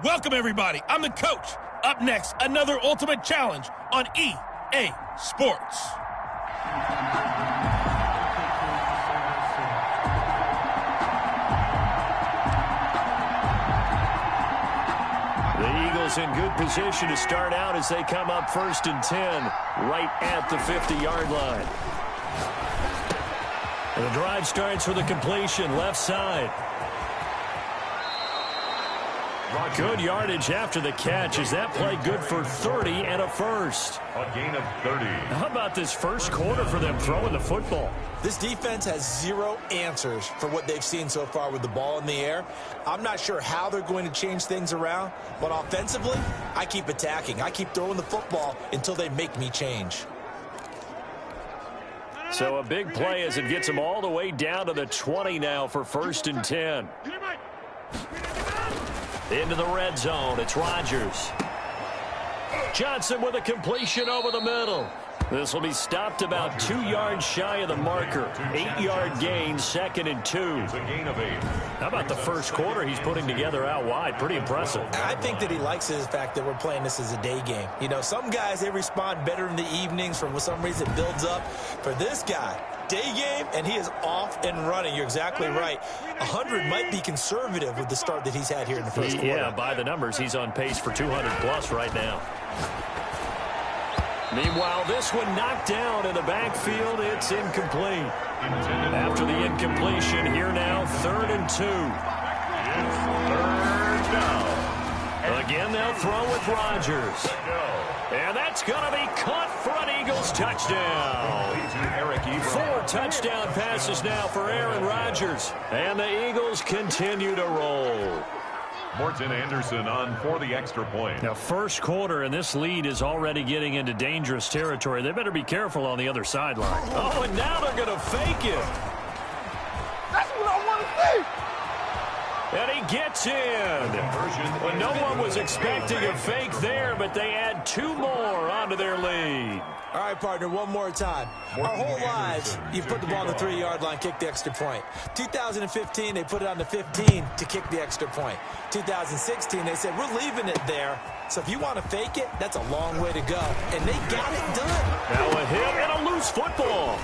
Welcome, everybody. I'm the coach. Up next, another ultimate challenge on EA Sports. The Eagles in good position to start out as they come up 1st and 10, right at the 50-yard line. And the drive starts with a completion, left side. Good yardage after the catch. Is that play good for 30 and a first? A gain of 30. How about this first quarter for them throwing the football? This defense has zero answers for what they've seen so far with the ball in the air. I'm not sure how they're going to change things around, but offensively, I keep attacking. I keep throwing the football until they make me change. So a big play as it gets them all the way down to the 20 now for 1st and 10. Into the red zone, it's Rodgers. Johnson with a completion over the middle. This will be stopped about 2 yards shy of the marker. 8-yard gain, 2nd and 2. It's a gain of 8. How about the first quarter he's putting together out wide? Pretty impressive. I think that he likes the fact that we're playing this as a day game. You know, some guys, they respond better in the evenings. For some reason, it builds up. For this guy, day game, and he is off and running. You're exactly right. 100 might be conservative with the start that he's had here in the first quarter. Yeah, by the numbers, he's on pace for 200-plus right now. Meanwhile, this one knocked down in the backfield. It's incomplete. After the incompletion, here now, 3rd and 2. It's 3rd down. Again, they'll throw with Rodgers. And that's going to be caught for an Eagles touchdown. 4 touchdown passes now for Aaron Rodgers. And the Eagles continue to roll. Morton Anderson on for the extra point. Now, first quarter, and this lead is already getting into dangerous territory. They better be careful on the other sideline. Oh, and now they're going to fake it. That's what I want to see. And he gets in. Well, no one was expecting a fake there, but they add 2 more onto their lead. All right, partner, one more time. Our whole lives, you put the ball on the 3-yard line, kick the extra point. 2015, they put it on the 15 to kick the extra point. 2016, they said, we're leaving it there. So if you want to fake it, that's a long way to go. And they got it done. Now a hit and a loose football.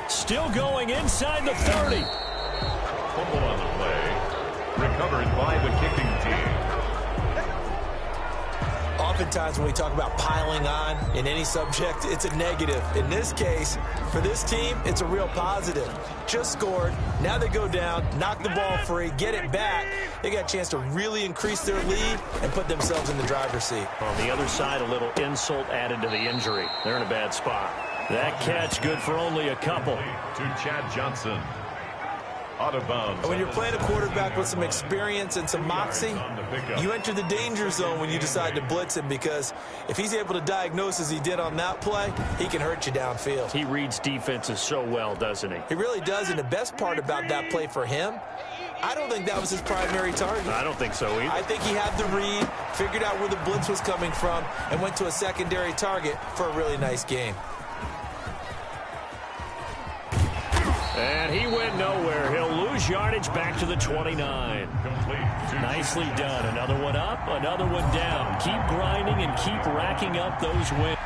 Still going inside the 30. Fumble on the play. Recovered by the kicking team. Oftentimes when we talk about piling on in any subject, it's a negative. In this case, for this team, it's a real positive. Just scored. Now they go down, knock the ball free, get it back. They got a chance to really increase their lead and put themselves in the driver's seat. On the other side, a little insult added to the injury. They're in a bad spot. That catch good for only a couple. To Chad Johnson. Out of bounds. When you're playing a quarterback with some experience and some moxie, you enter the danger zone when you decide to blitz him, because if he's able to diagnose as he did on that play, he can hurt you downfield. He reads defenses so well, doesn't he? He really does, and the best part about that play for him, I don't think that was his primary target. I don't think so either. I think he had the read, figured out where the blitz was coming from, and went to a secondary target for a really nice game. And he went nowhere. He'll lose yardage back to the 29. Nicely done. Another one up, another one down. Keep grinding and keep racking up those wins.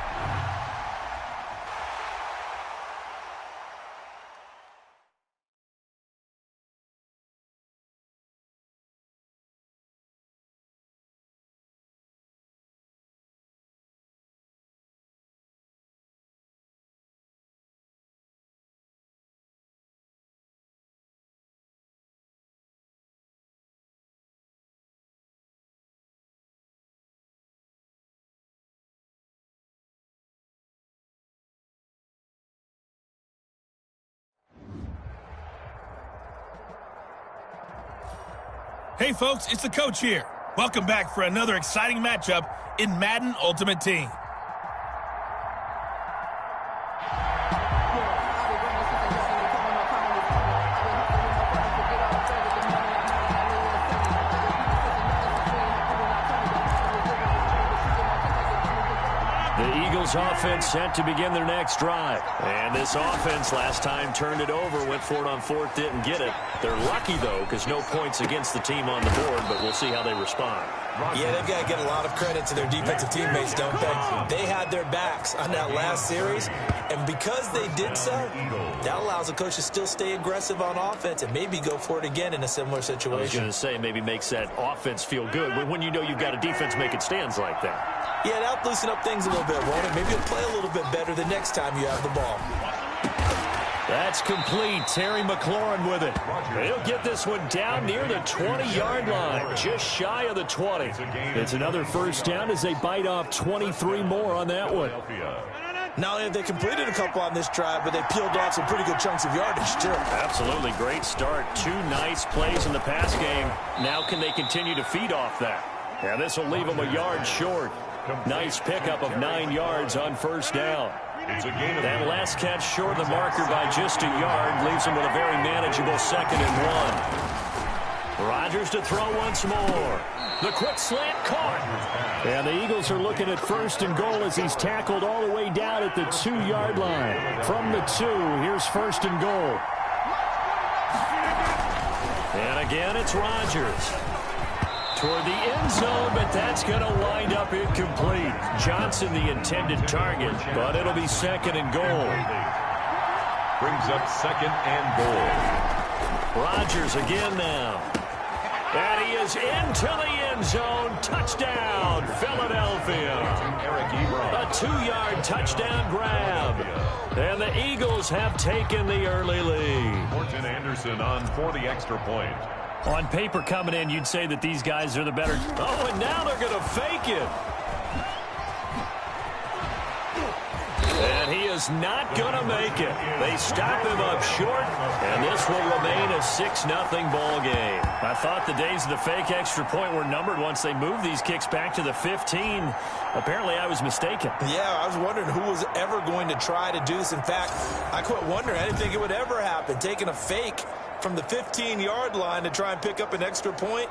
Hey, folks, it's the coach here. Welcome back for another exciting matchup in Madden Ultimate Team. The Eagles offense set to begin their next drive. And this offense last time turned it over, went for it on 4th, didn't get it. They're lucky, though, because no points against the team on the board, but we'll see how they respond. Yeah, they've got to get a lot of credit to their defensive teammates, don't they? They had their backs on that last series, and because they did so, that allows the coach to still stay aggressive on offense and maybe go for it again in a similar situation. I was going to say maybe makes that offense feel good when you know you've got a defense making stands like that. Yeah, that'll loosen up things a little bit, won't it? Maybe you'll play a little bit better the next time you have the ball. That's complete. Terry McLaurin with it. He'll get this one down near the 20-yard line, just shy of the 20. It's another first down as they bite off 23 more on that one. Not only have they completed a couple on this drive, but they peeled off some pretty good chunks of yardage, too. Absolutely. Great start. 2 nice plays in the pass game. Now can they continue to feed off that? Yeah, this will leave them a yard short. Nice pickup of 9 yards on first down. That last catch short of the marker by just a yard leaves them with a very manageable 2nd and 1. Rodgers to throw once more. The quick slant caught. And the Eagles are looking at 1st and goal as he's tackled all the way down at the 2-yard line. From the 2, here's 1st and goal. And again, it's Rodgers. Toward the end zone, but that's going to wind up incomplete. Johnson the intended target, but it'll be 2nd and goal. Brings up 2nd and goal. Rodgers again now. And he is into the end zone. Touchdown, Philadelphia. A 2-yard touchdown grab. And the Eagles have taken the early lead. Morton Anderson on for the extra point. On paper coming in, you'd say that these guys are the better. Oh, and now they're going to fake it. And he is not going to make it. They stop him up short, and this will remain a 6-0 ball game. I thought the days of the fake extra point were numbered once they moved these kicks back to the 15. Apparently, I was mistaken. Yeah, I was wondering who was ever going to try to do this. In fact, I quit wondering. I didn't think it would ever happen. Taking a fake from the 15-yard line to try and pick up an extra point,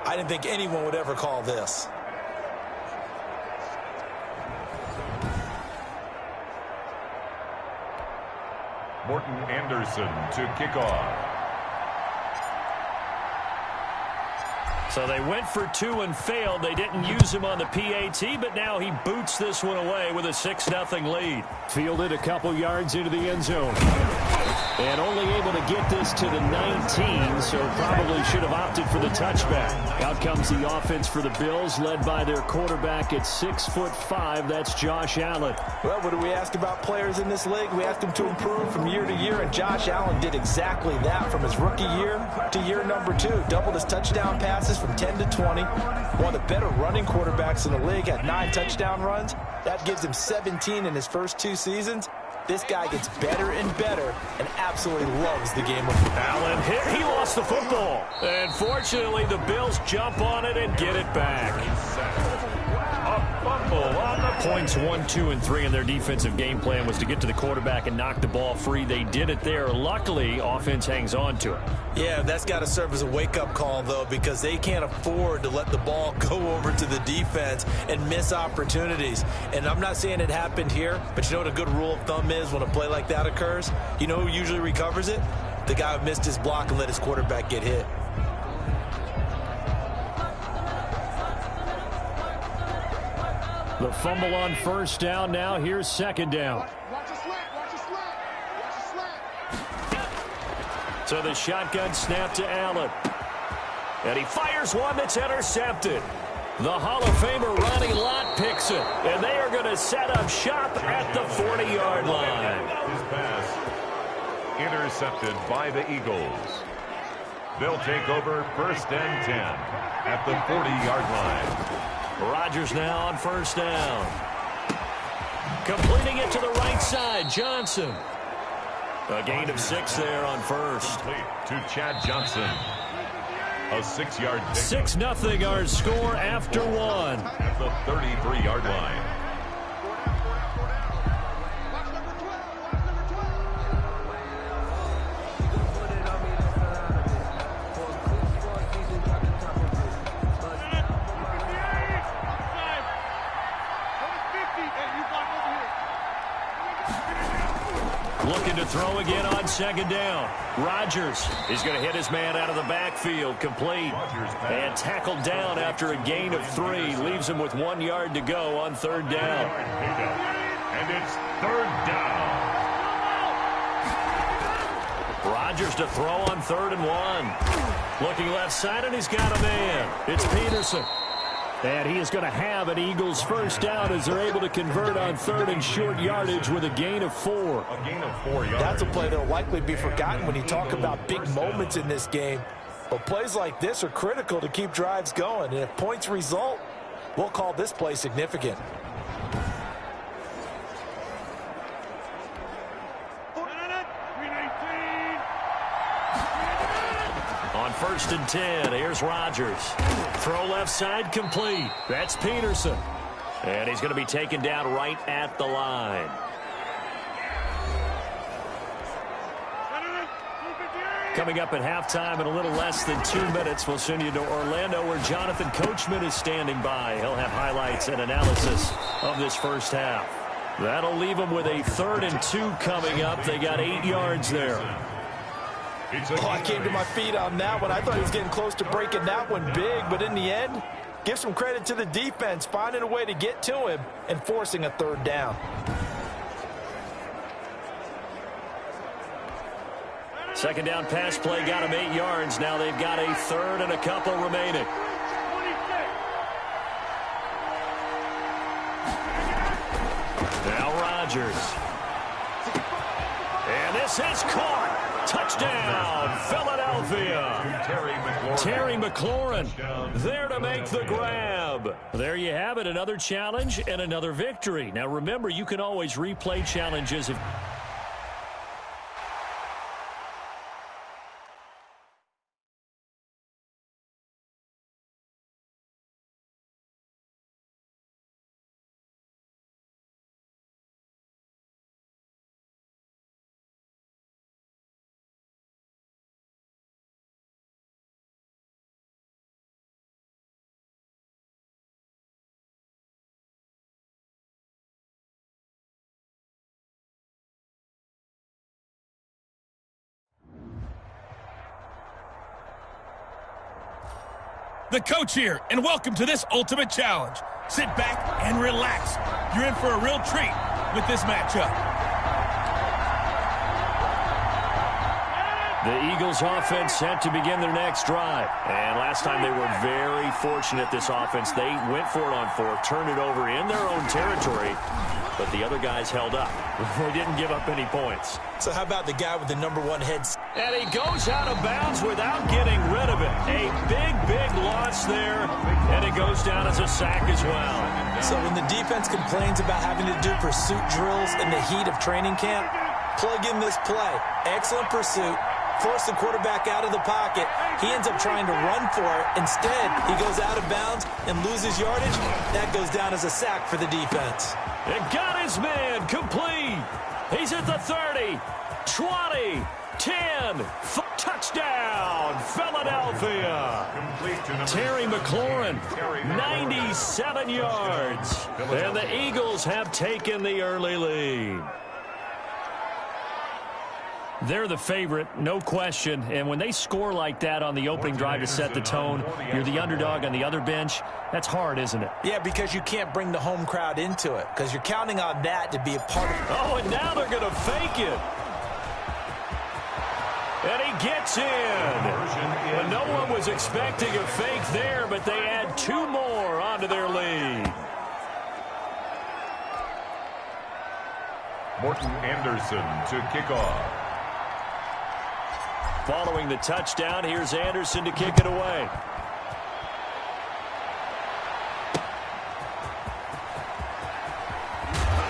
I didn't think anyone would ever call this. Morton Anderson to kick off. So they went for 2 and failed. They didn't use him on the PAT, but now he boots this one away with a 6-0 lead. Fielded a couple yards into the end zone. And only able to get this to the 19, so probably should have opted for the touchback. Out comes the offense for the Bills, led by their quarterback at 6'5". That's Josh Allen. Well, what do we ask about players in this league? We ask them to improve from year to year, and Josh Allen did exactly that from his rookie year to year number 2. Doubled his touchdown passes from 10 to 20. One of the better running quarterbacks in the league, had 9 touchdown runs. That gives him 17 in his first 2 seasons. This guy gets better and better and absolutely loves the game of football. Allen hit. He lost the football. And fortunately, the Bills jump on it and get it back. A fumble on the Points 1, 2, and 3 in their defensive game plan was to get to the quarterback and knock the ball free. They did it there. Luckily, offense hangs on to it. Yeah, that's got to serve as a wake-up call, though, because they can't afford to let the ball go over to the defense and miss opportunities. And I'm not saying it happened here, but you know what a good rule of thumb is when a play like that occurs? You know who usually recovers it? The guy who missed his block and let his quarterback get hit. The fumble on first down. Now here's 2nd down. So the shotgun snap to Allen. And he fires one that's intercepted. The Hall of Famer Ronnie Lott picks it. And they are going to set up shop at the 40-yard line. His pass intercepted by the Eagles. They'll take over 1st and 10 at the 40-yard line. Rodgers now on first down. Completing it to the right side, Johnson. A gain of 6 there on first. Complete to Chad Johnson. A 6-yard pick. 6-0 our score after 1. At the 33-yard line. Looking to throw again on second down. Rodgers is going to hit his man out of the backfield. Complete. And tackled down after a gain of 3. Leaves him with 1 yard to go on third down. And it's third down. Rodgers to throw on 3rd and 1. Looking left side, and he's got a man. It's Peterson. And he is going to have an Eagles first down as they're able to convert on 3rd and short yardage with a gain of 4. A gain of 4 yards. That's a play that will likely be forgotten when you talk about big moments in this game. But plays like this are critical to keep drives going. And if points result, we'll call this play significant. On 1st and 10, here's Rodgers. Throw left side, complete. That's Peterson. And he's going to be taken down right at the line. Coming up at halftime in a little less than 2 minutes, we'll send you to Orlando where Jonathan Coachman is standing by. He'll have highlights and analysis of this first half. That'll leave them with a 3rd and 2 coming up. They got 8 yards there. Oh, I came to my feet on that one. I thought he was getting close to breaking that one big, but in the end, give some credit to the defense, finding a way to get to him and forcing a 3rd down. Second down pass play got him 8 yards. Now they've got a 3rd and a couple remaining. Now Rodgers. And this is caught. Touchdown, Philadelphia. Terry McLaurin there to make the grab. There you have it, another challenge and another victory. Now remember, you can always replay challenges if... The coach here, and welcome to this ultimate challenge. Sit back and relax. You're in for a real treat with this matchup. The Eagles offense set to begin their next drive. And last time they were very fortunate, this offense. They went for it on 4th, turned it over in their own territory, but the other guys held up. They didn't give up any points. So how about the guy with the #1 head? And he goes out of bounds without getting rid of it. A big loss there, and it goes down as a sack as well. So when the defense complains about having to do pursuit drills in the heat of training camp, plug in this play. Excellent pursuit. Force the quarterback out of the pocket. He ends up trying to run for it. Instead, he goes out of bounds and loses yardage. That goes down as a sack for the defense. And got his man complete. He's at the 30, 20, 10, touchdown, Philadelphia. Terry McLaurin, 97 yards. And the Eagles have taken the early lead. They're the favorite, no question. And when they score like that on the opening drive to set the tone, you're the underdog on the other bench. That's hard, isn't it? Yeah, because you can't bring the home crowd into it, because you're counting on that to be a part of it. Oh, and now they're going to fake it. And he gets in. Well, no one was expecting a fake there, but they add 2 more onto their lead. Morton Anderson to kick off. Following the touchdown, here's Anderson to kick it away.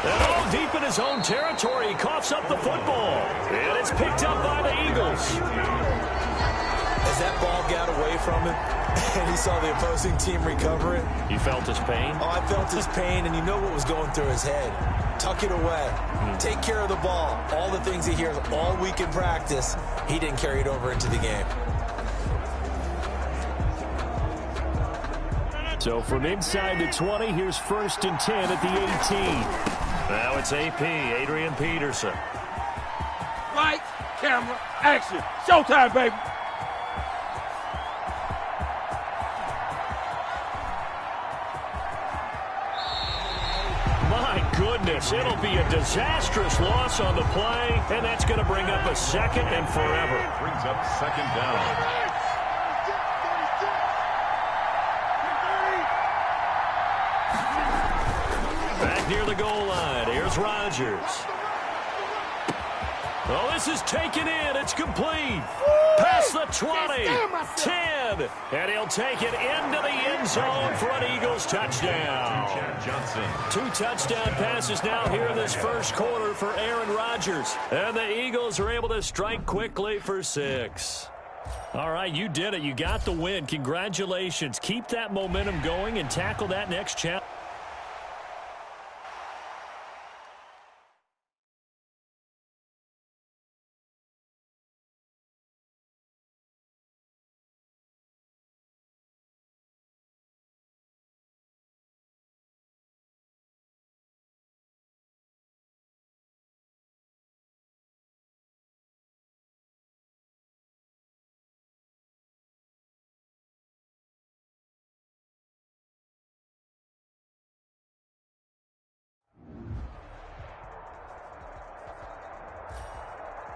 And deep in his own territory, he coughs up the football. And it's picked up by the Eagles. As that ball got away from him, and he saw the opposing team recover it. You felt his pain? Oh, I felt his pain, and you know what was going through his head. Tuck it away. Take care of the ball. All the things he hears all week in practice, he didn't carry it over into the game. So from inside the 20, here's 1st and 10 at the 18. Now it's AP, Adrian Peterson. camera, action. Showtime, baby. My goodness, it'll be a disastrous loss on the play, and that's going to bring up a second and forever. Brings up second down. Back near the goal line, here's Rodgers. Oh, this is taken in. It's complete. Past the 20, 10, and he'll take it into the end zone for an Eagles touchdown. Johnson. 2 touchdown passes now here in this first quarter for Aaron Rodgers. And the Eagles are able to strike quickly for 6. All right, you did it. You got the win. Congratulations. Keep that momentum going and tackle that next challenge.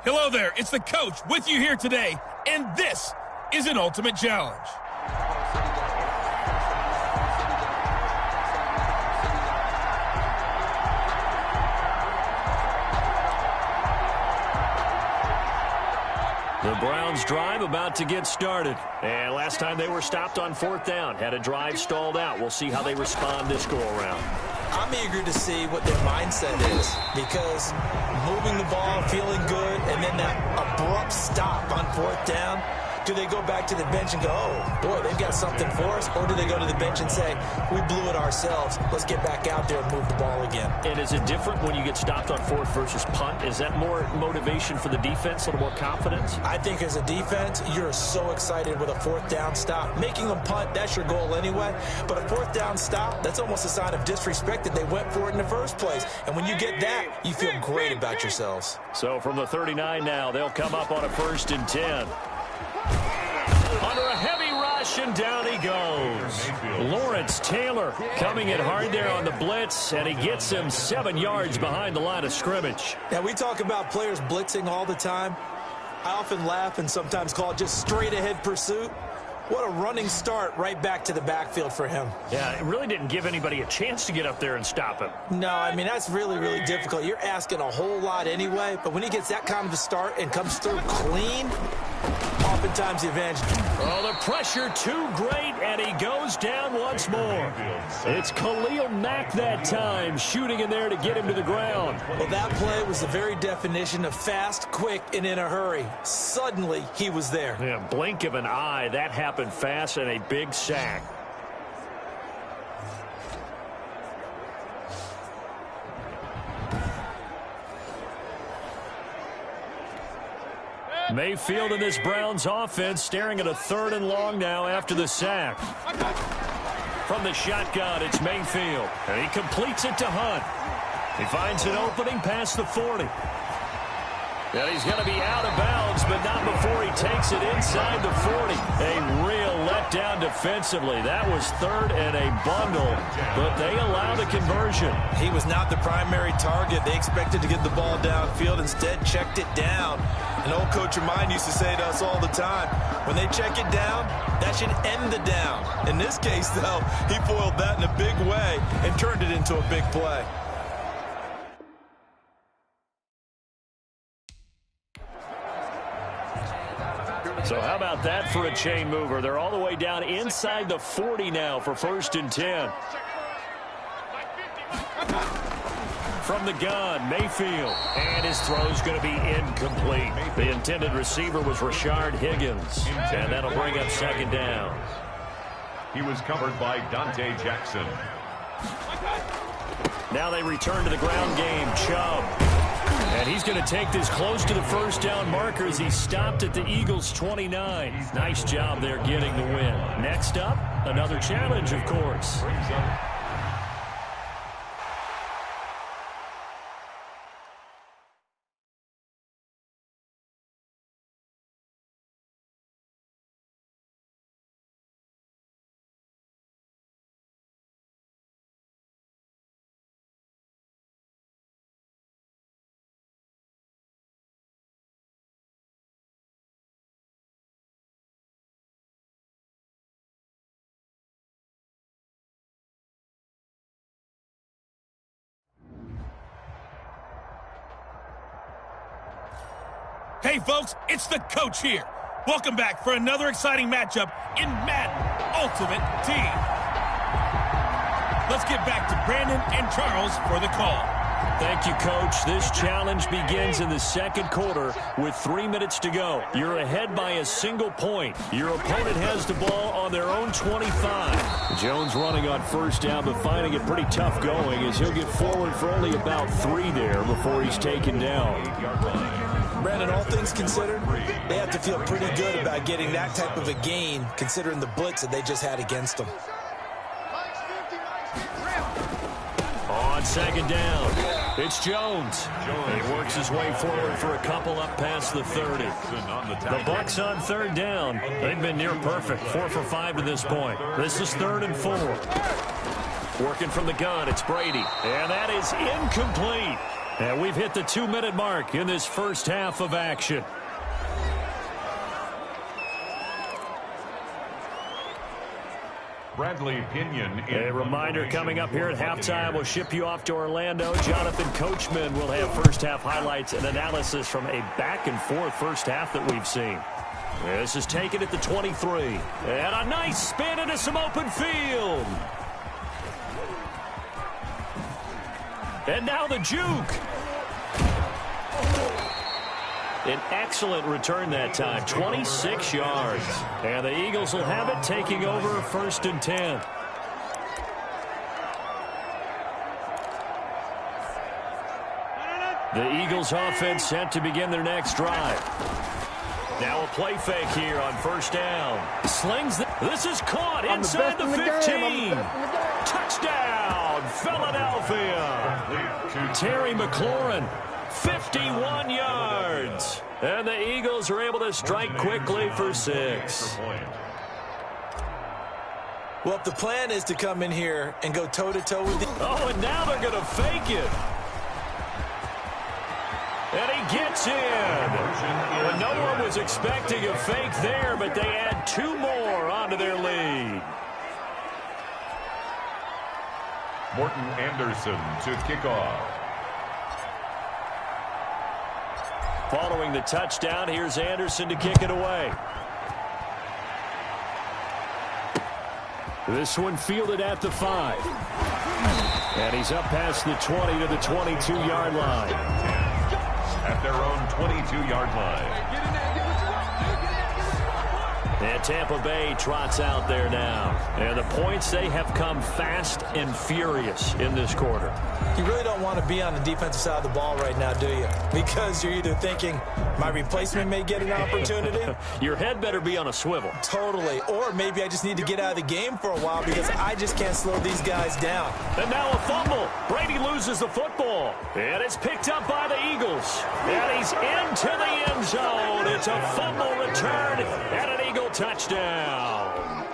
Hello there, it's the coach with you here today, and this is an ultimate challenge. The Browns drive about to get started. And last time they were stopped on 4th down, had a drive stalled out. We'll see how they respond this go-around. I'm eager to see what their mindset is, because moving the ball, feeling good, and then that abrupt stop on 4th down, do they go back to the bench and go, oh, boy, they've got something for us? Or do they go to the bench and say, we blew it ourselves, let's get back out there and move the ball again? And is it different when you get stopped on 4th versus punt? Is that more motivation for the defense, a little more confidence? I think as a defense, you're so excited with a 4th down stop. Making them punt, that's your goal anyway. But a 4th down stop, that's almost a sign of disrespect that they went for it in the first place. And when you get that, you feel great about yourselves. So from the 39 now, they'll come up on a 1st and 10. Under a heavy rush, and down he goes. Lawrence Taylor coming in hard there on the blitz, and he gets him 7 yards behind the line of scrimmage. Now, we talk about players blitzing all the time. I often laugh and sometimes call it just straight-ahead pursuit. What a running start right back to the backfield for him. Yeah, it really didn't give anybody a chance to get up there and stop him. No, I mean, that's really, really difficult. You're asking a whole lot anyway, but when he gets that kind of a start and comes through clean, oftentimes the advantage. Oh, the pressure too great, and he goes down once more. It's Khalil Mack that time, shooting in there to get him to the ground. Well, that play was the very definition of fast, quick, and in a hurry. Suddenly, he was there. Yeah, blink of an eye, that happened fast, and a big sack. Mayfield and this Browns offense staring at a 3rd and long now after the sack. From the shotgun, it's Mayfield, and he completes it to Hunt. He finds an opening past the 40. And he's going to be out of bounds, but not before he takes it inside the 40. A real letdown defensively. That was 3rd and a bundle, but they allow the conversion. He was not the primary target. They expected to get the ball downfield, instead checked it down. An old coach of mine used to say to us all the time, when they check it down, that should end the down. In this case, though, he foiled that in a big way and turned it into a big play. So how about that for a chain mover? They're all the way down inside the 40 now for 1st and 10. From the gun, Mayfield. And his throw's going to be incomplete. The intended receiver was Rashard Higgins. And that'll bring up 2nd down. He was covered by Dante Jackson. Now they return to the ground game. Chubb. And he's going to take this close to the 1st down marker as he stopped at the Eagles' 29. Nice job there getting the win. Next up, another challenge, of course. Hey, folks, it's the coach here. Welcome back for another exciting matchup in Madden Ultimate Team. Let's get back to Brandon and Charles for the call. Thank you, Coach. This challenge begins in the second quarter with 3 minutes to go. You're ahead by a single point. Your opponent has the ball on their own 25. Jones running on first down, but finding it pretty tough going as he'll get forward for only about 3 there before he's taken down. Brandon, all things considered, they have to feel pretty good about getting that type of a gain considering the blitz that they just had against them. On second down, it's Jones. He works his way forward for a couple up past the 30. The Bucs on third down. They've been near perfect, 4 for 5 to this point. This is 3rd and 4. Working from the gun, it's Brady. And that is incomplete. And we've hit the 2-minute mark in this first half of action. Bradley Pinion. A reminder coming up here at halftime. We'll ship you off to Orlando. Jonathan Coachman will have first half highlights and analysis from a back-and-forth first half that we've seen. This is taken at the 23. And a nice spin into some open field. And now the juke. An excellent return that time, 26 yards. And the Eagles will have it, taking over 1st and 10. The Eagles offense set to begin their next drive. Now a play fake here on first down. Slings this is caught inside the 15. Touchdown, Philadelphia. Terry McLaurin. 51 yards. And the Eagles are able to strike quickly for 6. Well, if the plan is to come in here and go toe-to-toe with the... Oh, and now they're going to fake it. And he gets in. Well, no one was expecting a fake there, but they add 2 more onto their lead. Morton Anderson to kick off. Following the touchdown, here's Anderson to kick it away. This one fielded at the 5. And he's up past the 20 to the 22-yard line. At their own 22-yard line. And Tampa Bay trots out there now. And the points, they have come fast and furious in this quarter. You really don't want to be on the defensive side of the ball right now, do you? Because you're either thinking, my replacement may get an opportunity. Your head better be on a swivel. Totally. Or maybe I just need to get out of the game for a while because I just can't slow these guys down. And now a fumble. Brady loses the football. And it's picked up by the Eagles. And he's into the end zone. It's a fumble return and an Eagle touchdown.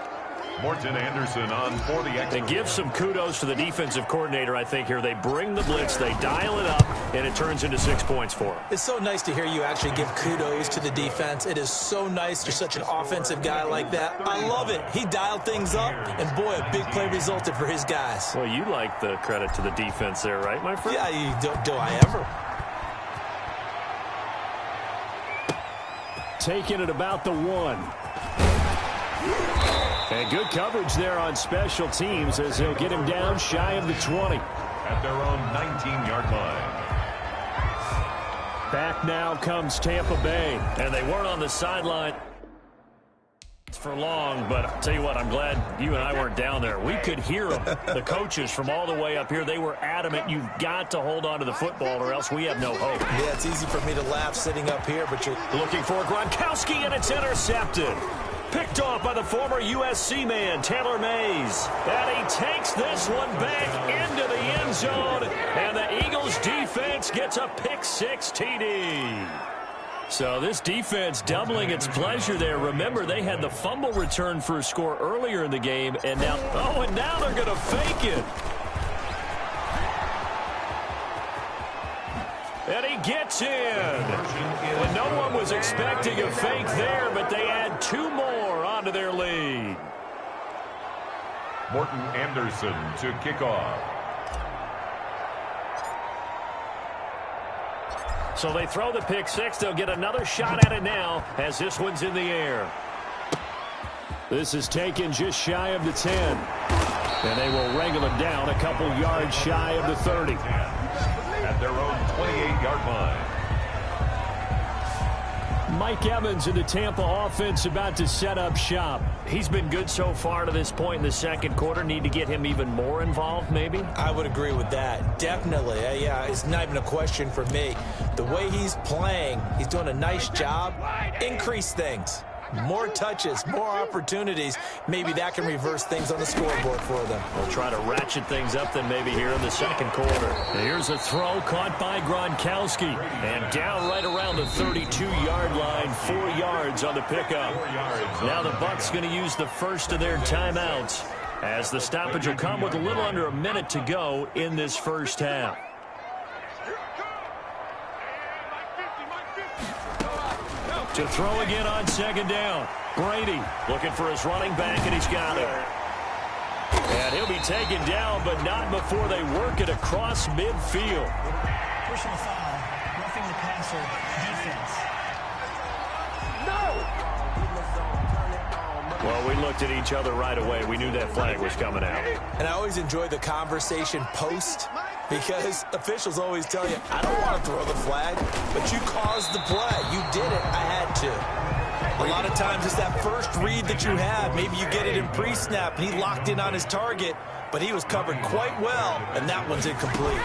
Morton Anderson on for the extra. And give some kudos to the defensive coordinator, I think, here. They bring the blitz, they dial it up, and it turns into 6 points for them. It's so nice to hear you actually give kudos to the defense. It is so nice. You're such an offensive guy like that. I love it. He dialed things up, and boy, a big play resulted for his guys. Well, you like the credit to the defense there, right, my friend? Yeah, do I ever? Taking it about the 1. And good coverage there on special teams as they'll get him down shy of the 20. At their own 19-yard line. Back now comes Tampa Bay. And they weren't on the sideline for long, but I'll tell you what, I'm glad you and I weren't down there. We could hear them, the coaches from all the way up here. They were adamant, you've got to hold on to the football or else we have no hope. Yeah, it's easy for me to laugh sitting up here, but you're looking for Gronkowski, and it's intercepted. Picked off by the former USC man, Taylor Mays. And he takes this one back into the end zone. And the Eagles defense gets a pick-6 TD. So this defense doubling its pleasure there. Remember, they had the fumble return for a score earlier in the game. And now they're going to fake it. And he gets in. And no one was expecting a fake there, but they add 2 more onto their lead. Morton Anderson to kick off. So they throw the pick six. They'll get another shot at it now as this one's in the air. This is taken just shy of the 10. And they will wrangle it down a couple yards shy of the 30. At their own 28-yard line. Mike Evans of the Tampa offense about to set up shop. He's been good so far to this point in the second quarter. Need to get him even more involved, maybe? I would agree with that. Definitely. Yeah, it's not even a question for me. The way he's playing, he's doing a nice job. Increase things. More touches, more opportunities. Maybe that can reverse things on the scoreboard for them. We'll try to ratchet things up then maybe here in the second quarter. Here's a throw caught by Gronkowski. And down right around the 32-yard line, 4 yards on the pickup. Now the Bucs going to use the first of their timeouts as the stoppage will come with a little under a minute to go in this first half. To throw again on second down. Brady looking for his running back, and he's got it. And he'll be taken down, but not before they work it across midfield. Personal foul, roughing the passer, defense. Well, we looked at each other right away. We knew that flag was coming out. And I always enjoy the conversation post because officials always tell you, I don't want to throw the flag, but you caused the play. You did it. I had to. A lot of times it's that first read that you have. Maybe you get it in pre-snap, and he locked in on his target, but he was covered quite well, and that one's incomplete.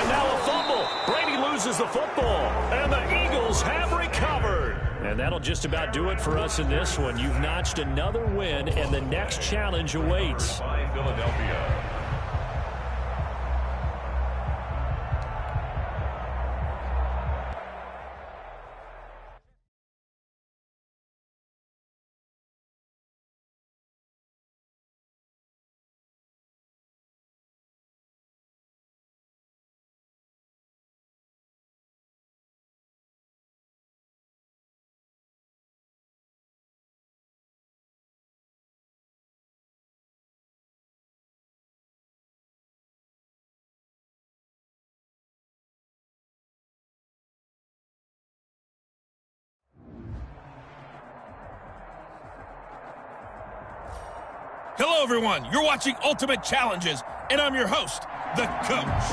And now a fumble. Brady loses the football, and the Eagles have recovered. And that'll just about do it for us in this one. You've notched another win, and the next challenge awaits. By Philadelphia. Hello, everyone. You're watching Ultimate Challenges, and I'm your host, the Coach.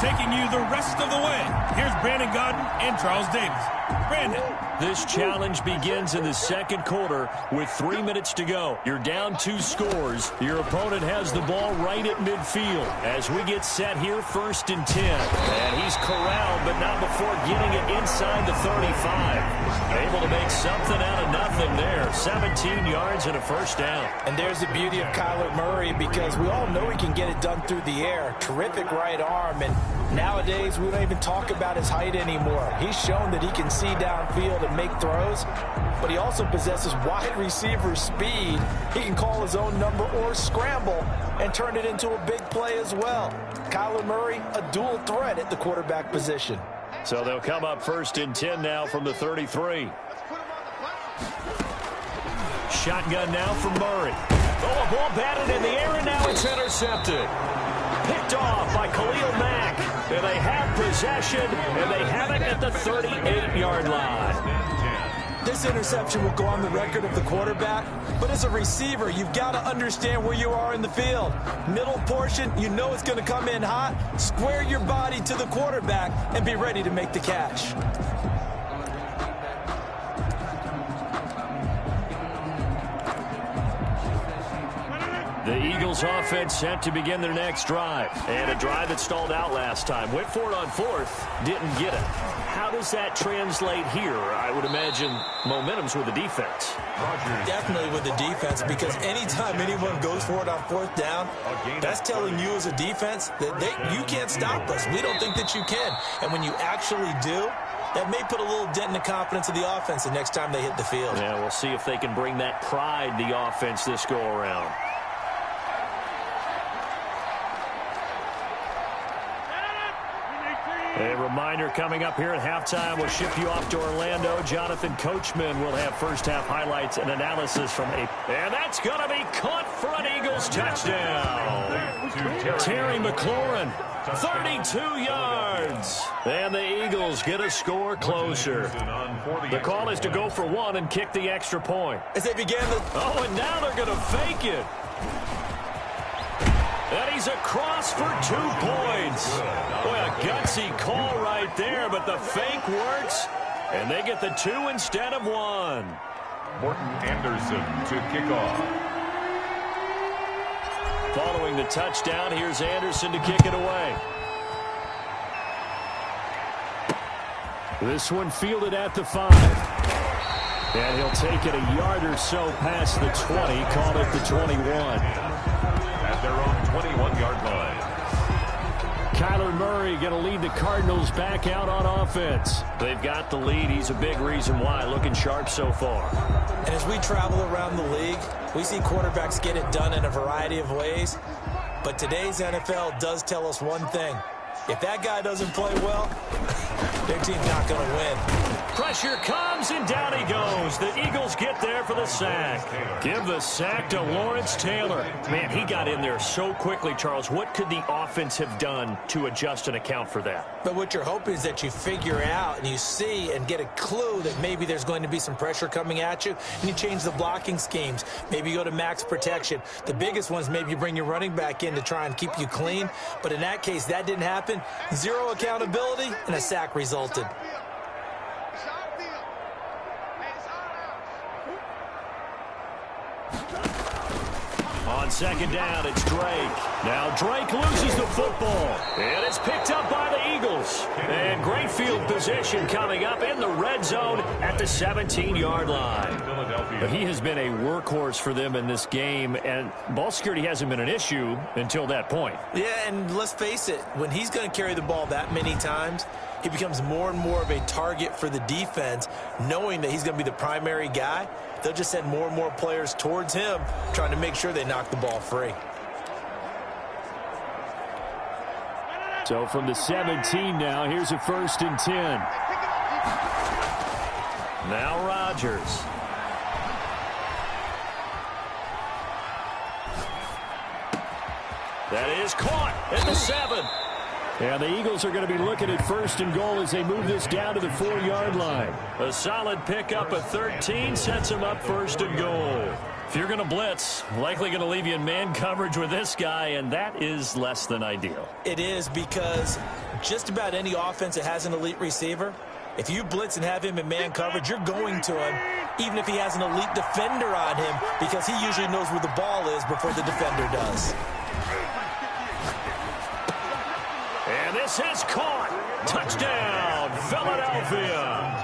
Taking you the rest of the way, here's Brandon Godden and Charles Davis. Brandon. This challenge begins in the second quarter with 3 minutes to go. You're down 2 scores. Your opponent has the ball right at midfield. As we get set here, 1st and 10. And he's corralled, but not before getting it inside the 35. Able to make something out of nothing there. 17 yards and a first down. And there's the beauty of Kyler Murray because we all know he can get it done through the air. Terrific right arm. And nowadays, we don't even talk about his height anymore. He's shown that he can see downfield and make throws, but he also possesses wide receiver speed. He can call his own number or scramble and turn it into a big play as well. Kyler Murray, a dual threat at the quarterback position. So they'll come up 1st and 10 now from the 33. Shotgun now from Murray. Oh, a ball batted in the air, and now it's intercepted. Picked off by Khalil Mack. And they have possession, and they have it at the 38-yard line. This interception will go on the record of the quarterback, but as a receiver, you've got to understand where you are in the field. Middle portion, you know it's going to come in hot. Square your body to the quarterback and be ready to make the catch. The Eagles offense set to begin their next drive. And a drive that stalled out last time. Went for it on 4th, didn't get it. How does that translate here? I would imagine momentum's with the defense. Definitely with the defense, because anytime anyone goes for it on 4th down, that's telling you as a defense that you can't stop us. We don't think that you can. And when you actually do, that may put a little dent in the confidence of the offense the next time they hit the field. Yeah, we'll see if they can bring that pride, the offense, this go-around. A reminder coming up here at halftime. We'll ship you off to Orlando. Jonathan Coachman will have first-half highlights and analysis from a... And that's going to be caught for an Eagles touchdown. Terry McLaurin, 32 yards. And the Eagles get a score closer. The call is to go for one and kick the extra point. As they began the... Oh, and now they're going to fake it. And he's across for 2 points. Boy, a gutsy call right there, but the fake works, and they get the 2 instead of 1. Morton Anderson to kick off. Following the touchdown, here's Anderson to kick it away. This one fielded at the 5. And he'll take it a yard or so past the 20, call it the 21. At their own 21-yard line. Kyler Murray going to lead the Cardinals back out on offense. They've got the lead. He's a big reason why. Looking sharp so far. And as we travel around the league, we see quarterbacks get it done in a variety of ways. But today's NFL does tell us one thing. If that guy doesn't play well, their team's not going to win. Pressure comes, and down he goes. The Eagles get there for the sack. Give the sack to Lawrence Taylor. Man, he got in there so quickly, Charles. What could the offense have done to adjust and account for that? But what you're hoping is that you figure out and you see and get a clue that maybe there's going to be some pressure coming at you, and you change the blocking schemes. Maybe you go to max protection. The biggest one is maybe you bring your running back in to try and keep you clean. But in that case, that didn't happen. 0 accountability, and a sack resulted. On second down, it's Drake. Now Drake loses the football. And it's picked up by the Eagles. And great field position coming up in the red zone at the 17-yard line. But he has been a workhorse for them in this game, and ball security hasn't been an issue until that point. Yeah, and let's face it, when he's going to carry the ball that many times, he becomes more and more of a target for the defense, knowing that he's going to be the primary guy. They'll just send more and more players towards him, trying to make sure they knock the ball free. So from the 17 now, here's a 1st and 10. Now Rodgers. That is caught at the 7. And the Eagles are going to be looking at 1st and goal as they move this down to the 4-yard line. A solid pickup of 13 sets them up 1st and goal. If you're going to blitz, likely going to leave you in man coverage with this guy, and that is less than ideal. It is, because just about any offense that has an elite receiver, if you blitz and have him in man coverage, you're going to him, even if he has an elite defender on him, because he usually knows where the ball is before the defender does. And this is caught. Touchdown, Philadelphia.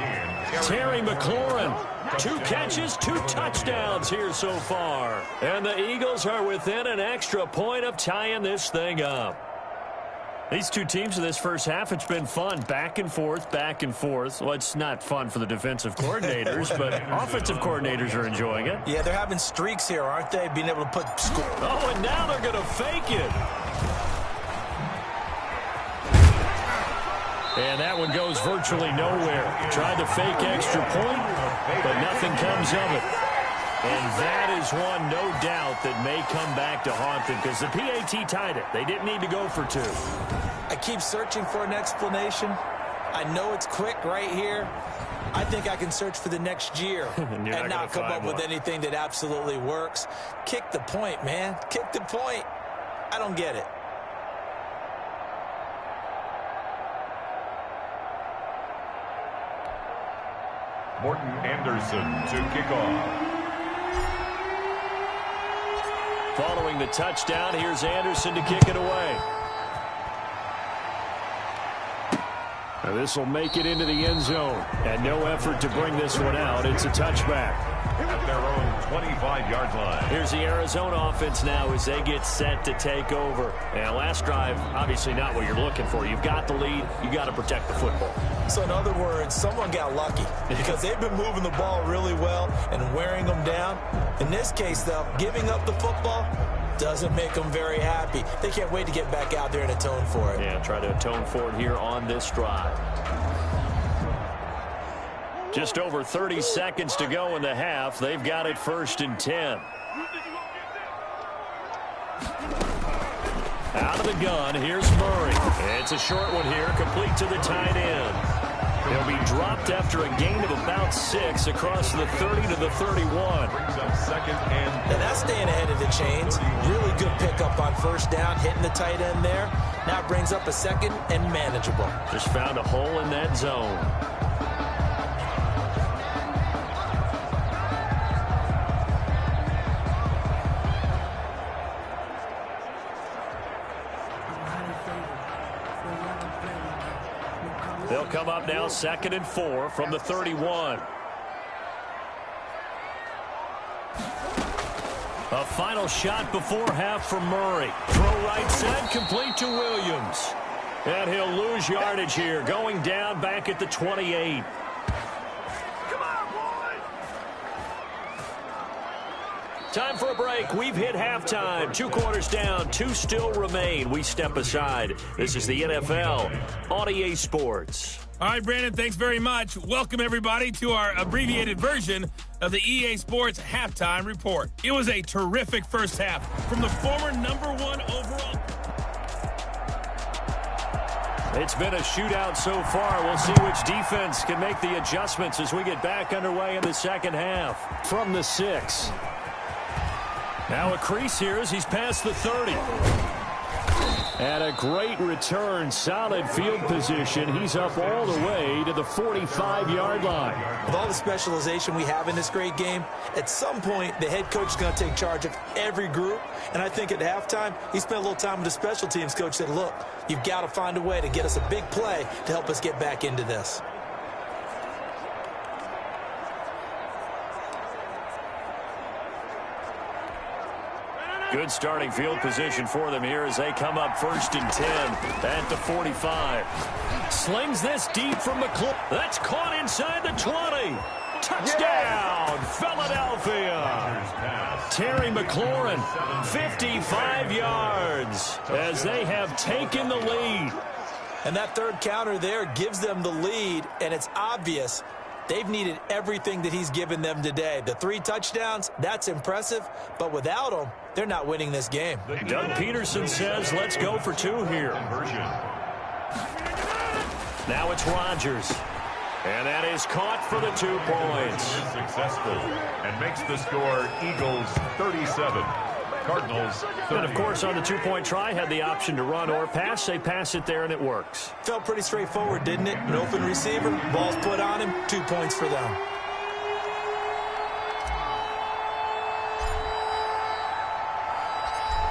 Terry McLaurin, 2 catches, 2 touchdowns here so far. And the Eagles are within an extra point of tying this thing up. These two teams in this first half, it's been fun. Back and forth, back and forth. Well, it's not fun for the defensive coordinators, but offensive coordinators are enjoying it. Yeah, they're having streaks here, aren't they? Being able to put score. Oh, and now they're going to fake it. And that one goes virtually nowhere. Tried to fake extra point, but nothing comes of it. And that is one, no doubt, that may come back to haunt them, because the PAT tied it. They didn't need to go for 2. I keep searching for an explanation. I know it's quick right here. I think I can search for the next year and not come up with anything that absolutely works. Kick the point, man. Kick the point. I don't get it. Morton Anderson to kick off. Following the touchdown, here's Anderson to kick it away. Now this will make it into the end zone. And no effort to bring this one out. It's a touchback. At their own 25-yard line. Here's the Arizona offense now as they get set to take over. And last drive, obviously not what you're looking for. You've got the lead. You've got to protect the football. So in other words, someone got lucky because they've been moving the ball really well and wearing them down. In this case, though, giving up the football, doesn't make them very happy. They can't wait to get back out there and atone for it. Yeah, try to atone for it here on this drive. Just over 30 seconds to go in the half. They've got it 1st and 10. Out of the gun, here's Murray. It's a short one here, complete to the tight end. He'll be dropped after a gain of about 6 across the 30 to the 31. Brings up 2nd and... And that's staying ahead of the chains. Really good pickup on 1st down, hitting the tight end there. Now it brings up a 2nd and manageable. Just found a hole in that zone. They'll come up now 2nd and 4 from the 31. A final shot before half for Murray. Throw right side, complete to Williams. And he'll lose yardage here, going down back at the 28. Time for a break. We've hit halftime. 2 quarters down. 2 still remain. We step aside. This is the NFL on EA Sports. All right, Brandon, thanks very much. Welcome, everybody, to our abbreviated version of the EA Sports Halftime Report. It was a terrific first half from the former #1 overall. It's been a shootout so far. We'll see which defense can make the adjustments as we get back underway in the second half. From the 6. Now a crease here as he's past the 30. And a great return, solid field position. He's up all the way to the 45-yard line. With all the specialization we have in this great game, at some point the head coach is going to take charge of every group. And I think at halftime, he spent a little time with the special teams coach, said, look, you've got to find a way to get us a big play to help us get back into this. Good starting field position for them here as they come up 1st and 10 at the 45. Slings this deep from McLaurin. That's caught inside the 20. Touchdown, Philadelphia. Terry McLaurin, 55 yards as they have taken the lead. And that 3rd counter there gives them the lead, and it's obvious they've needed everything that he's given them today. The 3 touchdowns, that's impressive, but without him, they're not winning this game. Doug Peterson says, let's go for 2 here. Now it's Rodgers. And that is caught for the 2 points. Successful and makes the score Eagles 37. Cardinals 30. And, of course, on the 2-point try, had the option to run or pass. They pass it there, and it works. Felt pretty straightforward, didn't it? An open receiver, ball's put on him, 2 points for them.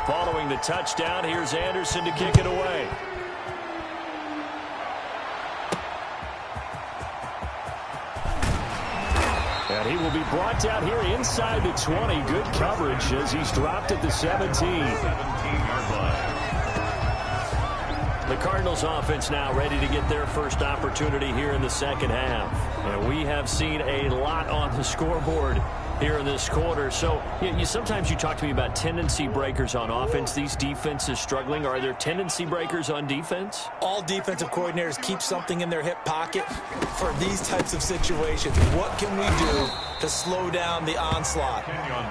Following the touchdown, here's Anderson to kick it away. And he will be brought down here inside the 20. Good coverage as he's dropped at the 17. 17-yard line. The Cardinals offense now ready to get their first opportunity here in the second half. And we have seen a lot on the scoreboard here in this quarter. So sometimes you talk to me about tendency breakers on offense. These defenses struggling. Are there tendency breakers on defense? All defensive coordinators keep something in their hip pocket for these types of situations. What can we do to slow down the onslaught?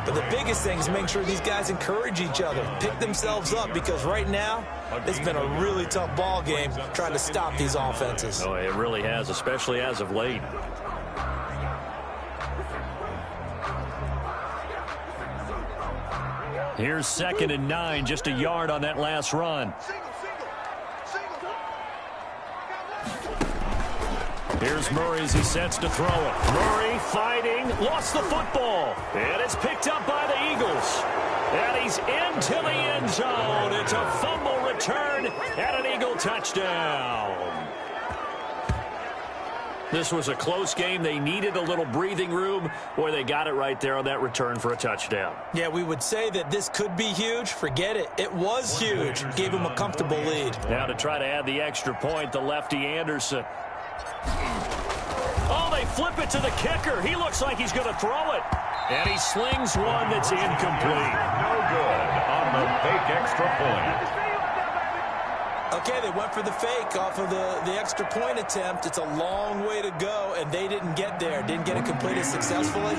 But the biggest thing is make sure these guys encourage each other, pick themselves up, because right now it's been a really tough ball game trying to stop these offenses. Oh, it really has, especially as of late. Here's 2nd and 9, just a yard on that last run. Here's Murray as he sets to throw it. Murray fighting, lost the football. And it's picked up by the Eagles. And he's into the end zone. It's a fumble return and an Eagle touchdown. This was a close game. They needed a little breathing room. Boy, they got it right there on that return for a touchdown. Yeah, we would say that this could be huge. Forget it. It was huge. Gave him a comfortable lead. Now to try to add the extra point, the lefty Anderson. Oh, they flip it to the kicker. He looks like he's going to throw it. And he slings one that's incomplete. No good on on the fake extra point. Okay, they went for the fake off of the extra point attempt. It's a long way to go, and they didn't get there. Didn't get it completed successfully.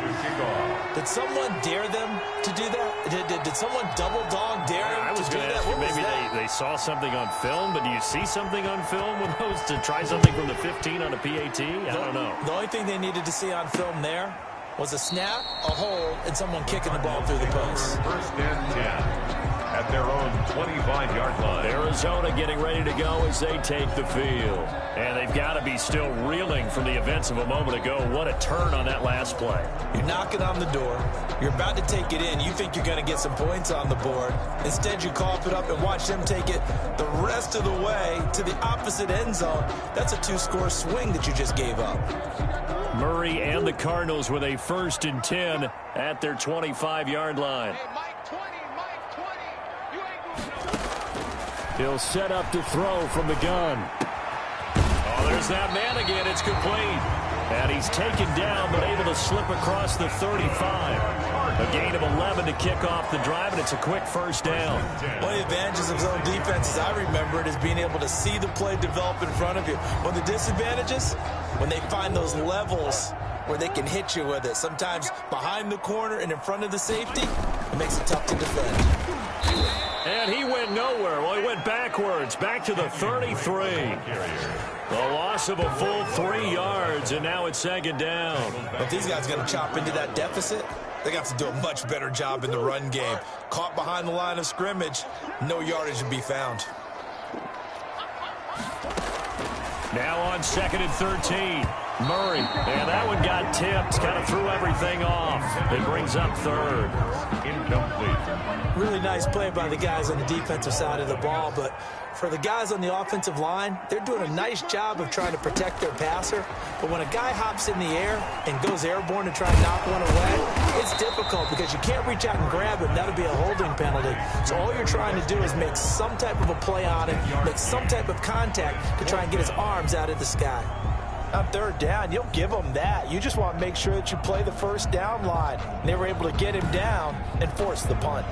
Did someone dare them to do that? Did someone double dog dare them to do that? Maybe they saw something on film, but do you see something on film with those to try something from the 15 on a PAT? I don't know. The only thing they needed to see on film there was a snap, a hold, and someone kicking the ball through the post. First and 10 at their own 25-yard line. Arizona getting ready to go as they take the field. And they've got to be still reeling from the events of a moment ago. What a turn on that last play. You're knocking on the door. You're about to take it in. You think you're going to get some points on the board. Instead, you cough it up and watch them take it the rest of the way to the opposite end zone. That's a two-score swing that you just gave up. Murray and the Cardinals with a 1st and 10 at their 25-yard line. He'll set up to throw from the gun. Oh, there's that man again. It's complete. And he's taken down, but able to slip across the 35. A gain of 11 to kick off the drive, and it's a quick first down. One of the advantages of zone defense, as I remember it, is being able to see the play develop in front of you. One of the disadvantages, when they find those levels where they can hit you with it. Sometimes behind the corner and in front of the safety, it makes it tough to defend. And he went nowhere. Well, he went backwards, back to the 33. The loss of a full 3 yards, and now it's 2nd down. If these guys are going to chop into that deficit, they got to do a much better job in the run game. Caught behind the line of scrimmage, no yardage to be found. Now on 2nd and 13. Murray, and that one got tipped, kind of threw everything off. It brings up 3rd. Incomplete. Really nice play by the guys on the defensive side of the ball, but for the guys on the offensive line, they're doing a nice job of trying to protect their passer. But when a guy hops in the air and goes airborne to try and knock one away, it's difficult because you can't reach out and grab him. That'll be a holding penalty. So all you're trying to do is make some type of a play on him, make some type of contact to try and get his arms out of the sky. On 3rd down, you'll give them that. You just want to make sure that you play the first down line. And they were able to get him down and force the punt.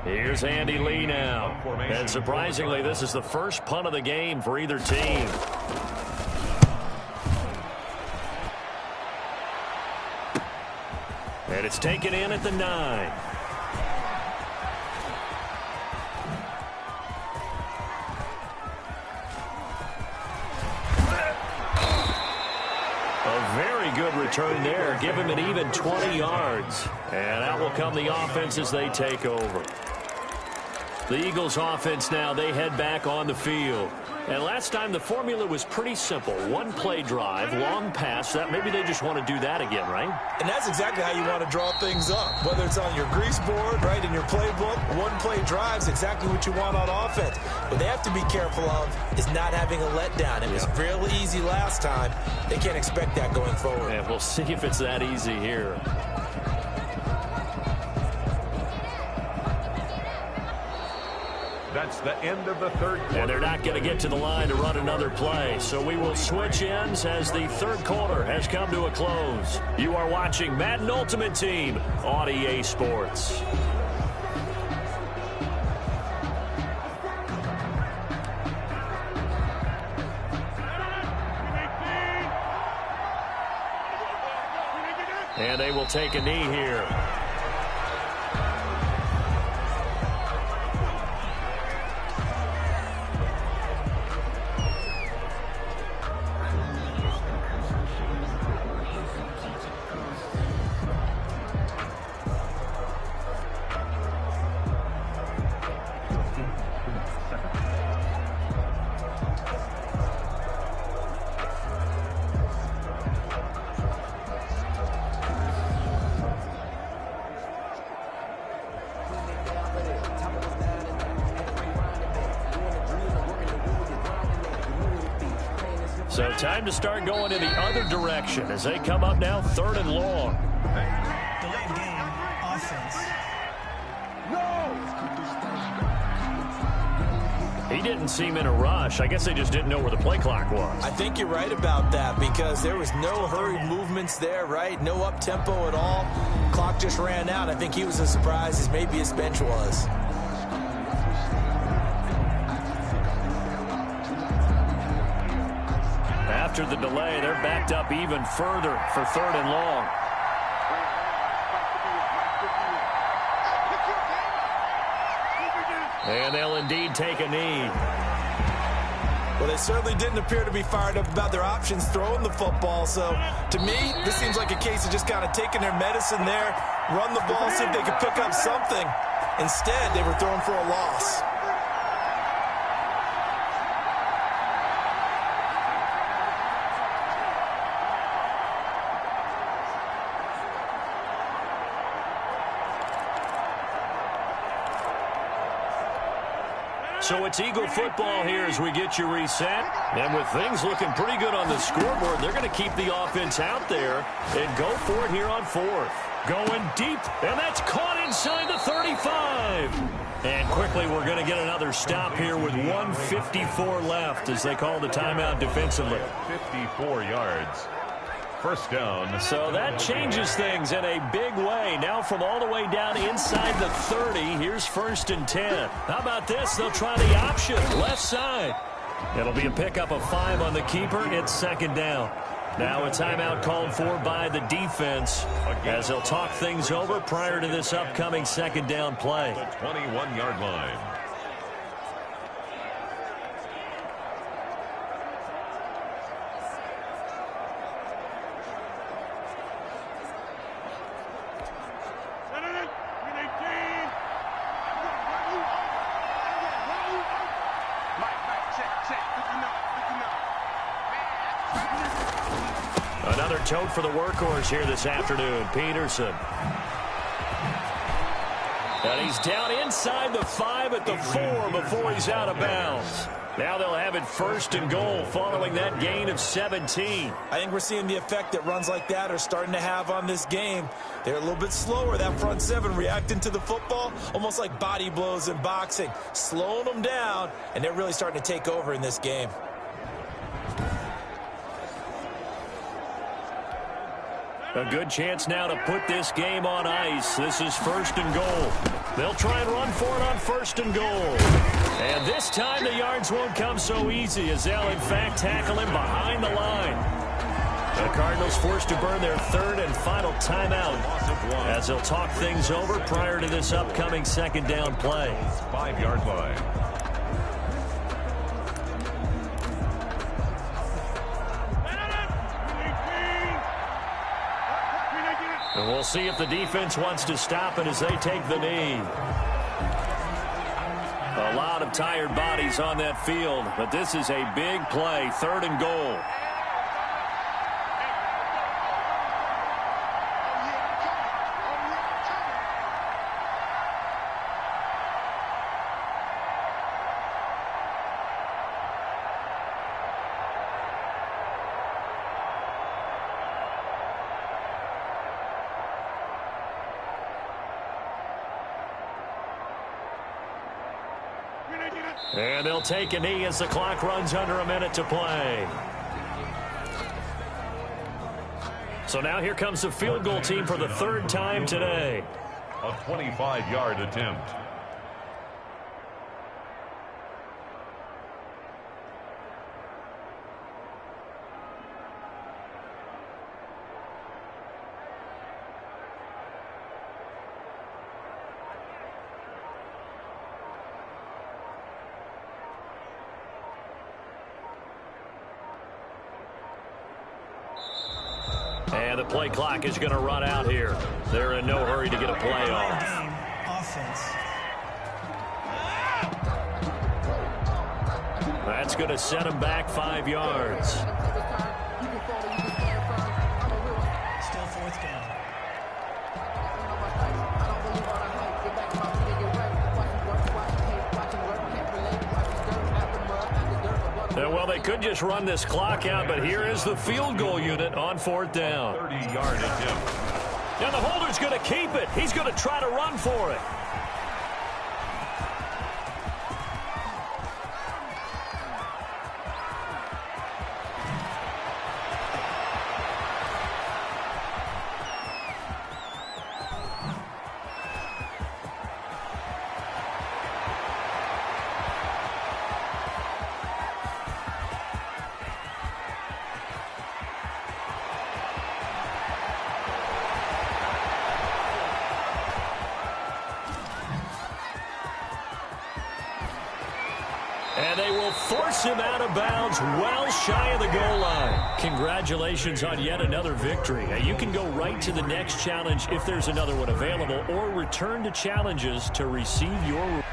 Here's Andy Lee now. And surprisingly, this is the first punt of the game for either team. And it's taken in at the 9. Good return there. Give him an even 20 yards. And out will come the offense as they take over. The Eagles offense now, they head back on the field. And last time the formula was pretty simple. 1-play drive, long pass. That maybe they just want to do that again, right? And that's exactly how you want to draw things up. Whether it's on your grease board, right, in your playbook, 1-play drive is exactly what you want on offense. What they have to be careful of is not having a letdown. It was real easy last time. They can't expect that going forward. And we'll see if it's that easy here. That's the end of the 3rd quarter. And they're not going to get to the line to run another play. So we will switch ends as the 3rd quarter has come to a close. You are watching Madden Ultimate Team on EA Sports. And they will take a knee here. So time to start going in the other direction as they come up now 3rd and long. Delayed game, offense. He didn't seem in a rush. I guess they just didn't know where the play clock was. I think you're right about that because there was no hurried movements there, right? No up-tempo at all. Clock just ran out. I think he was as surprised as maybe his bench was. After the delay, they're backed up even further for 3rd and long. And they'll indeed take a knee. Well, they certainly didn't appear to be fired up about their options throwing the football. So, to me, this seems like a case of just kind of taking their medicine there, run the ball, see if they could pick up something. Instead, they were throwing for a loss. So it's Eagle football here as we get you reset. And with things looking pretty good on the scoreboard, they're going to keep the offense out there and go for it here on 4th. Going deep, and that's caught inside the 35. And quickly we're going to get another stop here with 1:54 left as they call the timeout defensively. 54 yards. First down. So that changes things in a big way. Now from all the way down inside the 30, here's 1st and 10. How about this? They'll try the option, left side. It'll be a pickup of 5 on the keeper. It's 2nd down. Now a timeout called for by the defense as they'll talk things over prior to this upcoming 2nd down play. The 21-yard line. Another tote for the workhorse here this afternoon, Peterson. And he's down inside the 5 at the 4 before he's out of bounds. Now they'll have it 1st and goal following that gain of 17. I think we're seeing the effect that runs like that are starting to have on this game. They're a little bit slower, that front 7, reacting to the football, almost like body blows in boxing, slowing them down, and they're really starting to take over in this game. A good chance now to put this game on ice. This is 1st and goal. They'll try and run for it on 1st and goal. And this time the yards won't come so easy as they'll in fact tackle him behind the line. The Cardinals forced to burn their 3rd and final timeout as they'll talk things over prior to this upcoming 2nd down play. 5-yard line. And we'll see if the defense wants to stop it as they take the knee. A lot of tired bodies on that field, but this is a big play, 3rd and goal. And they'll take a knee as the clock runs under a minute to play. So now here comes the field goal team for the 3rd time today. A 25-yard attempt. And the play clock is going to run out here. They're in no hurry to get a play off. Offense. That's going to set them back 5 yards. Still 4th down. Well, they could just run this clock out, but here is the field goal unit on 4th down. 30-yard attempt. And the holder's going to keep it. He's going to try to run for it. force him out of bounds well shy of the goal line. Congratulations on yet another victory. You can go right to the next challenge if there's another one available, or return to challenges to receive your...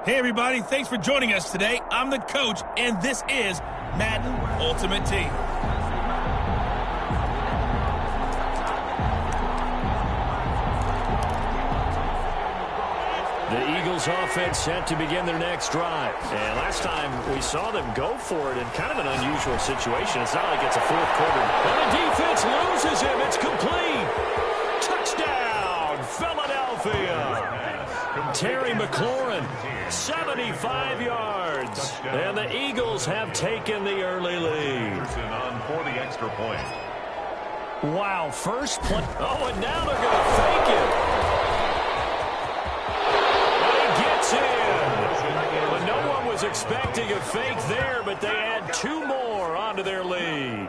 Hey, everybody. Thanks for joining us today. I'm the coach, and this is Madden Ultimate Team. The Eagles offense set to begin their next drive. And last time we saw them go for it in kind of an unusual situation. It's not like it's a fourth quarter. And the defense loses him. It's complete. Touchdown, Philadelphia. Terry McLaurin, 75 yards. And the Eagles have taken the early lead. On for the extra point. Wow, first play. Oh, and now they're going to fake it. And he gets in. But no one was expecting a fake there, but they add two more onto their lead.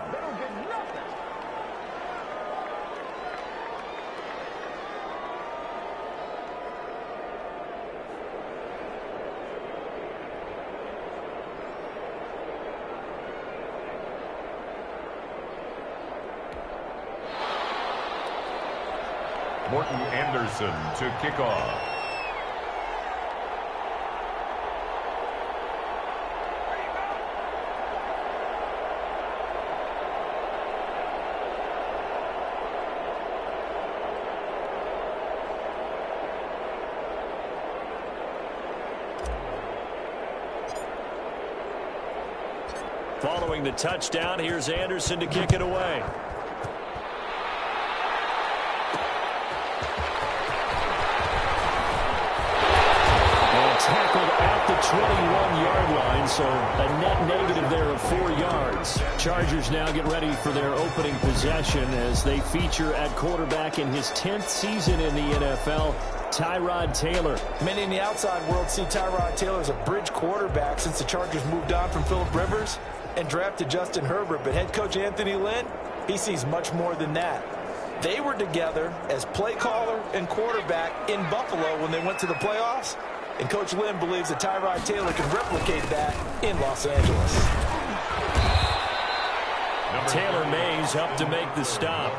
Morton Anderson to kick off. Following the touchdown, here's Anderson to kick it away. Tackled at the 21-yard line, so a net negative there of 4 yards. Chargers now get ready for their opening possession as they feature at quarterback in his 10th season in the NFL, Tyrod Taylor. Many in the outside world see Tyrod Taylor as a bridge quarterback since the Chargers moved on from Phillip Rivers and drafted Justin Herbert. But head coach Anthony Lynn, he sees much more than that. They were together as play caller and quarterback in Buffalo when they went to the playoffs. And Coach Lynn believes that Tyrod Taylor can replicate that in Los Angeles. Taylor Mays up to make the stop.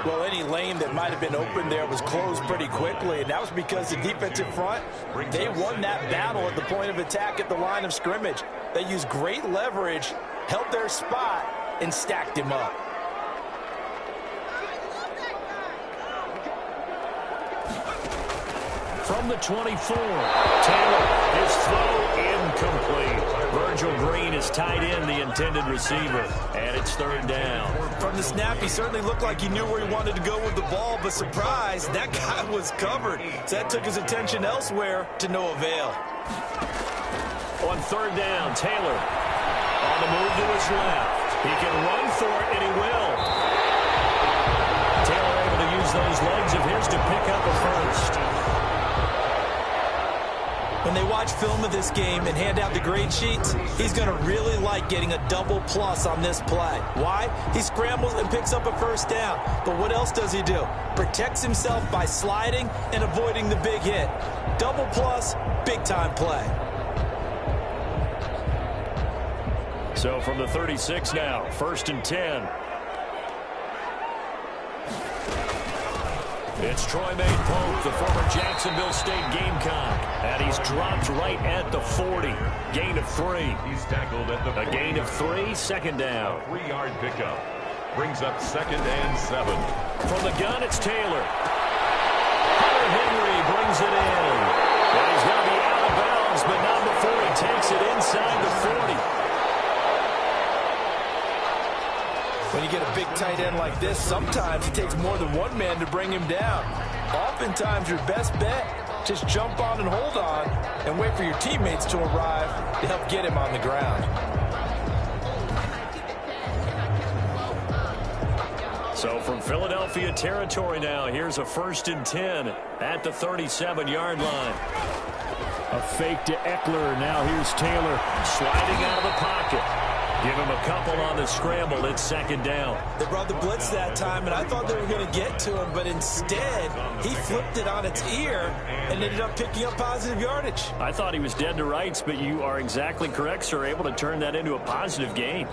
Well, any lane that might have been open there was closed pretty quickly, and that was because the defensive front, they won that battle at the point of attack at the line of scrimmage. They used great leverage, held their spot, and stacked him up. From the 24, Taylor, his throw incomplete. Virgil Green is tied in, the intended receiver, and it's third down. From the snap, he certainly looked like he knew where he wanted to go with the ball, but surprise, that guy was covered. So that took his attention elsewhere to no avail. On third down, Taylor on the move to his left. He can run for it, and he will. Taylor able to use those legs of his to pick up a first. When they watch film of this game and hand out the grade sheets, he's going to really like getting a double plus on this play. Why? He scrambles and picks up a first down. But what else does he do? Protects himself by sliding and avoiding the big hit. Double plus, big-time play. So from the 36 now, 1st and 10. It's Troy Pope, the former Jacksonville State Gamecock. And he's dropped right at the 40. Gain of 3. He's tackled at the 40. A gain of 3, second down. 3-yard pickup. Brings up 2nd and 7. From the gun, it's Taylor. Hunter Henry brings it in. And he's going to be out of bounds, but not before he takes it inside the 40. When you get a big tight end like this, sometimes it takes more than one man to bring him down. Oftentimes, your best bet, just jump on and hold on and wait for your teammates to arrive to help get him on the ground. So from Philadelphia territory now, here's a 1st and 10 at the 37-yard line. A fake to Eckler. Now here's Taylor Sliding out of the pocket. Give him a couple on the scramble. It's 2nd down. They brought the blitz that time, and I thought they were going to get to him, but instead, he flipped it on its ear and ended up picking up positive yardage. I thought he was dead to rights, but you are exactly correct, sir. Able to turn that into a positive gain.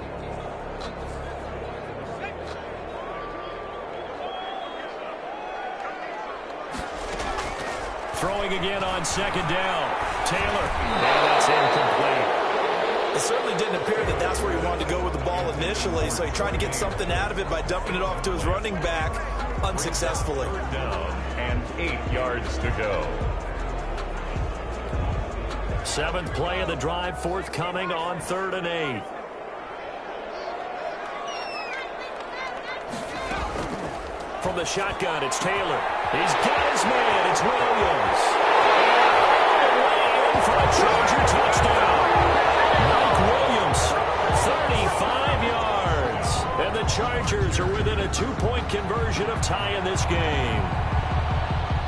Throwing again on 2nd down. Taylor. And that's incomplete. It certainly didn't appear that that's where he wanted to go with the ball initially, so he tried to get something out of it by dumping it off to his running back unsuccessfully. Down and 8 yards to go. 7th play of the drive, forthcoming on 3rd and 8. From the shotgun, it's Taylor. He's got his man. It's Williams. Away in for a Charger touchdown. Mike Williams, 35 yards. And the Chargers are within a 2-point conversion of tying this game.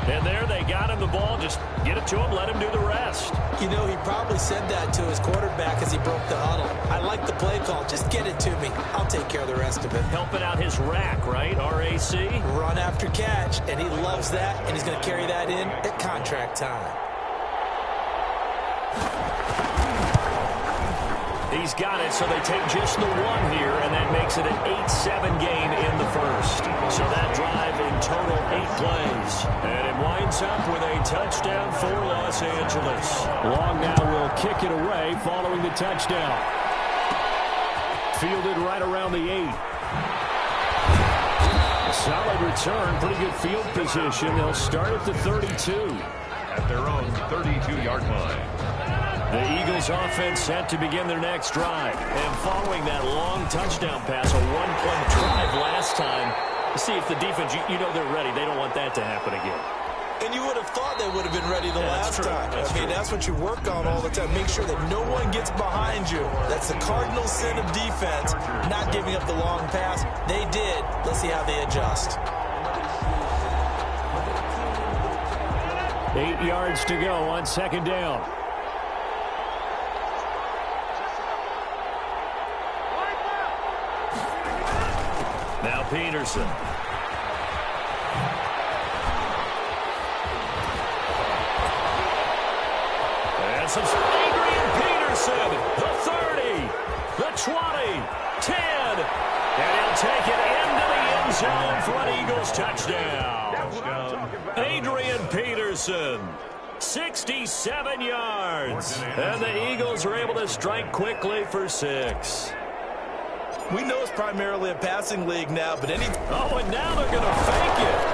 And there they got him the ball. Just get it to him, let him do the rest. You know, he probably said that to his quarterback as he broke the huddle. I like the play call. Just get it to me. I'll take care of the rest of it. Helping out his rack, right? R-A-C? Run after catch, and he loves that, and he's going to carry that in at contract time. He's got it, so they take just the one here, and that makes it an 8-7 game in the first. So that drive in total 8 plays. And it winds up with a touchdown for Los Angeles. Long now will kick it away following the touchdown. Fielded right around the 8. Solid return, pretty good field position. They'll start at the 32. At their own 32-yard line. The Eagles offense set to begin their next drive. And following that long touchdown pass, a one-play drive last time, see if the defense, you know they're ready. They don't want that to happen again. And you would have thought they would have been ready the last time. That's what you work on all the time. Make sure that no one gets behind you. That's the cardinal sin of defense, not giving up the long pass. They did. Let's see how they adjust. 8 yards to go on 2nd down. Now Peterson. And some Adrian Peterson, the 30, the 20, 10, and he'll take it into the end zone for an Eagles touchdown. Adrian Peterson, 67 yards, and the Eagles are able to strike quickly for 6. We know it's primarily a passing league now, but Oh, and now they're going to fake it.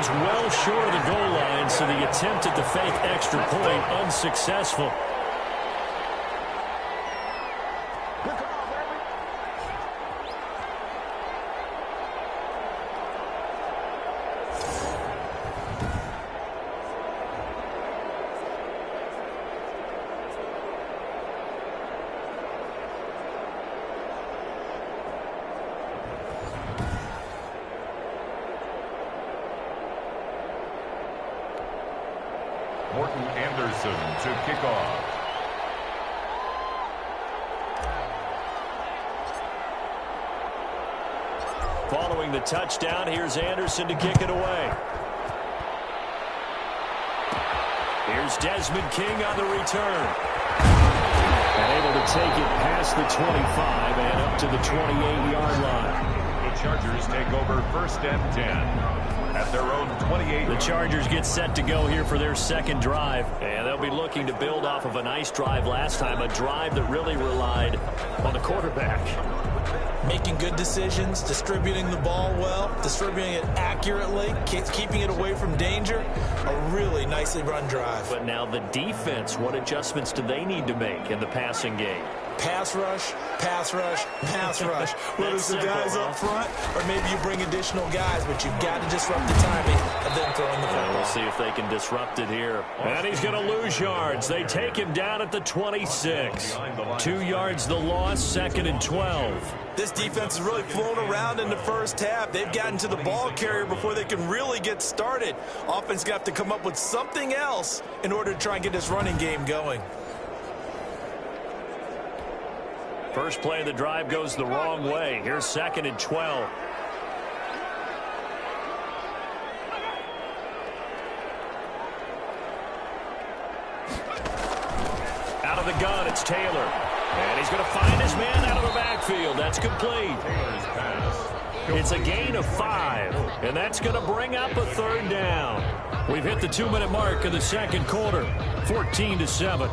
Well short of the goal line, so the attempt at the fake extra point unsuccessful. Morton Anderson to kick off. Following the touchdown, here's Anderson to kick it away. Here's Desmond King on the return. And able to take it past the 25 and up to the 28-yard line. The Chargers take over 1st and 10 at their own 28. The Chargers get set to go here for their second drive. And they'll be looking to build off of a nice drive last time, a drive that really relied on the quarterback. Making good decisions, distributing the ball well, distributing it accurately, keeping it away from danger. A really nicely run drive. But now the defense, what adjustments do they need to make in the passing game? Pass rush, pass rush, pass rush. Whether it's the guys up front or maybe you bring additional guys, but you've got to disrupt the timing of them throwing the football. We'll see if they can disrupt it here. And he's going to lose yards. They take him down at the 26. 2 yards the loss, 2nd and 12. This defense has really flown around in the first half. They've gotten to the ball carrier before they can really get started. Offense got to come up with something else in order to try and get this running game going. First play of the drive goes the wrong way. Here's 2nd and 12. Out of the gun, it's Taylor. And he's going to find his man out of the backfield. That's complete. It's a gain of 5. And that's going to bring up a 3rd down. We've hit the 2-minute mark in the second quarter. 14-7.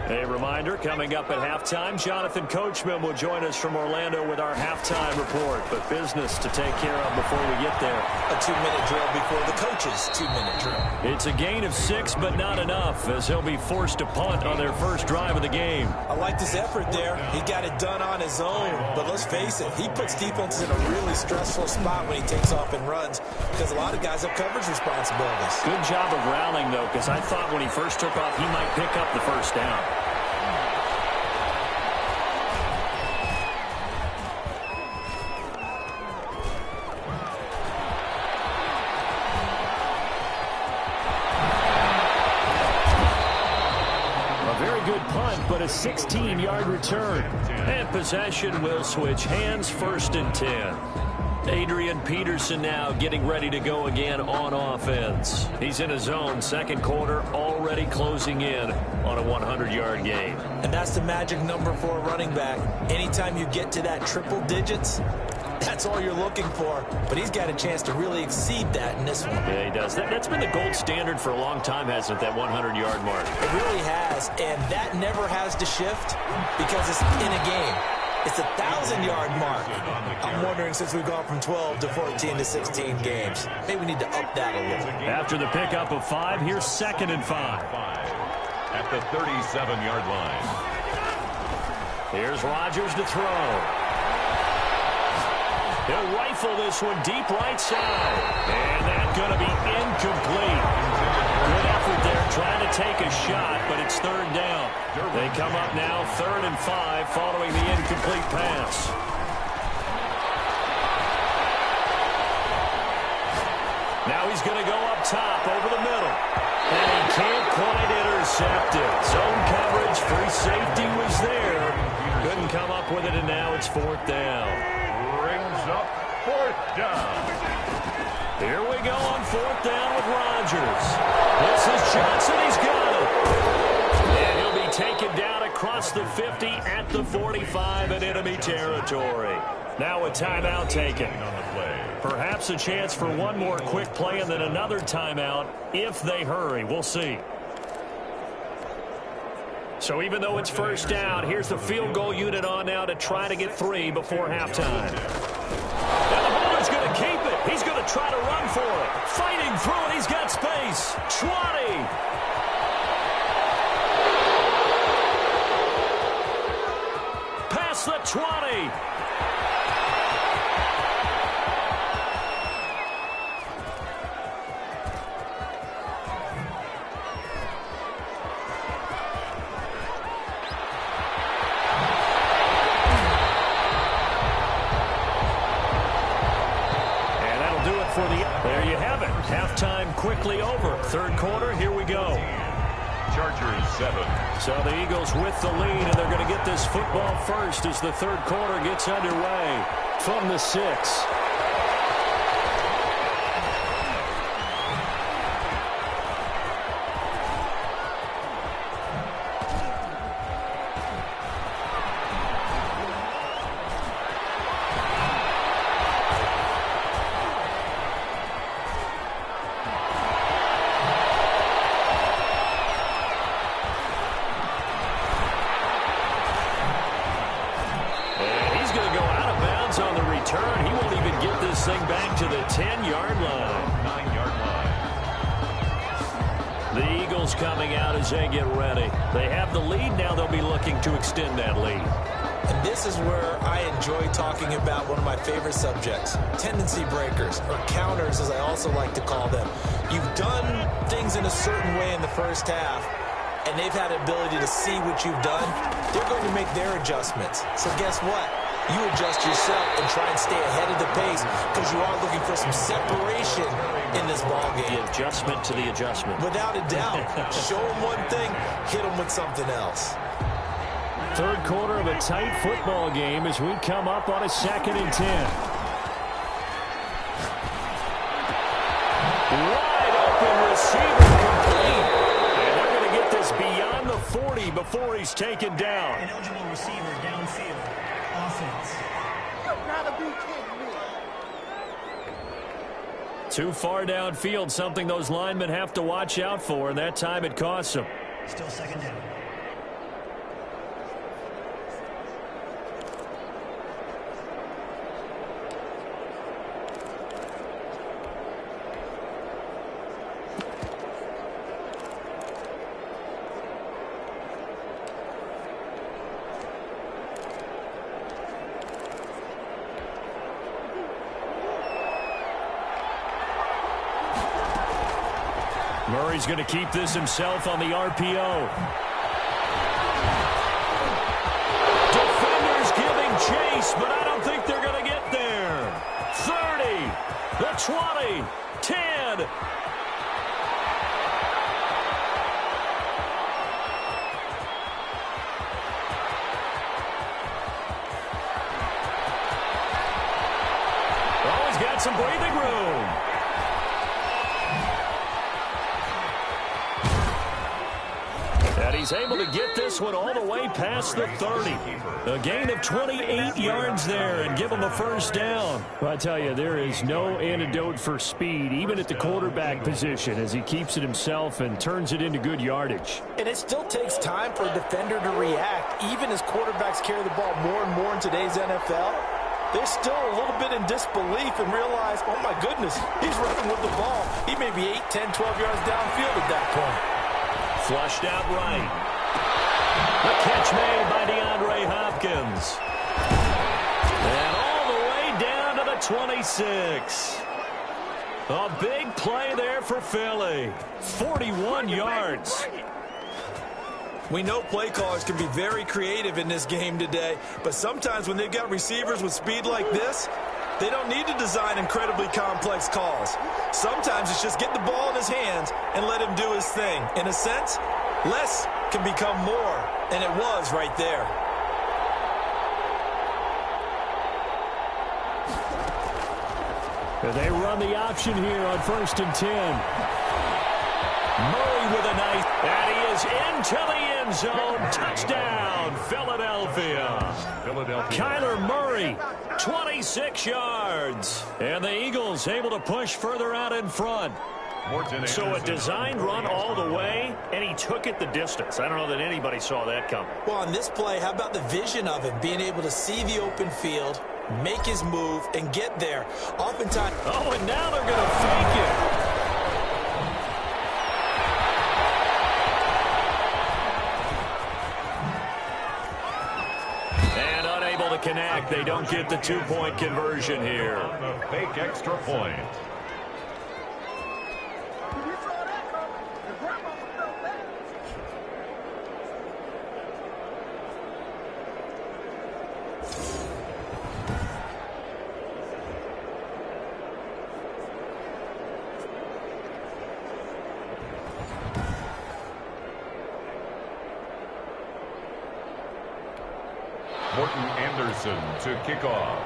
A reminder, coming up at halftime, Jonathan Coachman will join us from Orlando with our halftime report. But business to take care of before we get there. A 2-minute drill before the coach's 2-minute drill. It's a gain of 6, but not enough, as he'll be forced to punt on their first drive of the game. I like this effort there. He got it done on his own. But let's face it, he puts defenses in a really stressful spot when he takes off and runs, because a lot of guys have coverage responsibilities. Good job of rallying, though, because I thought when he first took off, he might pick up the first down. But a 16-yard return. And possession will switch hands, 1st and 10. Adrian Peterson now getting ready to go again on offense. He's in his own second quarter, already closing in on a 100-yard game. And that's the magic number for a running back. Anytime you get to that triple digits, that's all you're looking for. But he's got a chance to really exceed that in this one. Yeah, he does. That's been the gold standard for a long time, hasn't it, that 100-yard mark? It really has, and that never has to shift because it's in a game. It's a 1,000-yard mark. I'm wondering, since we've gone from 12 to 14 to 16 games, maybe we need to up that a little. After the pickup of 5, here's 2nd and 5. At the 37-yard line. Here's Rodgers to throw. He'll rifle this one deep right side. And that's going to be incomplete. Good effort there trying to take a shot, but it's 3rd down. They come up now 3rd and 5 following the incomplete pass. Now he's going to go up top over the middle. And he can't quite intercept it. Zone coverage, free safety was there. Couldn't come up with it, and now it's 4th down. Brings up 4th down. Here we go on 4th down with Rodgers. This is Johnson. He's got it. And he'll be taken down across the 50 at the 45 in enemy territory. Now a timeout taken. Perhaps a chance for one more quick play and then another timeout if they hurry. We'll see. So even though it's 1st down, here's the field goal unit on now to try to get 3 before halftime. And the bowler's going to keep it. He's going to try to run for it. Fighting through it. He's got space. 20. Past the 20. There you have it. Halftime quick quickly over. Third quarter, here we go. Chargers 7. So the Eagles with the lead, and they're going to get this football first as the third quarter gets underway from the 6. Thing back to the 10-yard line. 9-yard line. The Eagles coming out as they get ready. They have the lead. Now they'll be looking to extend that lead. And this is where I enjoy talking about one of my favorite subjects, tendency breakers, or counters as I also like to call them. You've done things in a certain way in the first half, and they've had the ability to see what you've done. They're going to make their adjustments. So guess what? You adjust yourself and try and stay ahead of the pace because you are looking for some separation in this ballgame. The adjustment to the adjustment. Without a doubt. Show them one thing, hit them with something else. Third quarter of a tight football game as we come up on a 2nd and 10. Wide open receiver complete. And they're going to get this beyond the 40 before he's taken down. Ineligible receiver downfield. Offense. You gotta be kidding me. Too far downfield, something those linemen have to watch out for, and that time it costs them. Still 2nd down. Murray's going to keep this himself on the RPO. Defenders giving chase, but I don't think they're going to get there. 30, the 20, 10. Oh, he's got some breathing room. And he's able to get this one all the way past the 30. A gain of 28 yards there and give him a first down. Well, I tell you, there is no antidote for speed, even at the quarterback position, as he keeps it himself and turns it into good yardage. And it still takes time for a defender to react, even as quarterbacks carry the ball more and more in today's NFL. They're still a little bit in disbelief and realize, oh my goodness, he's running with the ball. He may be 8, 10, 12 yards downfield at that point. Flushed out right. The catch made by DeAndre Hopkins. And all the way down to the 26. A big play there for Philly. 41 yards. We know play callers can be very creative in this game today, but sometimes when they've got receivers with speed like this, they don't need to design incredibly complex calls. Sometimes it's just get the ball in his hands and let him do his thing. In a sense, less can become more, and it was right there. They run the option here on 1st and 10. Murray with a nice, and he is into the end zone. Touchdown, Philadelphia. Kyler Murray, 26 yards. And the Eagles able to push further out in front. So a designed run all the way, and he took it the distance. I don't know that anybody saw that coming. Well, on this play, how about the vision of him, being able to see the open field, make his move, and get there. Oftentimes. Oh, and now they're going to fake it. And unable to connect. They don't get the two-point conversion here. A fake extra point. Morton Anderson to kick off.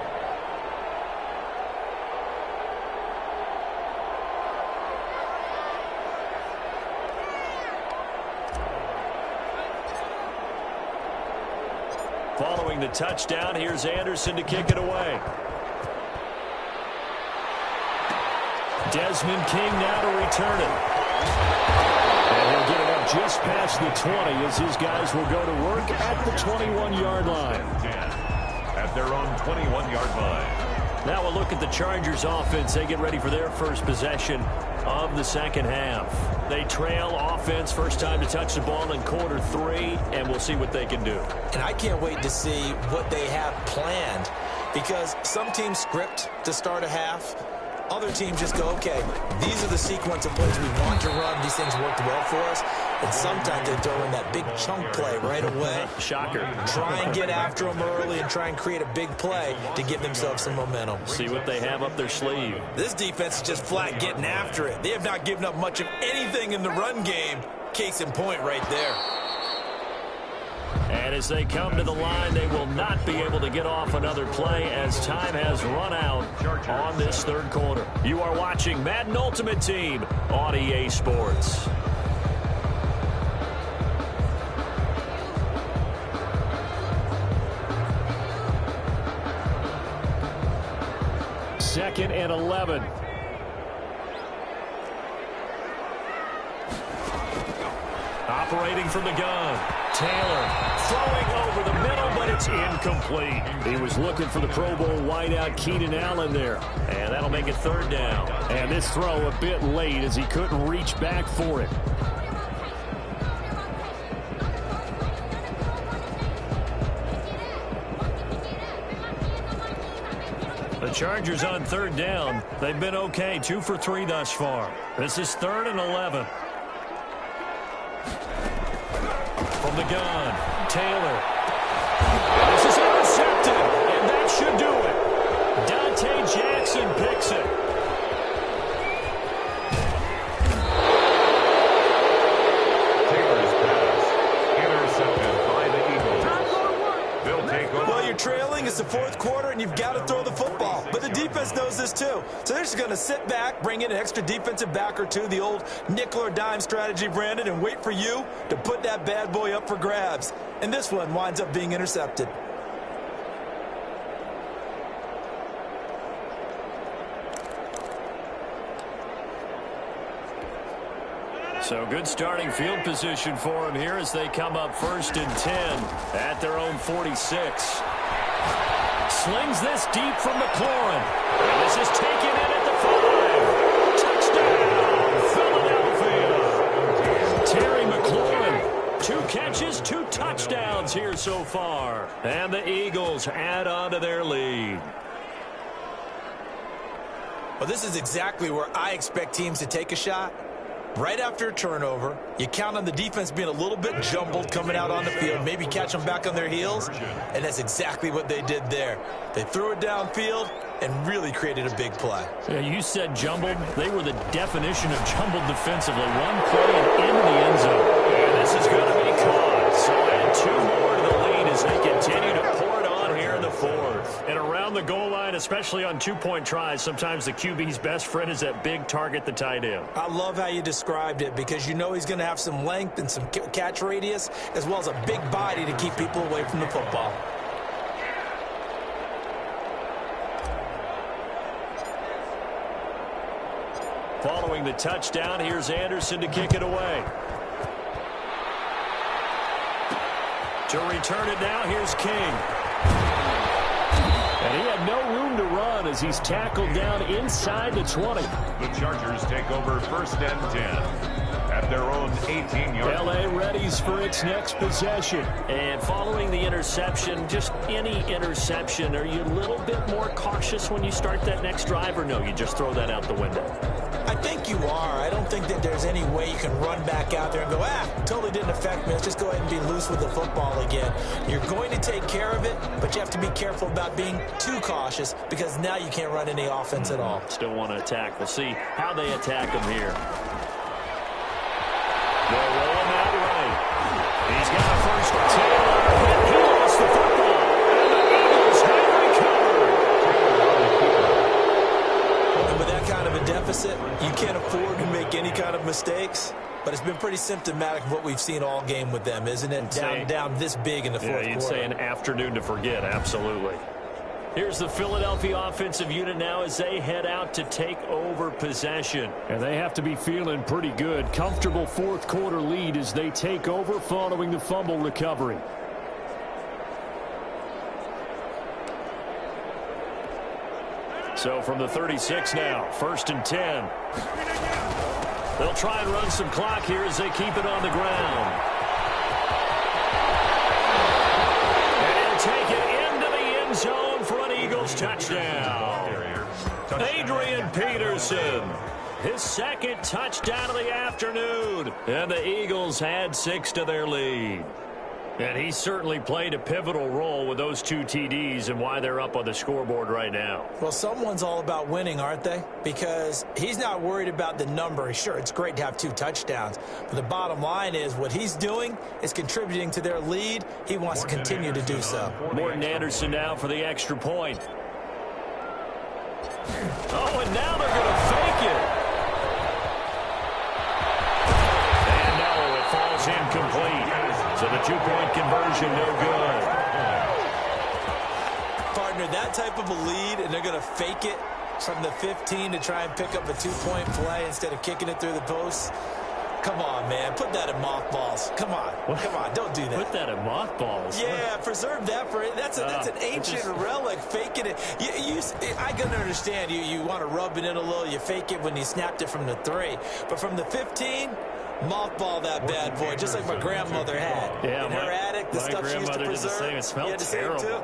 Following the touchdown, here's Anderson to kick it away. Desmond King now to return it. And he'll get it up just past the 20 as his guys will go to work at the 21-yard line. At their own 21-yard line. Now we'll look at the Chargers offense. They get ready for their first possession of the second half. They trail offense, first time to touch the ball in quarter 3, and we'll see what they can do. And I can't wait to see what they have planned, because some teams script to start a half. Other teams just go, okay, these are the sequence of plays we want to run. These things worked well for us. And sometimes they throw in that big chunk play right away. Shocker. Try and get after them early and try and create a big play to give themselves some momentum. See what they have up their sleeve. This defense is just flat getting after it. They have not given up much of anything in the run game. Case in point right there. And as they come to the line, they will not be able to get off another play as time has run out on this third quarter. You are watching Madden Ultimate Team on EA Sports. Second and 11. Operating from the gun. Taylor throwing over the middle, but it's incomplete. He was looking for the Pro Bowl wideout Keenan Allen there. And that'll make it third down. And this throw a bit late as he couldn't reach back for it. The Chargers on third down. They've been okay, 2 for 3 thus far. This is 3rd and 11. From the gun, Taylor. This is intercepted, and that should do it. Dante Jackson picks it. Taylor's pass intercepted by the Eagles. They'll take over. Well, you're trailing. It's the 4th quarter, and you've got to throw the football. But the defense knows this, too. So they're just going to sit back, bring in an extra defensive back or two, the old nickel or dime strategy, Brandon, and wait for you to put that bad boy up for grabs. And this one winds up being intercepted. So good starting field position for them here as they come up 1st and 10 at their own 46. Slings this deep from McLaurin. And this is taken in at the 5. Touchdown, Philadelphia. Terry McLaurin, 2 catches, 2 touchdowns here so far. And the Eagles add on to their lead. Well, this is exactly where I expect teams to take a shot. Right after a turnover, you count on the defense being a little bit jumbled coming out on the field, maybe catch them back on their heels, and that's exactly what they did there. They threw it downfield and really created a big play. Yeah, you said jumbled. They were the definition of jumbled defensively. One play and into the end zone. And this is going to be caught. So add 2 more to the lead as they continue to pour it on here in the 4th. And around the goal line, especially on 2-point tries, sometimes the QB's best friend is that big target, the tight end. I love how you described it because you know he's going to have some length and some catch radius as well as a big body to keep people away from the football. Following the touchdown, here's Anderson to kick it away. To return it now, here's King. And he had no room to run as he's tackled down inside the 20. The Chargers take over 1st and 10 at their own 18-yard LA line. readies for its next possession. And following the interception, just any interception, are you a little bit more cautious when you start that next drive, or no, you just throw that out the window? I think you are. I don't think that there's any way you can run back out there and go, totally didn't affect me. Let's just go ahead and be loose with the football again. You're going to take care of it, but you have to be careful about being too cautious because now you can't run any offense at all. Still want to attack. We'll see how they attack him here. They'll roll him out right. He's got a first. Taylor, he lost the football. And but it's been pretty symptomatic of what we've seen all game with them, isn't it? Down this big in the fourth quarter. You'd say an afternoon to forget, absolutely. Here's the Philadelphia offensive unit now as they head out to take over possession. And they have to be feeling pretty good. Comfortable fourth quarter lead as they take over following the fumble recovery. So from the 36 now, 1st and 10. They'll try and run some clock here as they keep it on the ground. And he'll take it into the end zone for an Eagles touchdown. Adrian Peterson, his second touchdown of the afternoon. And the Eagles add 6 to their lead. And he certainly played a pivotal role with those 2 TDs and why they're up on the scoreboard right now. Well, someone's all about winning, aren't they? Because he's not worried about the number. Sure, it's great to have 2 touchdowns. But the bottom line is what he's doing is contributing to their lead. He wants to continue to do so. Morton Anderson now for the extra point. Oh, and now they're going to fake it. And no, it falls incomplete. So the 2-point conversion, no good. Partner, that type of a lead, and they're going to fake it from the 15 to try and pick up a 2-point play instead of kicking it through the posts. Come on, man. Put that in mothballs. Come on. Come on. Don't do that. Put that in mothballs? Yeah, preserve that for it. That's an ancient relic, faking it. I can understand you want to rub it in a little. You fake it when you snapped it from the 3. But from the 15... mothball that bad boy, just like my grandmother had. Yeah, in her attic, the stuff she used to preserve. Did the same. It smelled terrible. Too.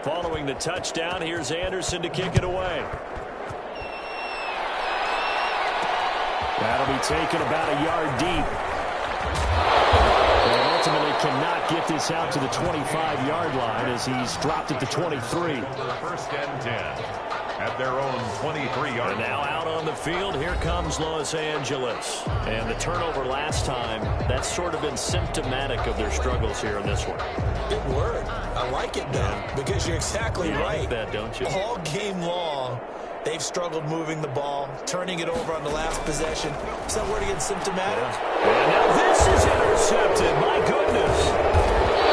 Following the touchdown, here's Anderson to kick it away. That'll be taken about a yard deep. And ultimately cannot get this out to the 25-yard line as he's dropped at the 23. 1st and 10 at their own 23-yard line. And now out on the field, here comes Los Angeles. And the turnover last time, that's sort of been symptomatic of their struggles here in this one. Good word. I like it, though, because you're exactly right. Like that, don't you? All game long, they've struggled moving the ball, turning it over on the last possession. Is that word again symptomatic? Yeah. And now this is intercepted. My goodness.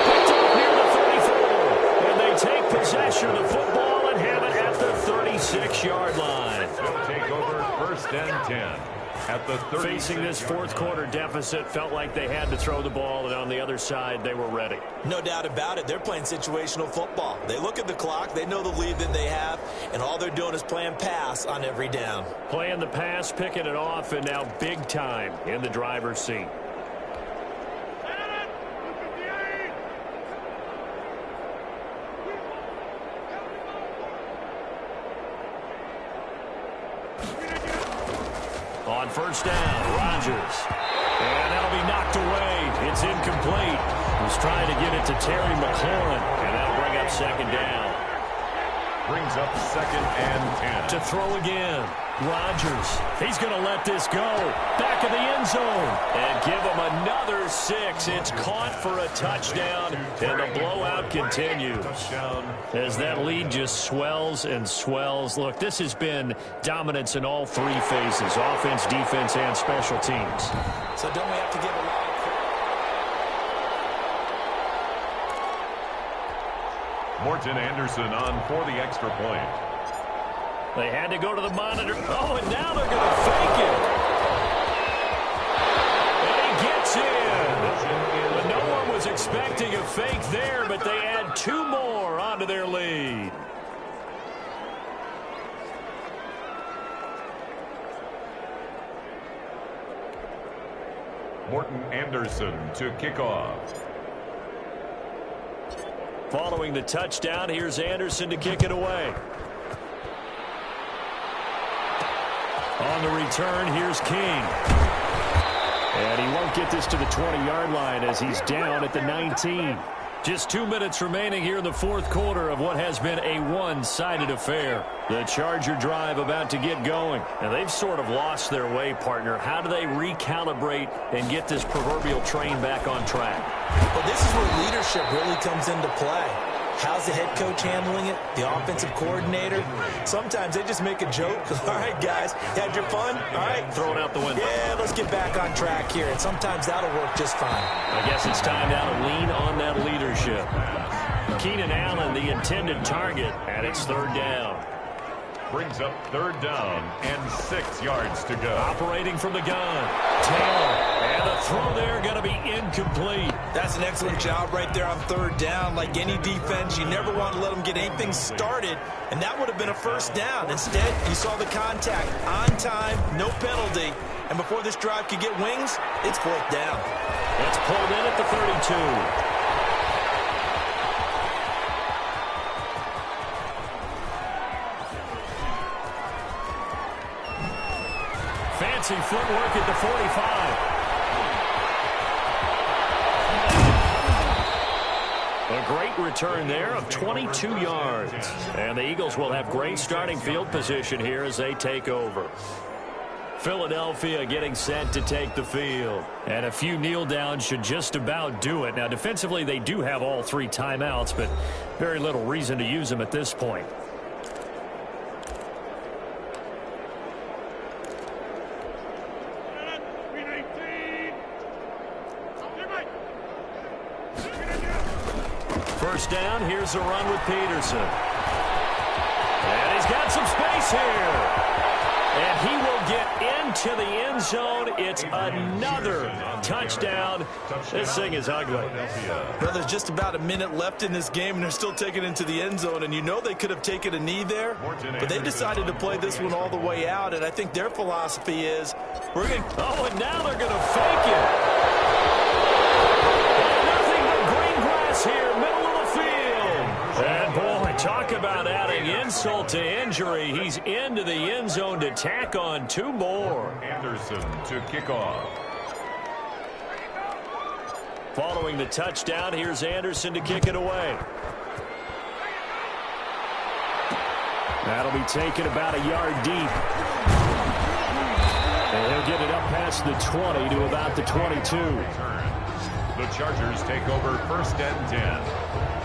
Picked up near the 34. And they take possession of the football and have it at the 36-yard line. They'll take over 1st and 10 at the 36. Facing this fourth quarter deficit, felt like they had to throw the ball, and on the other side, they were ready. No doubt about it. They're playing situational football. They look at the clock. They know the lead that they have, and all they're doing is playing pass on every down. Playing the pass, picking it off, and now big time in the driver's seat. On 1st down, Rodgers. And that'll be knocked away. It's incomplete. He's trying to get it to Terry McLaurin, and that'll bring up 2nd down. Brings up 2nd and 10. To throw again. Rodgers. He's going to let this go. Back in the end zone. And give him another 6. It's caught for a touchdown. And the blowout continues. As that lead just swells and swells. Look, this has been dominance in all 3 phases. Offense, defense, and special teams. So don't we have to give a lot of Morton Anderson on for the extra point. They had to go to the monitor. Oh, and now they're going to fake it. And he gets in. But no one was expecting a fake there, but they add 2 more onto their lead. Morton Anderson to kick off. Following the touchdown, here's Anderson to kick it away. On the return, here's King. And he won't get this to the 20-yard line as he's down at the 19. Just 2 minutes remaining here in the fourth quarter of what has been a one-sided affair. The Charger drive about to get going. And they've sort of lost their way, partner. How do they recalibrate and get this proverbial train back on track? Well, this is where leadership really comes into play. How's the head coach handling it? The offensive coordinator? Sometimes they just make a joke. All right, guys, had your fun? All right. Throw it out the window. Yeah, let's get back on track here. And sometimes that'll work just fine. I guess it's time now to lean on that leadership. Keenan Allen, the intended target, and it's third down. Brings up third down and 6 yards to go. Operating from the gun. Taylor. And the throw there going to be incomplete. That's an excellent job right there on third down. Like any defense, you never want to let them get anything started, and that would have been a first down. Instead, you saw the contact on time, no penalty, and before this drive could get wings, it's fourth down. It's pulled in at the 32. Fancy footwork at the 45. A great return there of 22 yards. And the Eagles will have great starting field position here as they take over. Philadelphia getting set to take the field. And a few kneel downs should just about do it. Now, defensively, they do have all 3 timeouts, but very little reason to use them at this point. First down, here's a run with Peterson. And he's got some space here. And he will get into the end zone. It's another touchdown. This thing is ugly. Well, there's just about a minute left in this game, and they're still taking it into the end zone. And you know they could have taken a knee there, but they decided to play this one all the way out. And I think their philosophy is, we're going to... Oh, and now they're going to fake it. And nothing but green grass here, middle of the field. And boy, talk about adding insult to injury. He's into the end zone to tack on 2 more. Anderson to kick off. Following the touchdown, here's Anderson to kick it away. That'll be taken about a yard deep. And he'll get it up past the 20 to about the 22. The Chargers take over first and 10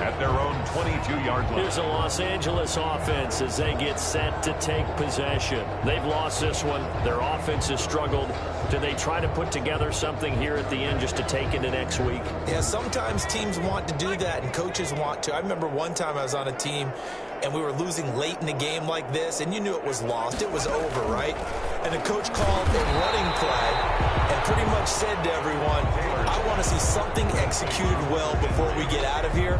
at their own 22-yard line. Here's a Los Angeles offense as they get set to take possession. They've lost this one. Their offense has struggled. Do they try to put together something here at the end just to take into next week? Yeah, sometimes teams want to do that, and coaches want to. I remember one time I was on a team, and we were losing late in the game like this, and you knew it was lost. It was over, right? And the coach called a running play and pretty much said to everyone, I want to see something executed well before we get out of here.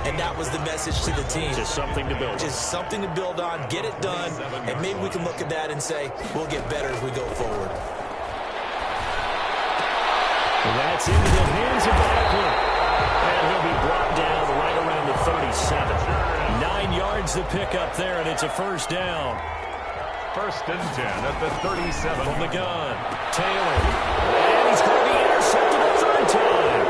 And that was the message to the team. Just something to build on. Just something to build on, get it done, and maybe we can look at that and say, we'll get better as we go forward. And that's into the hands of Eckler. And he'll be brought down right around the 37. 9 yards to pick up there, and it's a first down. First and 10 at the 37. From the gun, Taylor. And he's going to be intercepted a third time.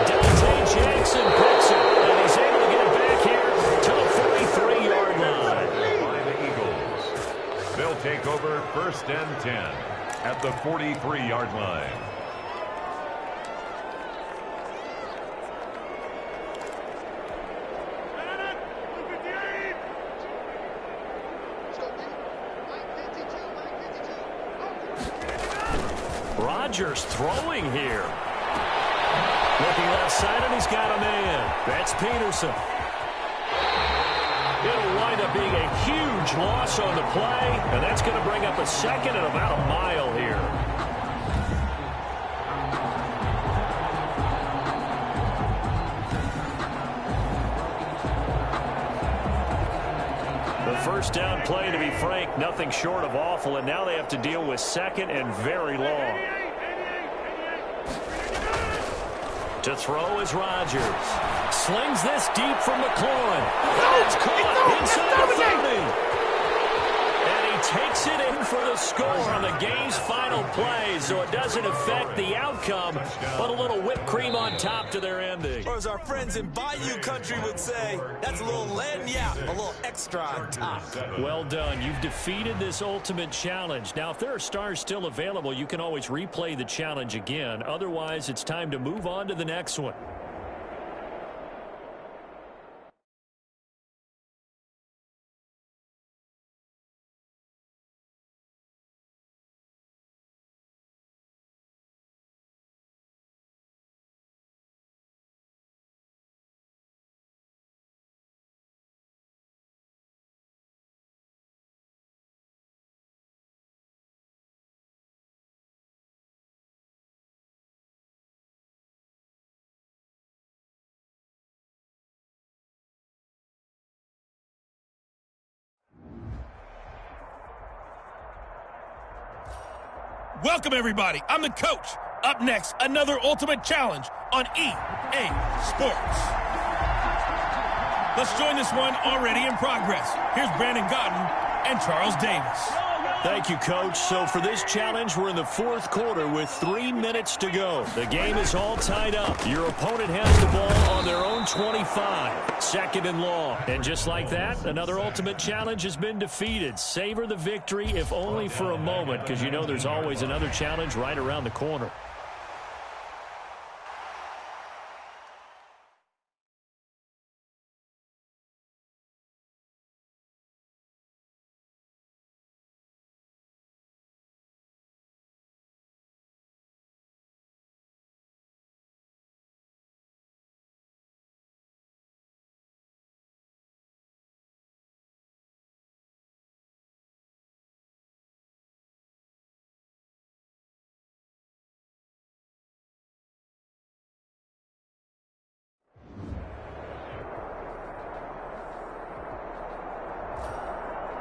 Dante Jackson picks it, and he's able to get it back here to the 43-yard line. By the Eagles. They'll take over first and 10 at the 43-yard line. Rodgers throwing here. Looking left side, and he's got a man. That's Peterson. It'll wind up being a huge loss on the play, and that's going to bring up a second and about a mile here. The first down play, to be frank, nothing short of awful, and now they have to deal with second and very long. To throw is Rodgers. Slings this deep from McLaurin. It's caught inside the 30. And he takes it in for the score on the game's final play, so it doesn't affect the outcome, but a little whipped cream on top to their ending. Or as our friends in Bayou Country would say, that's a little lagniappe, a little extra on top. Well done. You've defeated this ultimate challenge. Now, if there are stars still available, you can always replay the challenge again. Otherwise, it's time to move on to the next one. Welcome, everybody. I'm the coach. Up next, another Ultimate Challenge on EA Sports. Let's join this one already in progress. Here's Brandon Godden and Charles Davis. Thank you, Coach. So for this challenge, we're in the fourth quarter with 3 minutes to go. The game is all tied up. Your opponent has the ball on their own 25. Second and long. And just like that, another Ultimate Challenge has been defeated. Savor the victory, if only for a moment, because you know there's always another challenge right around the corner.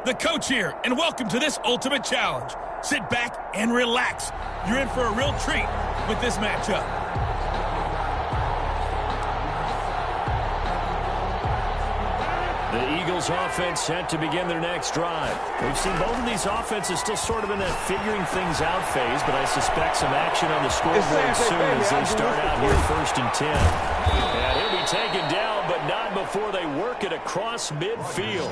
The coach here, and welcome to this Ultimate Challenge. Sit back and relax. You're in for a real treat with this matchup. The Eagles offense set to begin their next drive. We've seen both of these offenses still sort of in that figuring things out phase, but I suspect some action on the scoreboard soon as they start out here 1st and 10. And he'll be taken down, but not before they work it across midfield.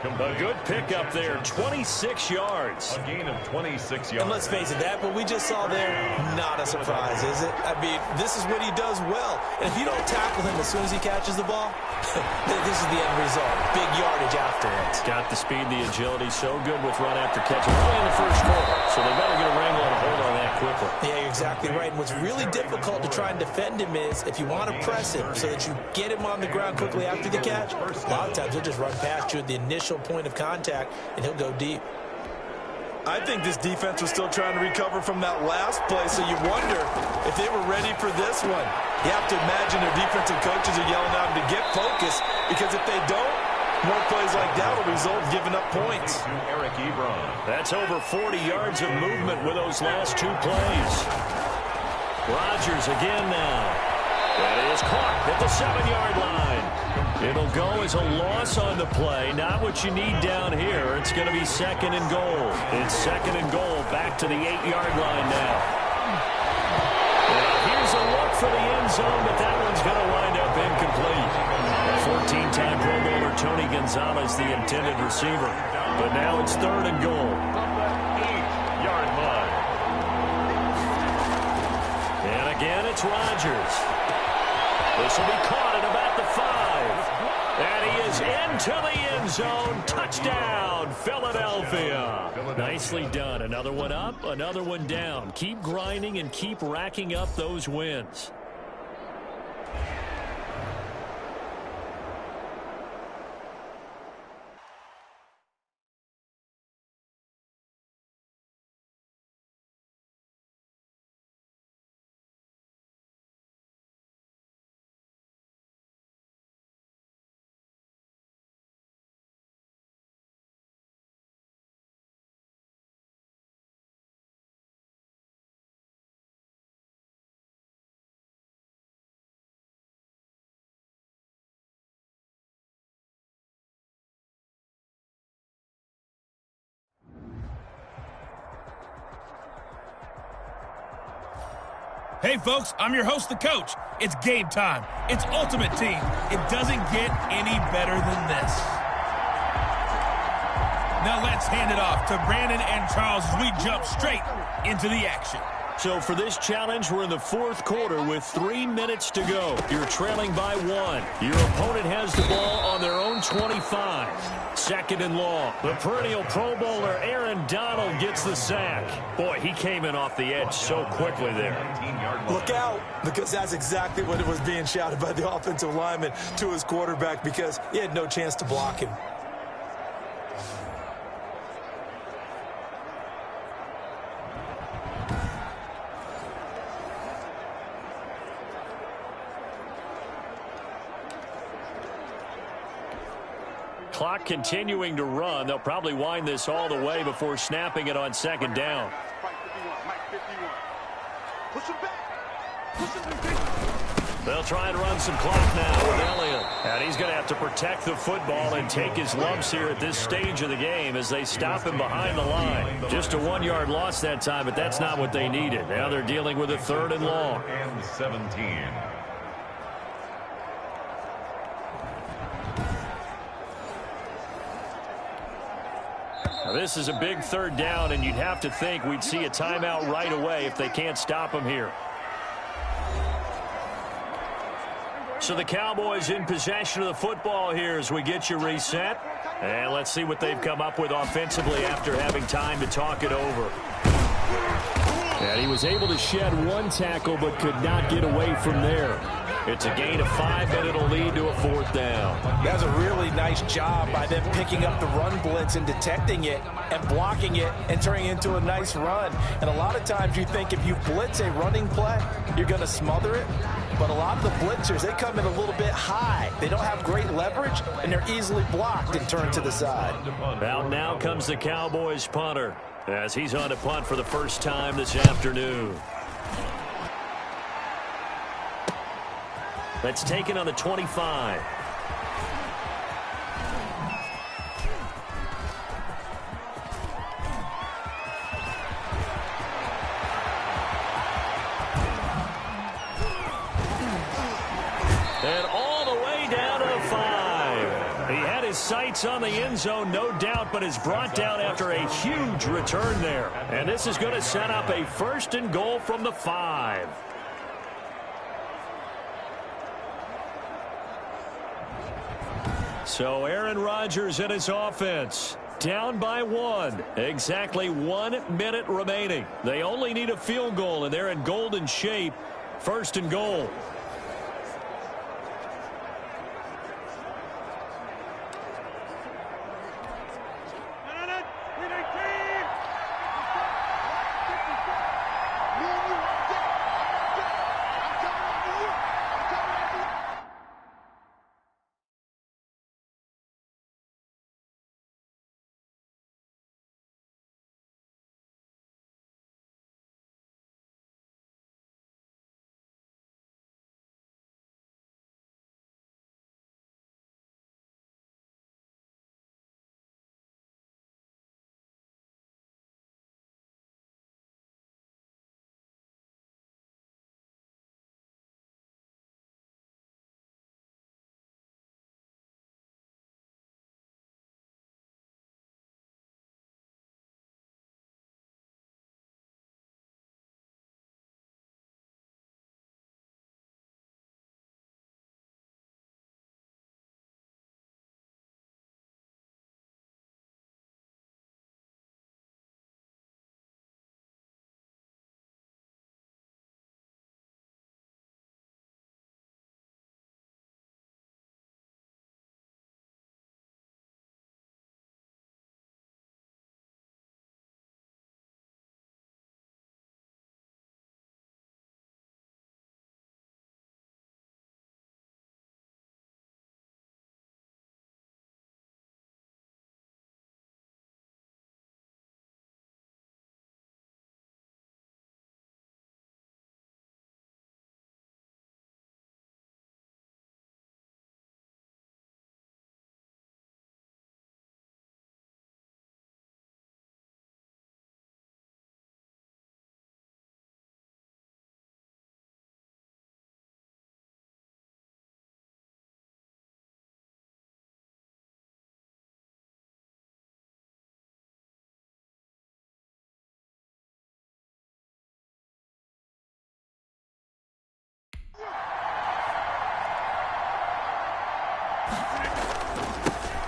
A good pickup there, 26 yards. A gain of 26 yards. And let's face it, that what we just saw there, not a surprise, is it? I mean, this is what he does well. And if you don't tackle him as soon as he catches the ball, this is the end result. Big yardage afterwards. Got the speed, the agility, so good with run after catch. Early in the first quarter, so they better get a wrangle and a hold on that quickly. Yeah, you're exactly right. And what's really difficult to try and defend him is if you want to press him so that you get him on the ground quickly after the catch, a lot of times he'll just run past you at the initial point of contact, and he'll go deep. I think this defense was still trying to recover from that last play, so you wonder if they were ready for this one. You have to imagine their defensive coaches are yelling at them to get focused, because if they don't, more plays like that will result in giving up points. That's over 40 yards of movement with those last two plays. Rodgers again now. That is caught at the 7-yard line. It'll go as a loss on the play. Not what you need down here. It's going to be 2nd and goal. It's 2nd and goal back to the 8-yard line now. And here's a look for the end zone, but that one's going to wind up incomplete. 14-time Pro Bowler Tony Gonzalez, the intended receiver. But now it's 3rd and goal. 8-yard line. And again, it's Rodgers. This will be caught at about the 5. And he is into the end zone. Touchdown, Philadelphia. Nicely done. Another one up, another one down. Keep grinding and keep racking up those wins. Hey, folks, I'm your host, the coach. It's game time. It's Ultimate Team. It doesn't get any better than this. Now let's hand it off to Brandon and Charles as we jump straight into the action. So for this challenge, we're in the fourth quarter with 3 minutes to go. You're trailing by 1. Your opponent has the ball on their own 25. 2nd and long. The perennial Pro Bowler Aaron Donald gets the sack. Boy, he came in off the edge so quickly there. Look out, because that's exactly what it was being shouted by the offensive lineman to his quarterback, because he had no chance to block him. Clock continuing to run. They'll probably wind this all the way before snapping it on 2nd down. Push him back. Push him back. They'll try and run some clock now with Elliott. And he's going to have to protect the football and take his lumps here at this stage of the game as they stop him behind the line. Just a 1-yard loss that time, but that's not what they needed. Now they're dealing with a 3rd and long. And 17. Now this is a big 3rd down, and you'd have to think we'd see a timeout right away if they can't stop him here. So the Cowboys in possession of the football here as we get you reset. And let's see what they've come up with offensively after having time to talk it over. And he was able to shed 1 tackle but could not get away from there. It's a gain of 5, but it'll lead to a 4th down. That's a really nice job by them picking up the run blitz and detecting it and blocking it and turning it into a nice run. And a lot of times you think if you blitz a running play, you're going to smother it. But a lot of the blitzers, they come in a little bit high. They don't have great leverage, and they're easily blocked and turned to the side. Out now comes the Cowboys punter as he's on to punt for the first time this afternoon. That's taken on the 25. And all the way down to 5. He had his sights on the end zone, no doubt, but is brought down after a huge return there. And this is going to set up a 1st and goal from the 5. So Aaron Rodgers and his offense down by 1. Exactly 1 minute remaining. They only need a field goal, and they're in golden shape. 1st and goal.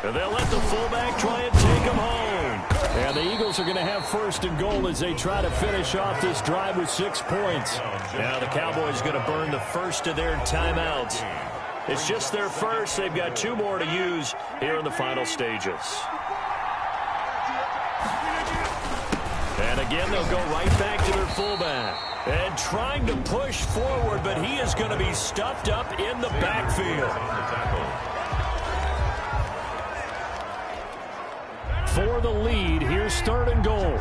And they'll let the fullback try and take him home. And the Eagles are going to have 1st and goal as they try to finish off this drive with 6 points. Now the Cowboys going to burn the first of their timeouts. It's just their first. They've got 2 more to use here in the final stages. And again, they'll go right back to their fullback. And trying to push forward, but he is going to be stuffed up in the backfield. For the lead, here's 3rd and goal.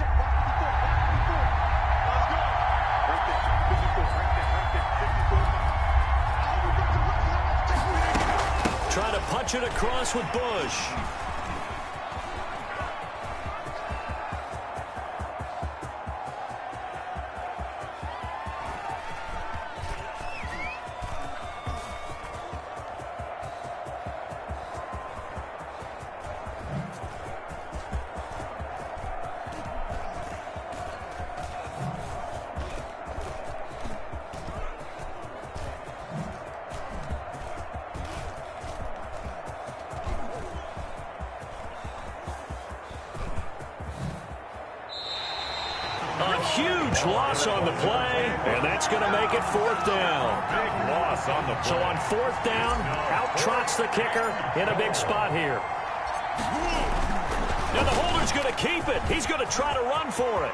trying to punch it across with Bush. Huge loss on the play, and that's going to make it 4th down. Big loss on the play. So on 4th down, out trots the kicker in a big spot here. Now the holder's going to keep it. He's going to try to run for it.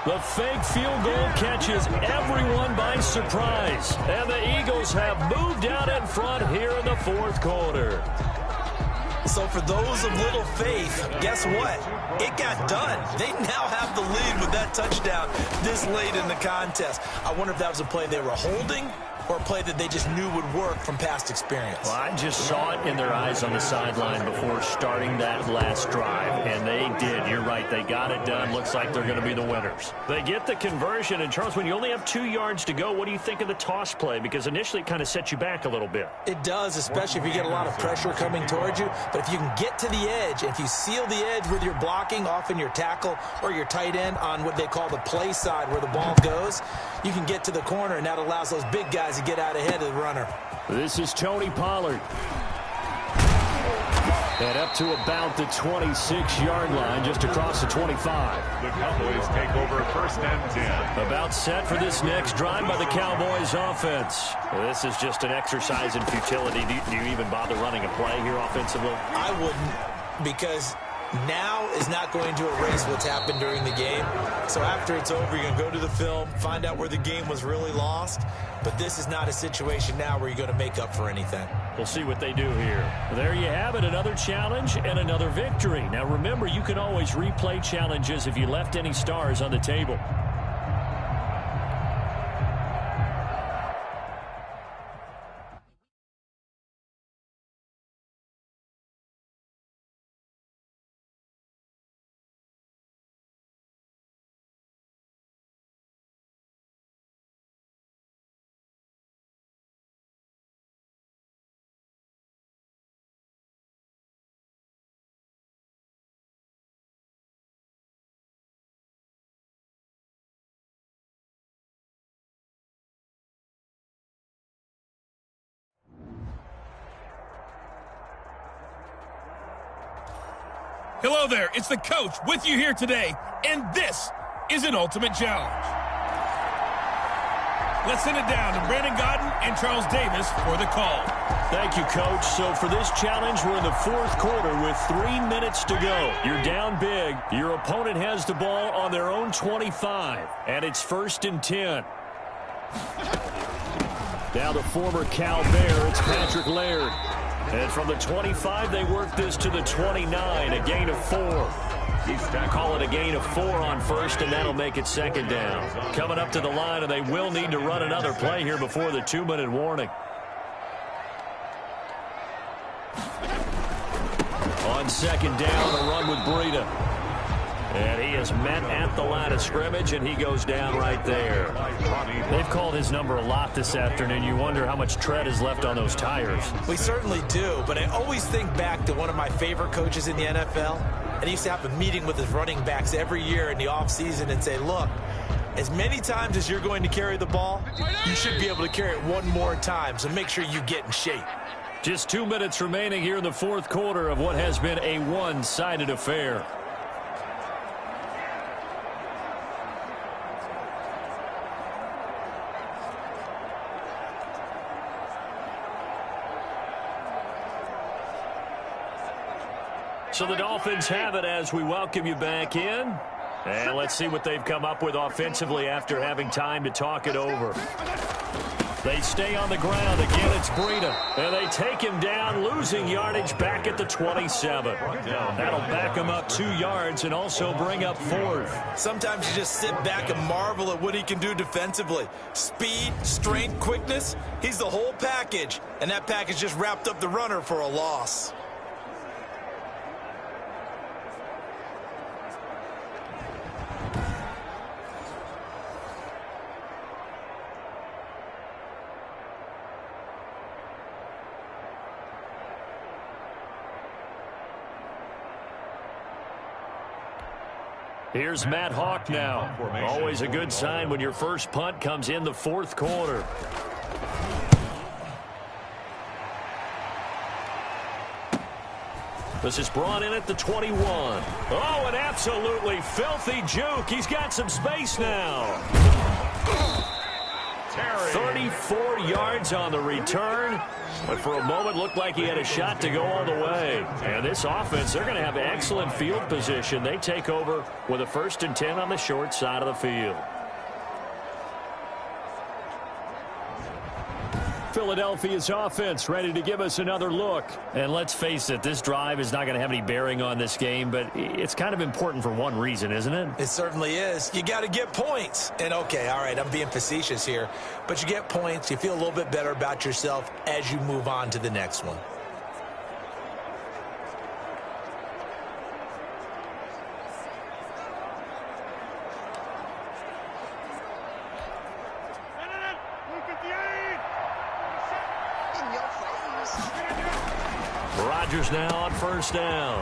The fake field goal catches everyone by surprise. And the Eagles have moved out in front here in the 4th quarter. So for those of little faith, guess what? It got done. They now have the lead with that touchdown this late in the contest. I wonder if that was a play they were holding or a play that they just knew would work from past experience. Well, I just saw it in their eyes on the sideline before starting that last drive, and they did. You're right. They got it done. Looks like they're going to be the winners. They get the conversion, and Charles, when you only have 2 yards to go, what do you think of the toss play? Because initially it kind of sets you back a little bit. It does, especially if you get a lot of pressure coming towards you. But if you can get to the edge, if you seal the edge with your blocking, often your tackle or your tight end on what they call the play side where the ball goes, you can get to the corner, and that allows those big guys to get out ahead of the runner. This is Tony Pollard. And up to about the 26-yard line, just across the 25. The Cowboys take over 1st and 10. About set for this next drive by the Cowboys offense. This is just an exercise in futility. Do you even bother running a play here offensively? I wouldn't, because now is not going to erase what's happened during the game. So after it's over, you're going to go to the film, find out where the game was really lost. But this is not a situation now where you're going to make up for anything. We'll see what they do here. There you have it, another challenge and another victory. Now remember, you can always replay challenges if you left any stars on the table. Hello there, it's the coach with you here today, and this is an ultimate challenge. Let's send it down to Brandon Godden and Charles Davis for the call. Thank you, Coach. So for this challenge, we're in the 4th quarter with 3 minutes to go. You're down big. Your opponent has the ball on their own 25, and it's 1st and 10. Now the former Cal Bear, it's Patrick Laird. And from the 25, they work this to the 29, a gain of 4. Call it a gain of 4 on 1st, and that'll make it 2nd down. Coming up to the line, and they will need to run another play here before the 2-minute warning. On 2nd down, a run with Breida. And he is met at the line of scrimmage, and he goes down right there. They've called his number a lot this afternoon. You wonder how much tread is left on those tires. We certainly do, but I always think back to one of my favorite coaches in the NFL, and he used to have a meeting with his running backs every year in the offseason and say, look, as many times as you're going to carry the ball, you should be able to carry it one more time, so make sure you get in shape. Just 2 minutes remaining here in the 4th quarter of what has been a one-sided affair. So the Dolphins have it as we welcome you back in. And let's see what they've come up with offensively after having time to talk it over. They stay on the ground. Again, it's Breida. And they take him down, losing yardage back at the 27. That'll back him up 2 yards and also bring up 4th. Sometimes you just sit back and marvel at what he can do defensively. Speed, strength, quickness, he's the whole package. And that package just wrapped up the runner for a loss. Here's Matt Hawk now. Always a good sign when your first punt comes in the 4th quarter. This is brought in at the 21. Oh, an absolutely filthy juke. He's got some space now. 34 yards on the return. But for a moment, looked like he had a shot to go all the way. And this offense, they're going to have excellent field position. They take over with a 1st and 10 on the short side of the field. Philadelphia's offense ready to give us another look. And let's face it, this drive is not going to have any bearing on this game, but it's kind of important for one reason, isn't it? It certainly is. You got to get points. And okay, all right, I'm being facetious here, but you get points, you feel a little bit better about yourself as you move on to the next one. Rodgers now on 1st down.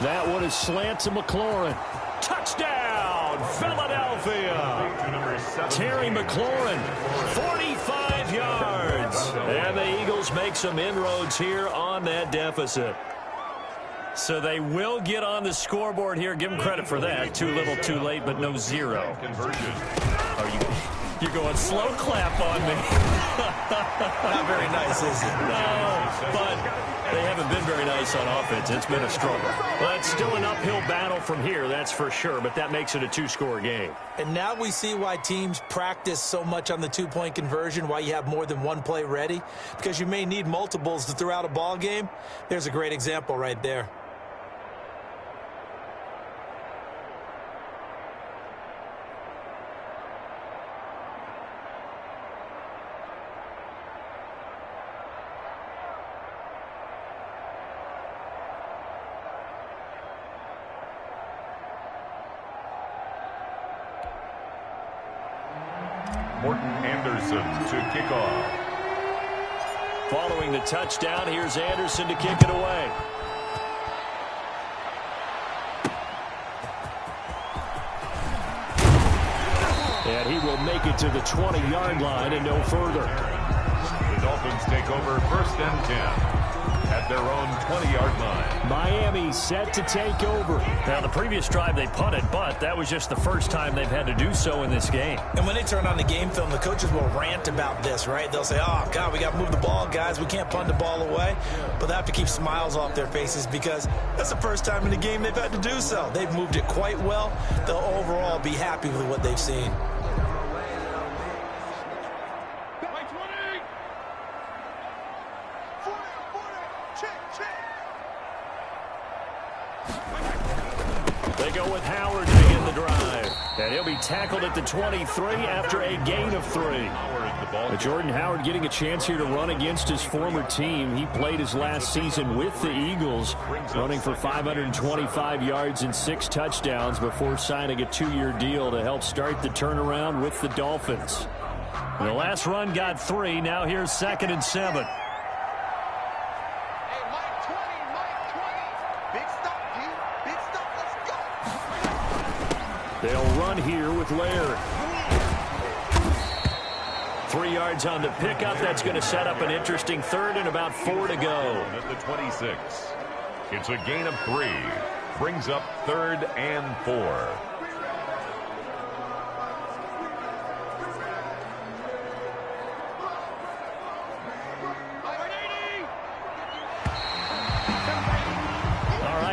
That one is slant to McLaurin. Touchdown, Philadelphia. Terry McLaurin, 45 yards. And the Eagles make some inroads here on that deficit. So they will get on the scoreboard here. Give them credit for that. Too little, too late, but no 0. You're going slow clap on me. Not very nice, is it? No, but they haven't been very nice on offense. It's been a struggle. Well, it's still an uphill battle from here, that's for sure, but that makes it a 2-score game. And now we see why teams practice so much on the 2-point conversion, why you have more than one play ready, because you may need multiples to throw out a ball game. There's a great example right there. To kick off. Following the touchdown, here's Anderson to kick it away. And he will make it to the 20-yard line and no further. The Dolphins take over 1st and 10 at their own 20-yard line. Miami set to take over. Now, the previous drive they punted, but that was just the first time they've had to do so in this game. And when they turn on the game film, the coaches will rant about this, right? They'll say, oh, God, we got to move the ball, guys. We can't punt the ball away. But they have to keep smiles off their faces because that's the first time in the game they've had to do so. They've moved it quite well. They'll overall be happy with what they've seen. They go with Howard to begin the drive. And he'll be tackled at the 23 after a gain of 3. Jordan Howard getting a chance here to run against his former team. He played his last season with the Eagles, running for 525 yards and 6 touchdowns before signing a 2-year deal to help start the turnaround with the Dolphins. And the last run got 3. Now here's 2nd and 7. They'll run here with Laird. 3 yards on the pickup. That's going to set up an interesting 3rd and about 4 to go. At the 26. It's a gain of 3. Brings up 3rd and 4.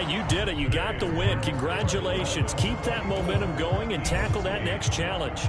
You did it. You got the win. Congratulations. Keep that momentum going and tackle that next challenge.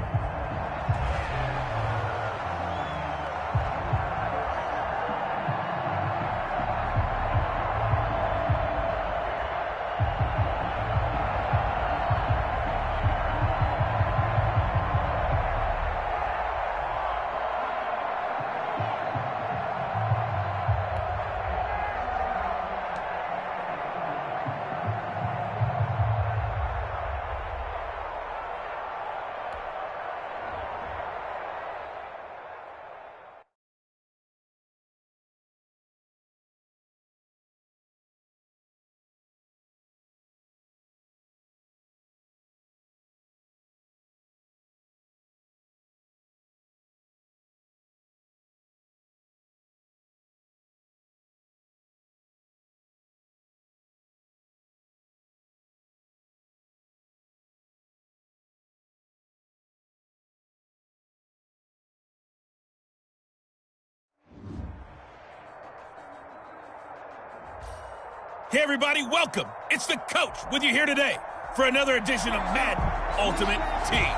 Hey, everybody, welcome. It's the coach with you here today for another edition of Madden Ultimate Team.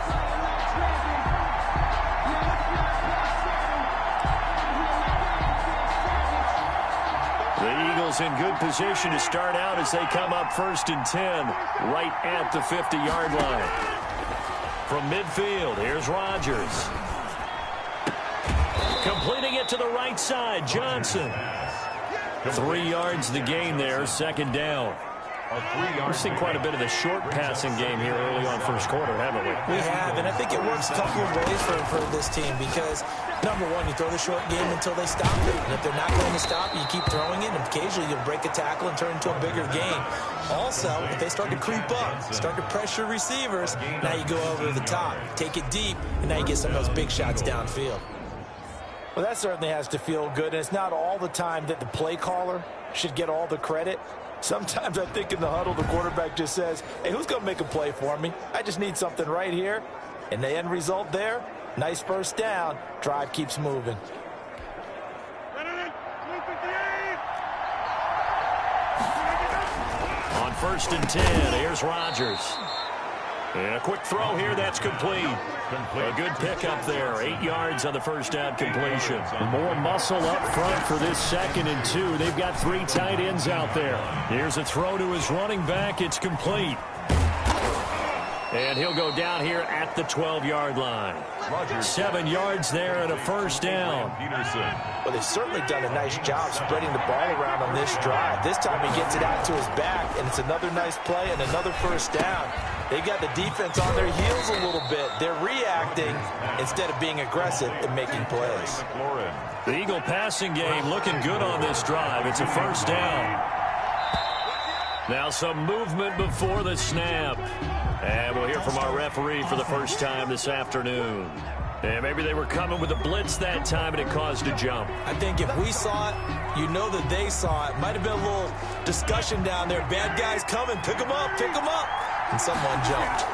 The Eagles in good position to start out as they come up 1st and 10, right at the 50-yard line. From midfield, here's Rodgers. Completing it to the right side, Johnson. 3 yards the gain there, 2nd down. We've seen quite a bit of the short passing game here early on first quarter, haven't we? We have, and I think it works a couple of ways for this team because, number one, you throw the short game until they stop it. And if they're not going to stop, you keep throwing it, and occasionally you'll break a tackle and turn into a bigger gain. Also, if they start to creep up, start to pressure receivers, now you go over to the top, take it deep, and now you get some of those big shots downfield. Well, that certainly has to feel good, and it's not all the time that the play caller should get all the credit. Sometimes I think in the huddle, the quarterback just says, hey, who's going to make a play for me? I just need something right here. And the end result there, nice first down. Drive keeps moving. On 1st and 10, here's Rodgers. And a quick throw here, that's complete. A good pickup there, 8 yards on the first down completion. More muscle up front for this 2nd and 2. They've got 3 tight ends out there. Here's a throw to his running back. It's complete. And he'll go down here at the 12-yard line. 7 yards there and a first down. Well, they've certainly done a nice job spreading the ball around on this drive. This time he gets it out to his back, and it's another nice play and another first down. They got the defense on their heels a little bit. They're reacting instead of being aggressive and making plays. The Eagle passing game looking good on this drive. It's a first down. Now some movement before the snap. And we'll hear from our referee for the first time this afternoon. And maybe they were coming with a blitz that time and it caused a jump. I think if we saw it, you know that they saw it. Might have been a little discussion down there. Bad guys coming. Pick them up. Pick them up. And someone jumped.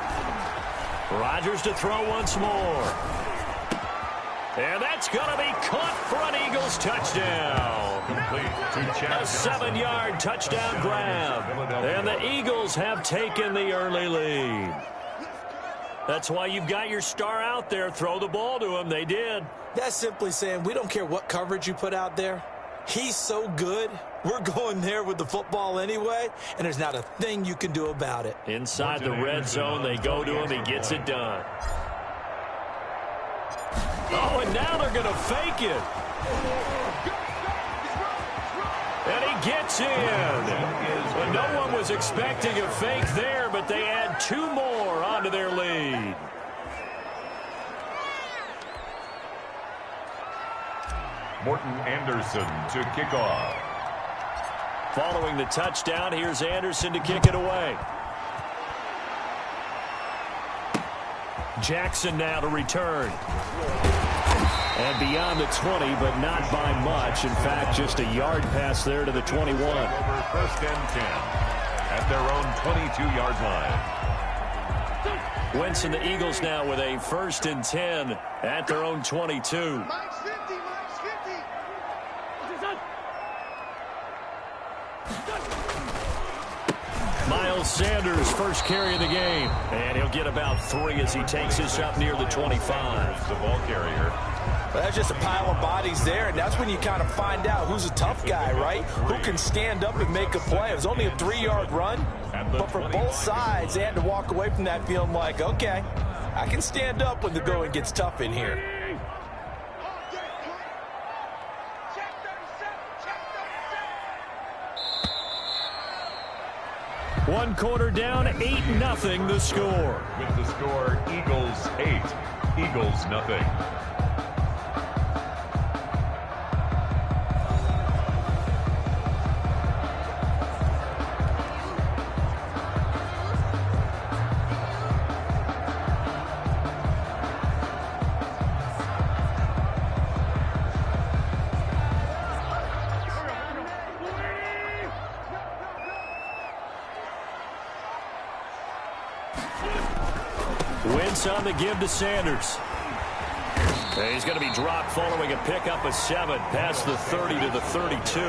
Rodgers to throw once more. And that's going to be caught for an Eagles touchdown. A 7-yard touchdown grab. And the Eagles have taken the early lead. That's why you've got your star out there. Throw the ball to him. They did. That's simply saying we don't care what coverage you put out there. He's so good. We're going there with the football anyway, and there's not a thing you can do about it. Inside the red zone, they go to him. He gets it done. Oh, and now they're going to fake it. And he gets in. Well, no one was expecting a fake there, but they add 2 more onto their lead. Morton Anderson to kick off. Following the touchdown, here's Anderson to kick it away. Jackson now to return. And beyond the 20, but not by much. In fact, just a yard pass there to the 21. Over 1st and 10 at their own 22-yard line. Wentz and the Eagles now with a 1st and 10 at their own 22. Miles Sanders, first carry of the game. And he'll get about 3 as he takes this up near the 25. The ball carrier. Well, that's just a pile of bodies there, and that's when you kind of find out who's a tough guy, right? Who can stand up and make a play. It was only a 3-yard run, but for both sides, they had to walk away from that feeling like, okay, I can stand up when the going gets tough in here. One quarter down, 8-0 the score. With the score, Eagles 8, Eagles nothing. Wentz on the give to Sanders. And he's going to be dropped following a pickup of 7 past the 30 to the 32.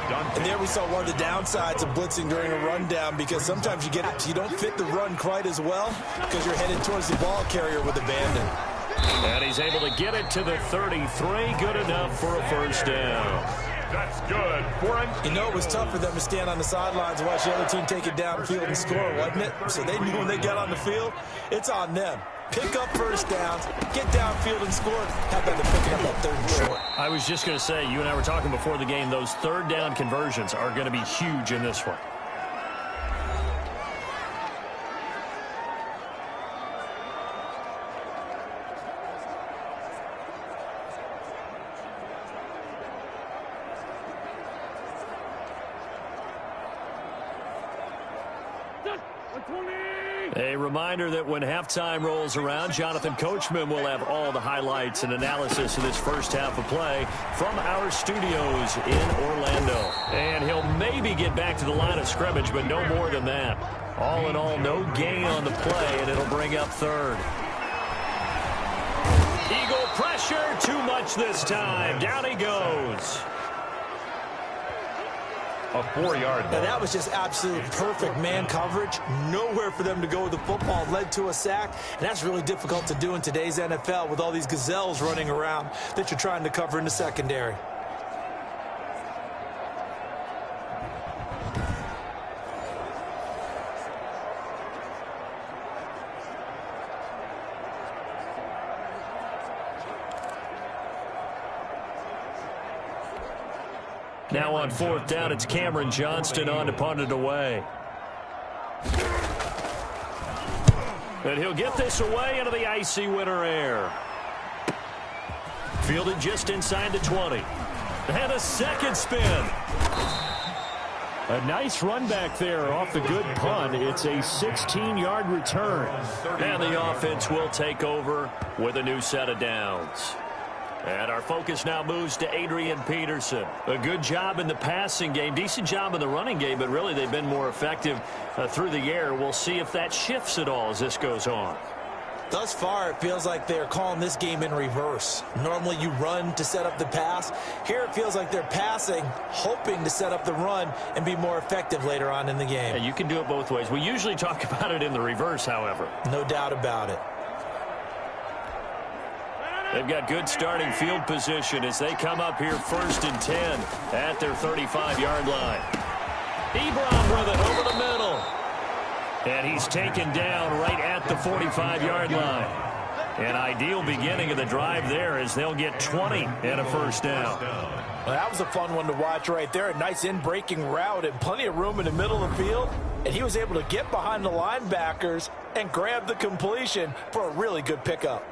Dante. And there we saw one of the downsides of blitzing during a rundown, because sometimes you don't fit the run quite as well because you're headed towards the ball carrier with abandon. And he's able to get it to the 33. Good enough for a first down. That's good for an You know, it was tough for them to stand on the sidelines and watch the other team take it downfield and score, wasn't it? So they knew when they got on the field, it's on them. Pick up first downs, get downfield and score. How about them picking up that third and short? I was just going to say, you and I were talking before the game, those third down conversions are going to be huge in this one. A reminder that when halftime rolls around, Jonathan Coachman will have all the highlights and analysis of this first half of play from our studios in Orlando. And he'll maybe get back to the line of scrimmage, but no more than that. All in all, no gain on the play, and it'll bring up third. Eagle pressure, too much this time. Down he goes. A 4-yard Now, that was just absolute perfect man coverage. Nowhere for them to go with the football. Led to a sack, and that's really difficult to do in today's NFL with all these gazelles running around that you're trying to cover in the secondary. Now on fourth down, it's Cameron Johnston on to punt it away. And he'll get this away into the icy winter air. Fielded just inside the 20. And a second spin. A nice run back there off the good punt. It's a 16-yard return. And the offense will take over with a new set of downs. And our focus now moves to Adrian Peterson. A good job in the passing game, decent job in the running game, but really they've been more effective through the air. We'll see if that shifts at all as this goes on. Thus far, it feels like they're calling this game in reverse. Normally you run to set up the pass. Here it feels like they're passing, hoping to set up the run and be more effective later on in the game. Yeah, you can do it both ways. We usually talk about it in the reverse, however. No doubt about it. They've got good starting field position as they come up here 1st and 10 at their 35-yard line. Ebron with it over the middle. And he's taken down right at the 45-yard line. An ideal beginning of the drive there as they'll get 20 and a first down. Well, that was a fun one to watch right there. A nice in-breaking route and plenty of room in the middle of the field. And he was able to get behind the linebackers and grab the completion for a really good pickup.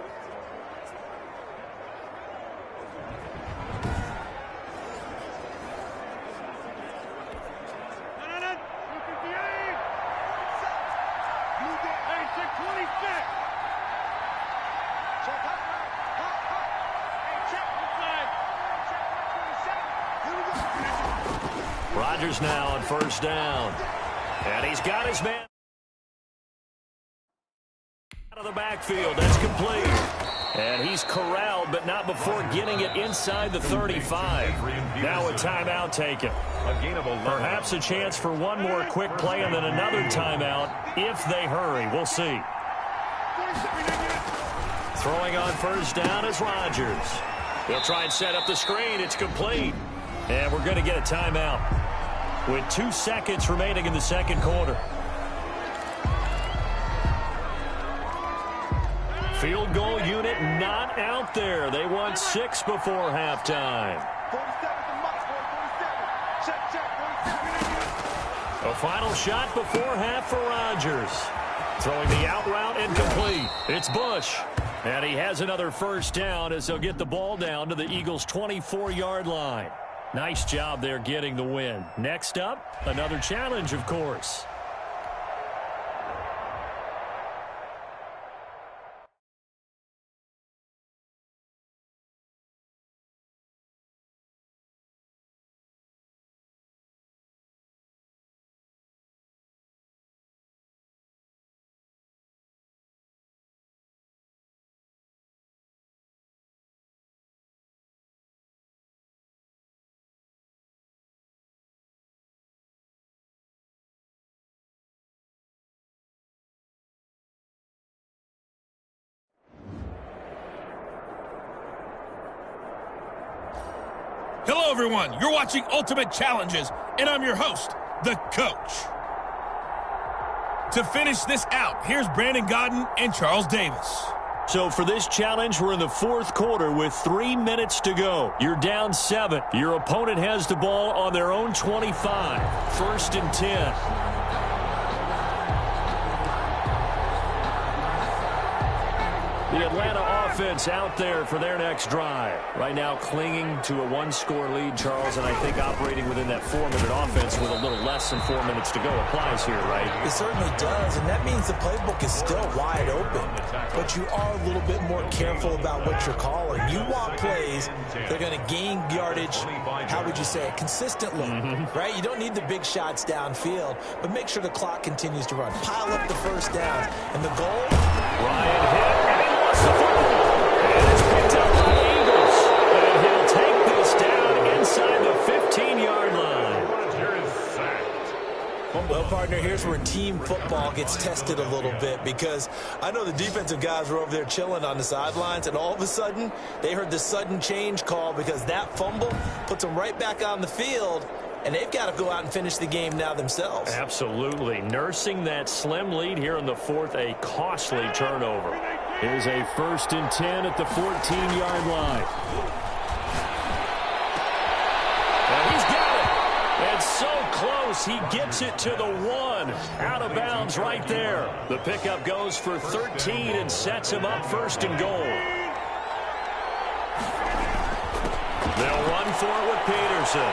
Rodgers now on first down. And he's got his man out of the backfield. That's complete. And he's corralled, but not before getting it inside the 35. Now a timeout taken. Perhaps a chance for one more quick play and then another timeout if they hurry. We'll see. Throwing on first down is Rodgers. He'll try and set up the screen. It's complete. And we're going to get a timeout with 2 seconds remaining in the second quarter. Field goal unit not out there. They won 6 before halftime. A final shot before half for Rodgers. Throwing the out route incomplete. It's Bush. And he has another first down as they'll get the ball down to the Eagles' 24-yard line. Nice job there getting the win. Next up, another challenge, of course. Hello, everyone. You're watching Ultimate Challenges, and I'm your host, the Coach. To finish this out, here's Brandon Godden and Charles Davis. So for this challenge, we're in the fourth quarter with 3 minutes to go. You're down 7. Your opponent has the ball on their own 25. 1st and 10. The Atlanta offense out there for their next drive. Right now clinging to a one-score lead, Charles, and I think operating within that 4-minute offense with a little less than 4 minutes to go applies here, right? It certainly does, and that means the playbook is still wide open. But you are a little bit more careful about what you're calling. You want plays that are going to gain yardage, how would you say it, consistently, right? You don't need the big shots downfield, but make sure the clock continues to run. Pile up the first downs, and the goal? Ryan hit, and he lost the football. And it's picked up by the Eagles. And he'll take this down inside the 15-yard line. Well, partner, here's where team football gets tested a little bit, because I know the defensive guys were over there chilling on the sidelines, and all of a sudden, they heard the sudden change call because that fumble puts them right back on the field, and they've got to go out and finish the game now themselves. Absolutely. Nursing that slim lead here in the fourth, a costly turnover. Here's a 1st and 10 at the 14-yard line. And he's got it. And so close, he gets it to the 1. Out of bounds right there. The pickup goes for 13 and sets him up 1st and goal. They'll run for it with Peterson.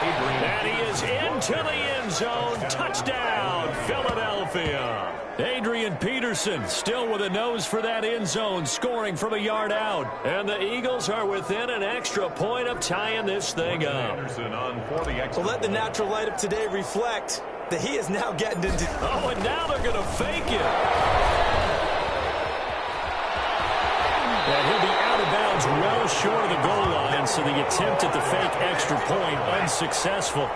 And he is into the end zone. Touchdown, Philadelphia. Adrian Peterson still with a nose for that end zone, scoring from a yard out. And the Eagles are within an extra point of tying this thing up. Well, let the natural light of today reflect that he is now getting into... Oh, and now they're going to fake it. And he'll be out of bounds well short of the goal line, so the attempt at the fake extra point unsuccessful.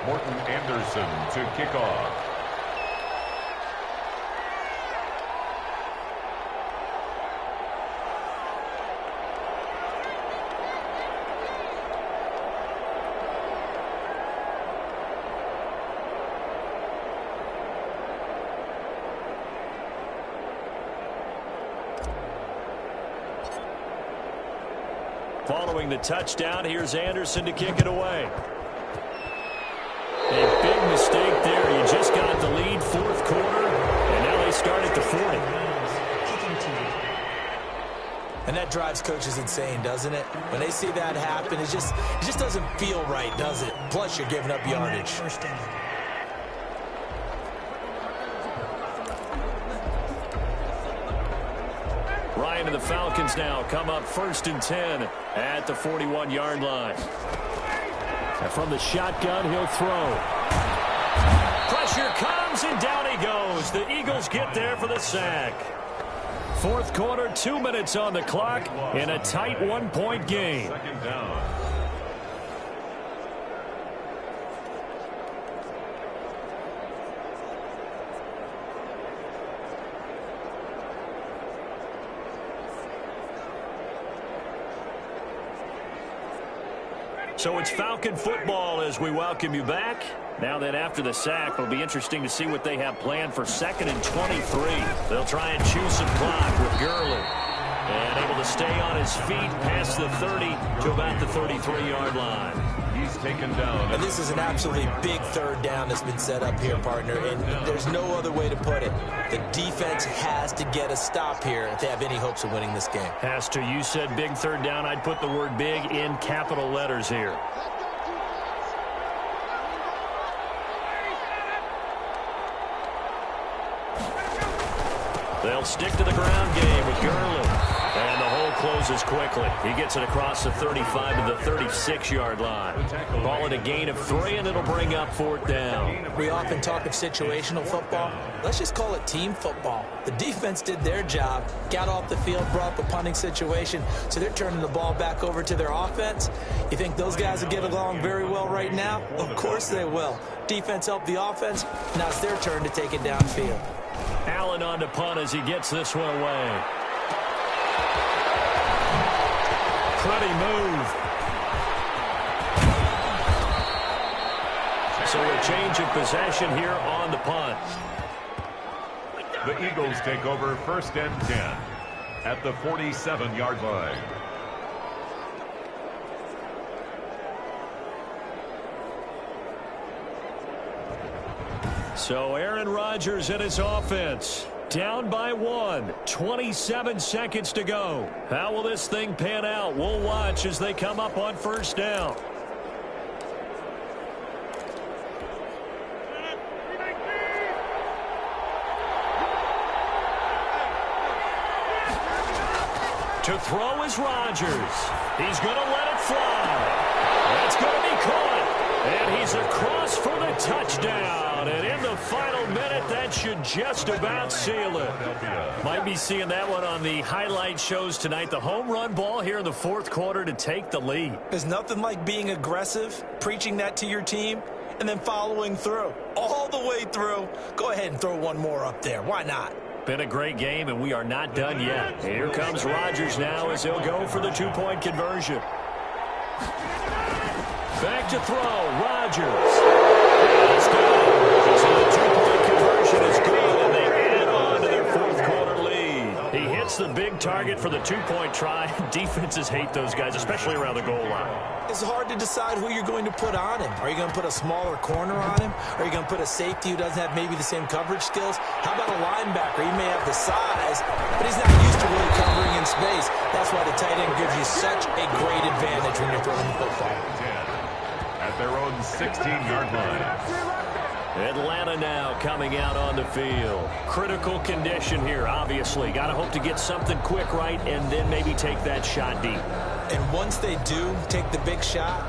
Morton Anderson to kick off. Following the touchdown, here's Anderson to kick it away. A big mistake there. You just got the lead, fourth quarter, and now they start at the 40. And that drives coaches insane, doesn't it? When they see that happen, it just doesn't feel right, does it? Plus, you're giving up yardage. Ryan and the Falcons now come up 1st and 10 at the 41-yard line. And from the shotgun, he'll throw. Pressure comes, and down he goes. The Eagles get there for the sack. Fourth quarter, 2 minutes on the clock in a tight 1-point game. Second down. So it's Falcon football as we welcome you back. Now that after the sack, it'll be interesting to see what they have planned for 2nd and 23. They'll try and chew some clock with Gurley. And able to stay on his feet past the 30 to about the 33-yard line. He's taken down. And this is an absolutely big third down that's been set up here, partner, and there's no other way to put it. The defense has to get a stop here if they have any hopes of winning this game. Has to. You said big third down. I'd put the word big in capital letters here. They'll stick to the ground game with Gurley. And the whole closes quickly. He gets it across the 35 to the 36-yard line. Call it a gain of 3, and it'll bring up 4th down. We often talk of situational football. Let's just call it team football. The defense did their job, got off the field, brought up a punting situation, so they're turning the ball back over to their offense. You think those guys will get along very well right now? Of course they will. Defense helped the offense. Now it's their turn to take it downfield. Allen on to punt as he gets this one away. Pretty move. So a change of possession here on the punt. The Eagles take over 1st and 10 at the 47-yard line. So Aaron Rodgers and his offense down by 1. 27 seconds to go. How will this thing pan out? We'll watch as they come up on 1st down. To throw is Rodgers. He's going to let it fly. That's going to be caught. And he's across for the touchdown. And in the final minute, that should just about seal it. Might be seeing that one on the highlight shows tonight. The home run ball here in the 4th quarter to take the lead. There's nothing like being aggressive, preaching that to your team, and then following through. All the way through. Go ahead and throw one more up there. Why not? Been a great game, and we are not done yet. Here comes Rodgers now as he'll go for the 2-point conversion. Back to throw, Rodgers. It's good. So the 2-point conversion is good, and they add on to their 4th quarter lead. He hits the big target for the 2-point try. Defenses hate those guys, especially around the goal line. It's hard to decide who you're going to put on him. Are you going to put a smaller corner on him? Are you going to put a safety who doesn't have maybe the same coverage skills? How about a linebacker? He may have the size, but he's not used to really covering in space. That's why the tight end gives you such a great advantage when you're throwing the football. At their own 16-yard line. Atlanta now coming out on the field. Critical condition here, obviously. Got to hope to get something quick right and then maybe take that shot deep. And once they do take the big shot,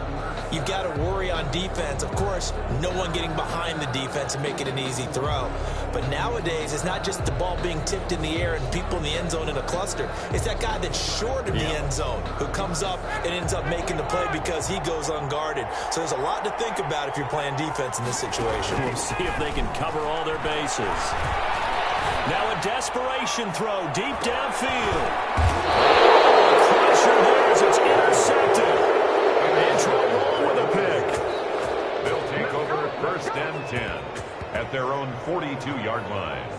you've got to worry on defense. Of course, no one getting behind the defense and making an easy throw. But nowadays, it's not just the ball being tipped in the air and people in the end zone in a cluster. It's that guy that's short of the end zone who comes up and ends up making the play because he goes unguarded. So there's a lot to think about if you're playing defense in this situation. We'll see if they can cover all their bases. Now a desperation throw deep downfield. Crusher there as it's intercepted. And trouble with a pick. They'll take over 1st and 10 at their own 42-yard line.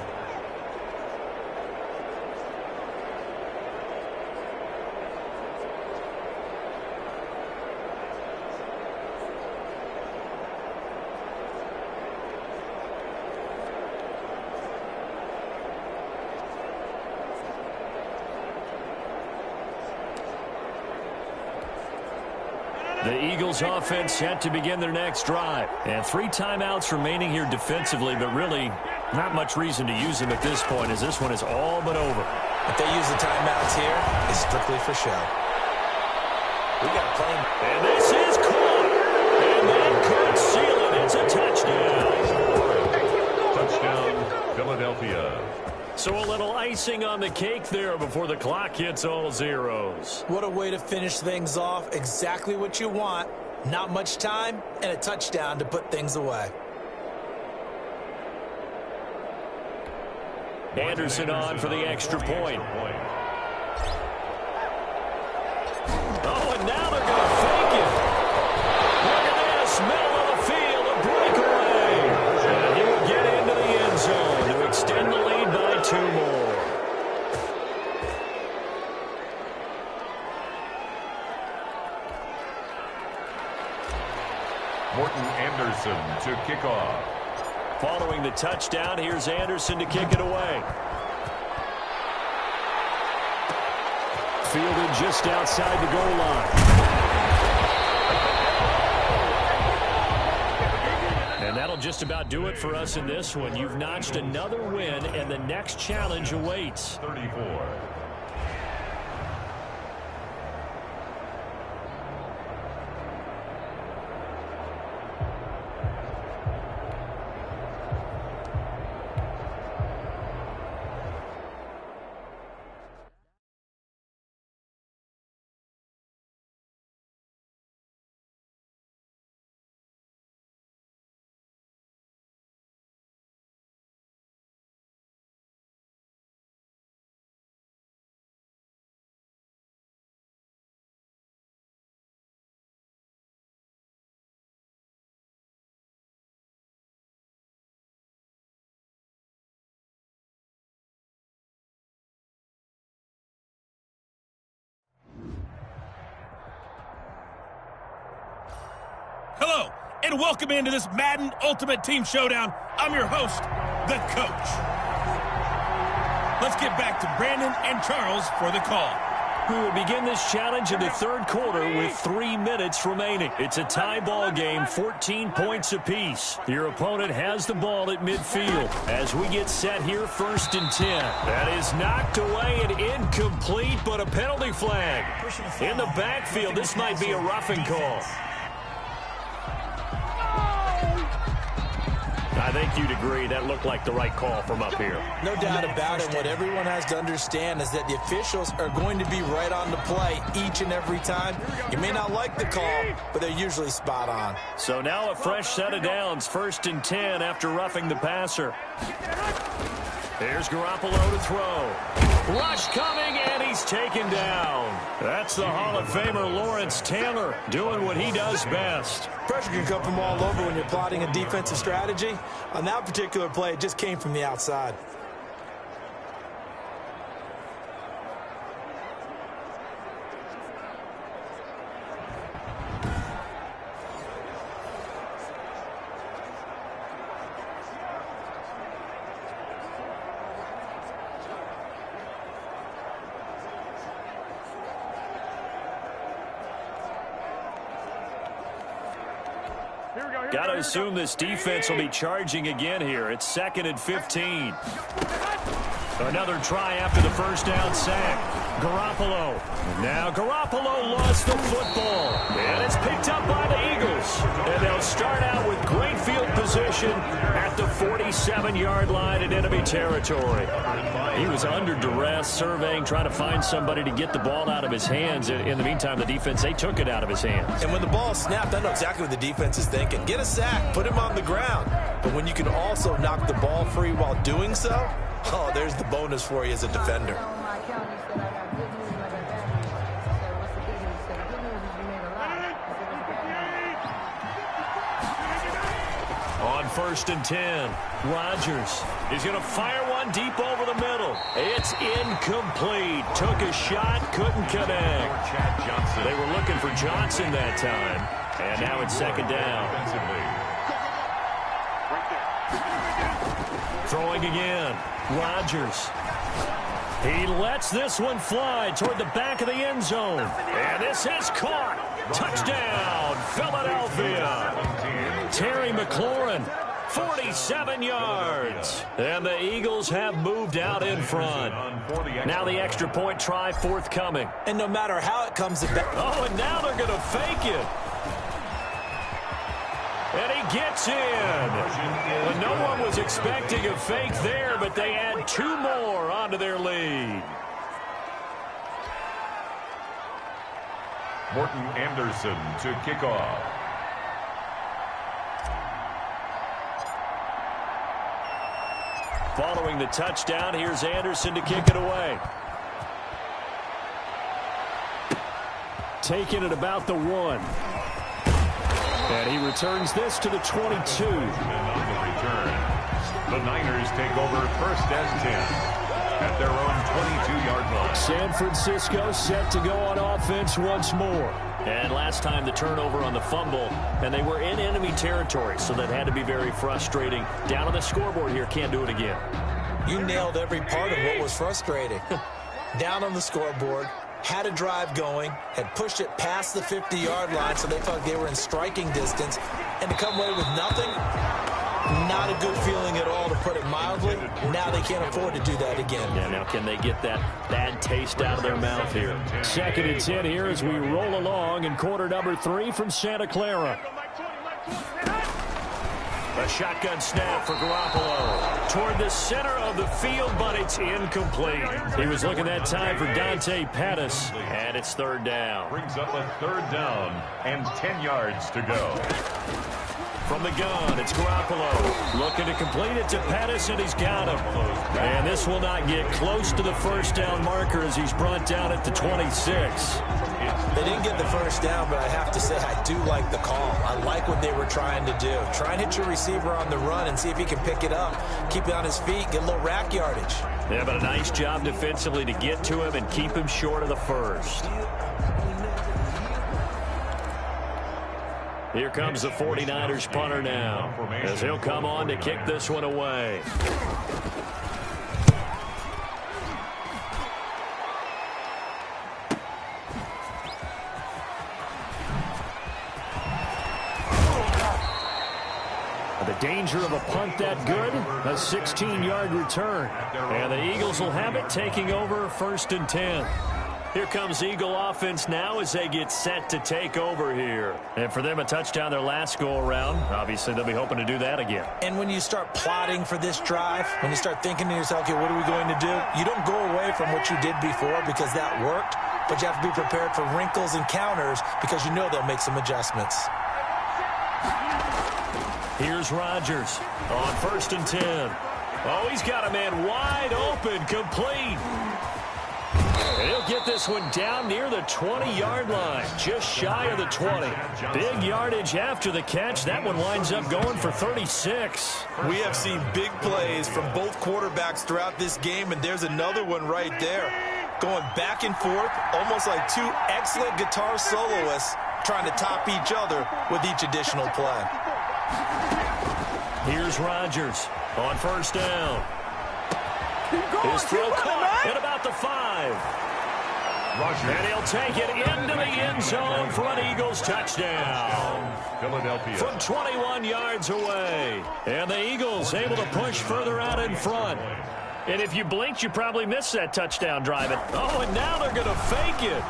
The Eagles offense set to begin their next drive. And 3 timeouts remaining here defensively, but really not much reason to use them at this point as this one is all but over. If they use the timeouts here, it's strictly for show. We got a play. And this is caught. And that could seal it. It's a touchdown. Touchdown, Philadelphia. So a little icing on the cake there before the clock hits all zeros. What a way to finish things off. Exactly what you want. Not much time and a touchdown to put things away. Anderson on for the extra point. Oh, and now they're going to fake it. Look at this, middle of the field, a breakaway. And he will get into the end zone to extend the lead by 2 more. Morton Anderson to kick off. Following the touchdown, here's Anderson to kick it away. Fielded just outside the goal line. And that'll just about do it for us in this one. You've notched another win, and the next challenge awaits. 34. Hello, and welcome into this Madden Ultimate Team Showdown. I'm your host, the Coach. Let's get back to Brandon and Charles for the call. We will begin this challenge in the third quarter with 3 minutes remaining. It's a tie ball game, 14 points apiece. Your opponent has the ball at midfield. As we get set here, 1st and 10. That is knocked away and incomplete, but a penalty flag. In the backfield, this might be a roughing call. I think you'd agree that looked like the right call from up here. No doubt about it. What everyone has to understand is that the officials are going to be right on the play each and every time. You may not like the call, but they're usually spot on. So now a fresh set of downs, 1st and 10 after roughing the passer. Here's Garoppolo to throw. Rush coming, and he's taken down. That's the Hall of Famer Lawrence Taylor doing what he does best. Pressure can come from all over when you're plotting a defensive strategy. On that particular play, it just came from the outside. Got to assume this defense will be charging again here. It's 2nd and 15. Another try after the first down sack. Garoppolo. Now Garoppolo lost the football. And it's picked up by the Eagles. And they'll start out with great field position at the 47-yard line in enemy territory. He was under duress, surveying, trying to find somebody to get the ball out of his hands. In the meantime, the defense, they took it out of his hands. And when the ball is snapped, I know exactly what the defense is thinking. Get a sack, put him on the ground. But when you can also knock the ball free while doing so, oh, there's the bonus for you as a defender. On 1st and 10, Rodgers is going to fire one deep over the middle. It's incomplete. Took a shot, couldn't connect. They were looking for Johnson that time. And now it's 2nd down. Throwing again. Rodgers. He lets this one fly toward the back of the end zone. And this is caught. Touchdown, Philadelphia. Terry McLaurin, 47 yards. And the Eagles have moved out in front. Now the extra point try forthcoming. And no matter how it comes about. Oh, and now they're going to fake it. And he gets in. Well, no one was expecting a fake there, but they add 2 more onto their lead. Morton Anderson to kick off. Following the touchdown, here's Anderson to kick it away. Taking it about the 1. And he returns this to the 22. On the return, the Niners take over 1st and 10 at their own 22-yard line. San Francisco set to go on offense once more. And last time the turnover on the fumble, and they were in enemy territory, so that had to be very frustrating. Down on the scoreboard here, can't do it again. You nailed every part of what was frustrating. Down on the scoreboard, had a drive going, had pushed it past the 50-yard line, so they felt they were in striking distance, and to come away with nothing, not a good feeling at all, to put it mildly. Now they can't afford to do that again. Yeah, now can they get that bad taste out of their mouth here? 2nd and 10 here as we roll along in quarter number 3 from Santa Clara. A shotgun snap for Garoppolo toward the center of the field, but it's incomplete. He was looking that time for Dante Pettis, and it's 3rd down. Brings up a 3rd down and 10 yards to go. From the gun, it's Garoppolo looking to complete it to Pettis, and he's got him. And this will not get close to the 1st down marker as he's brought down at the 26. They didn't get the 1st down, but I have to say I do like the call. I like what they were trying to do. Try and hit your receiver on the run and see if he can pick it up, keep it on his feet, get a little rack yardage. Yeah, but a nice job defensively to get to him and keep him short of the 1st. Here comes the 49ers punter now, as he'll come on to kick this one away. The danger of a punt that good, a 16-yard return. And the Eagles will have it, taking over 1st and 10. Here comes Eagle offense now as they get set to take over here. And for them, a touchdown their last go-around. Obviously, they'll be hoping to do that again. And when you start plotting for this drive, when you start thinking to yourself, okay, what are we going to do? You don't go away from what you did before because that worked, but you have to be prepared for wrinkles and counters because you know they'll make some adjustments. Here's Rodgers on 1st and 10. Oh, he's got a man wide open, complete. And he'll get this one down near the 20-yard line, just shy of the 20. Big yardage after the catch. That one winds up going for 36. We have seen big plays from both quarterbacks throughout this game, and there's another one right there. Going back and forth, almost like two excellent guitar soloists trying to top each other with each additional play. Here's Rodgers on 1st down. His throw caught at about the 5. And he'll take it into the end zone for an Eagles touchdown. Philadelphia. From 21 yards away. And the Eagles able to push further out in front. And if you blinked, you probably missed that touchdown drive. Oh, and now they're going to fake it.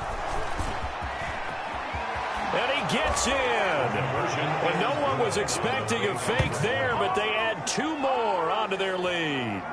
And he gets in. And no one was expecting a fake there, but they add 2 more onto their lead.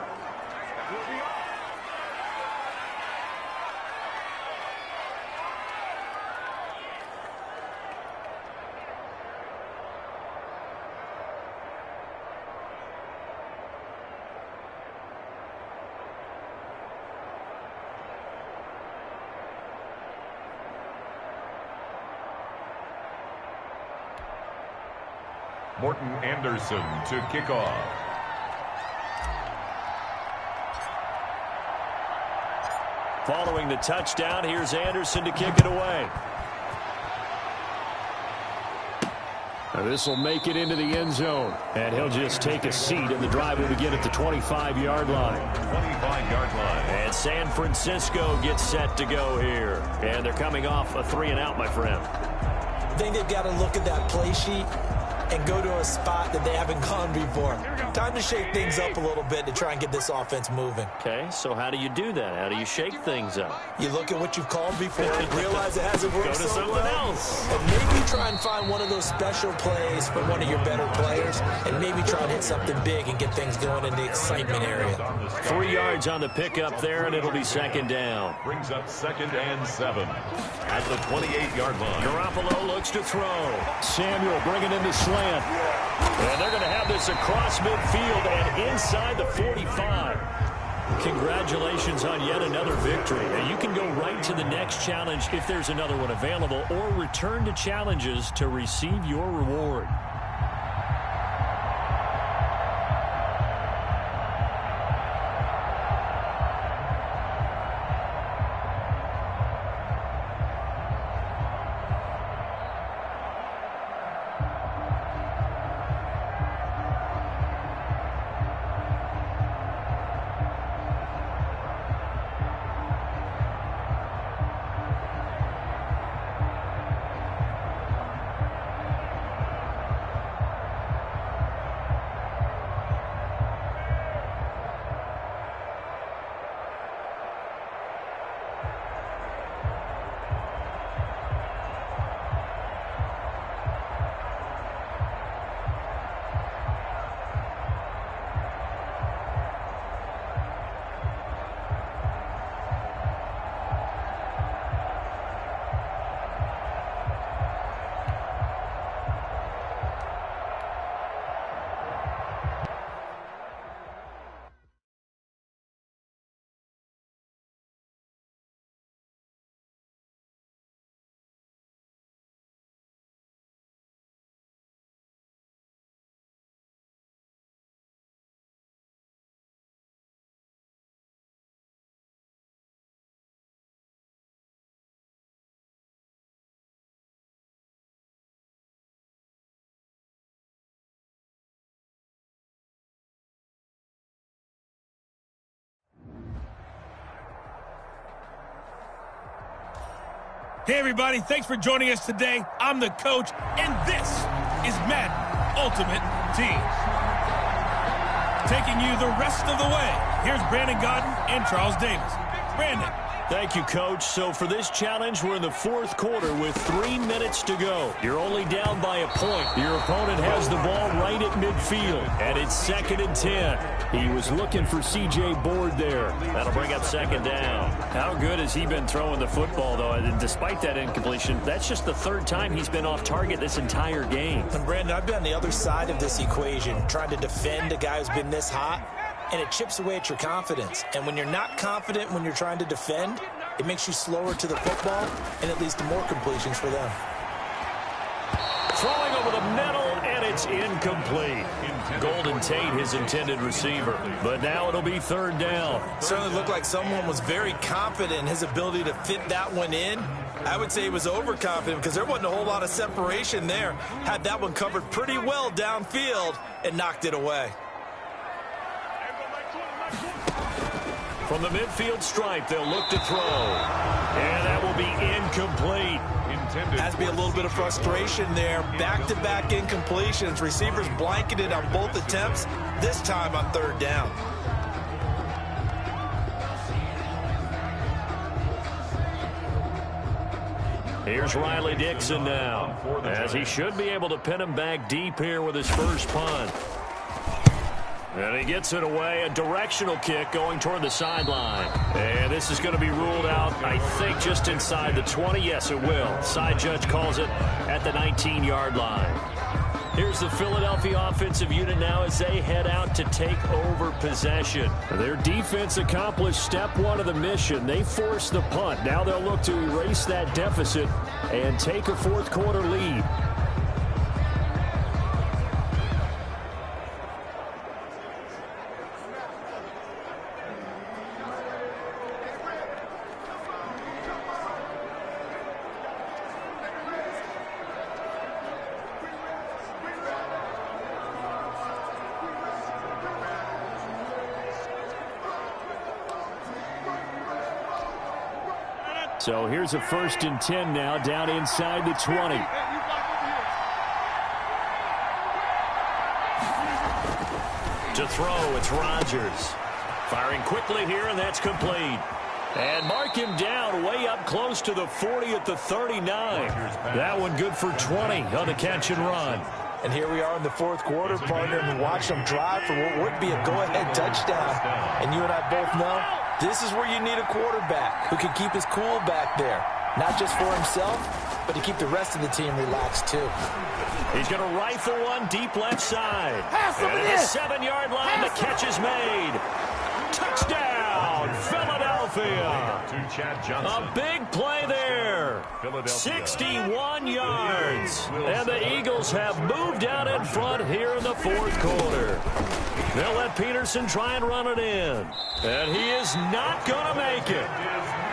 Morton Anderson to kick off. Following the touchdown, here's Anderson to kick it away. Now this will make it into the end zone. And he'll just take a seat, and the drive will begin at the 25-yard line. 25-yard line. And San Francisco gets set to go here. And they're coming off a 3-and-out, my friend. I think they've got to look at that play sheet and go to a spot that they haven't gone before. Time to shake things up a little bit to try and get this offense moving. Okay, so how do you do that? How do you shake things up? You look at what you've called before, realize it hasn't worked Go to so something well, else. and maybe try and find one of those special plays from one of your better players, and maybe try and hit something big and get things going in the excitement area. 3 yards on the pickup there, and it'll be 2nd down. Brings up 2nd and 7 at the 28-yard line. Garoppolo looks to throw. Samuel bringing in the slant. And they're going to have this across midfield and inside the 45. Congratulations on yet another victory. Now you can go right to the next challenge if there's another one available, or return to challenges to receive your reward. Hey, everybody. Thanks for joining us today. I'm the coach, and this is Madden Ultimate Team. Taking you the rest of the way, here's Brandon Godden and Charles Davis. Brandon. Thank you, Coach. So for this challenge, we're in the fourth quarter with 3 minutes to go. You're only down by a point. Your opponent has the ball right at midfield, and it's 2nd and 10. He was looking for C.J. Board there. That'll bring up 2nd down. How good has he been throwing the football, though? And despite that incompletion, that's just the 3rd time he's been off target this entire game. And Brandon, I've been on the other side of this equation, trying to defend a guy who's been this hot. And it chips away at your confidence. And when you're not confident when you're trying to defend, it makes you slower to the football, and it leads to more completions for them. Throwing over the middle, and it's incomplete. Golden Tate, his intended receiver. But now it'll be 3rd down. Certainly looked like someone was very confident in his ability to fit that one in. I would say he was overconfident because there wasn't a whole lot of separation there. Had that one covered pretty well downfield and knocked it away. From the midfield stripe, they'll look to throw. And that will be incomplete. Has to be a little bit of frustration there. Back-to-back incompletions. Receivers blanketed on both attempts, this time on 3rd down. Here's Riley Dixon now, as he should be able to pin him back deep here with his first punt. And he gets it away, a directional kick going toward the sideline. And this is going to be ruled out, I think, just inside the 20. Yes, it will. Side judge calls it at the 19-yard line. Here's the Philadelphia offensive unit now as they head out to take over possession. Their defense accomplished step 1 of the mission. They forced the punt. Now they'll look to erase that deficit and take a fourth quarter lead. So here's a 1st and 10 now, down inside the 20. To throw, it's Rodgers. Firing quickly here, and that's complete. And mark him down way up close to the 40 at the 39. That one good for 20 on the catch and run. And here we are in the fourth quarter, partner, and watch them drive for what would be a go-ahead touchdown. And you and I both know this is where you need a quarterback who can keep his cool back there. Not just for himself, but to keep the rest of the team relaxed, too. He's going to rifle one deep left side. And at the 7-yard line, the catch is made. Touchdown, Philadelphia. A big play there. 61 yards. And the Eagles have moved out in front here in the fourth quarter. They'll let Peterson try and run it in. And he is not going to make it.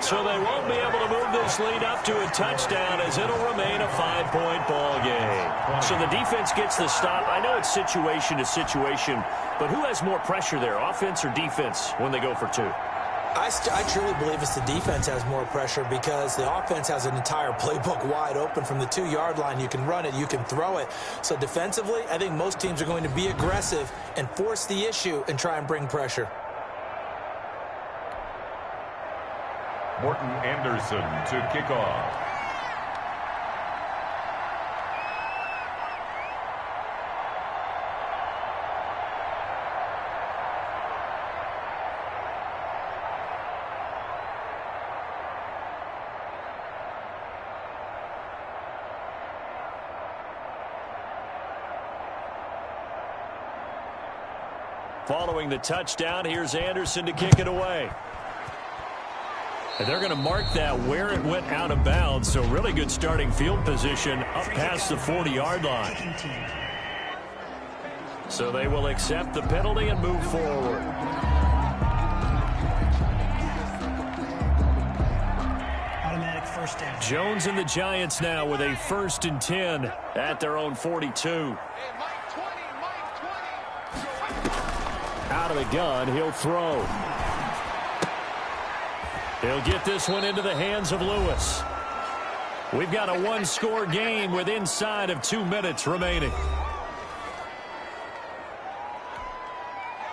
So they won't be able to move this lead up to a touchdown as it'll remain a 5-point ball game. So the defense gets the stop. I know it's situation to situation, but who has more pressure there, offense or defense, when they go for 2? I truly believe it's the defense has more pressure because the offense has an entire playbook wide open from the 2-yard line. You can run it, you can throw it. So defensively, I think most teams are going to be aggressive and force the issue and try and bring pressure. Morton Anderson to kick off. Following the touchdown, here's Anderson to kick it away. And they're going to mark that where it went out of bounds, so really good starting field position up past the 40-yard line. So they will accept the penalty and move forward. Automatic first down. Jones and the Giants now with a 1st and 10 at their own 42. Out of the gun, he'll throw. He'll get this one into the hands of Lewis. We've got a one-score game with inside of 2 minutes remaining.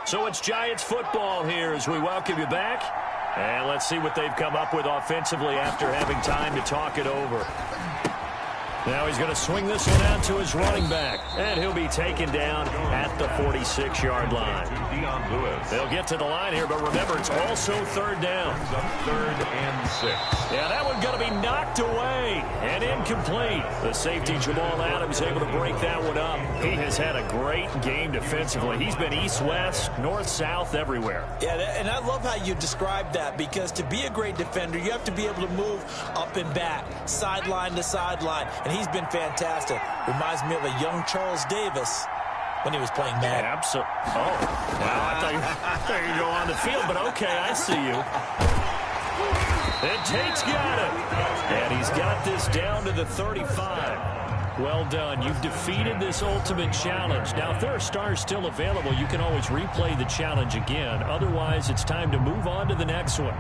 So it's Giants football here as we welcome you back. And let's see what they've come up with offensively after having time to talk it over. Now he's going to swing this one out to his running back. And he'll be taken down at the 46-yard line. They'll get to the line here, but remember, it's also third down. 3rd and 6. Yeah, that one's going to be knocked away and incomplete. The safety, Jamal Adams, able to break that one up. He has had a great game defensively. He's been east-west, north-south, everywhere. Yeah, and I love how you described that, because to be a great defender, you have to be able to move up and back, sideline to sideline, and he's been fantastic. Reminds me of a young Charles Davis when he was playing Madden. Yeah, absolutely. Oh, wow, I thought you'd go on the field, but okay, I see you. And Tate's got it. And he's got this down to the 35. Well done. You've defeated this ultimate challenge. Now, if there are stars still available, you can always replay the challenge again. Otherwise, it's time to move on to the next one.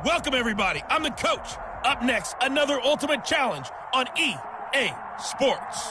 Welcome, everybody. I'm the coach. Up next, another ultimate challenge on EA Sports.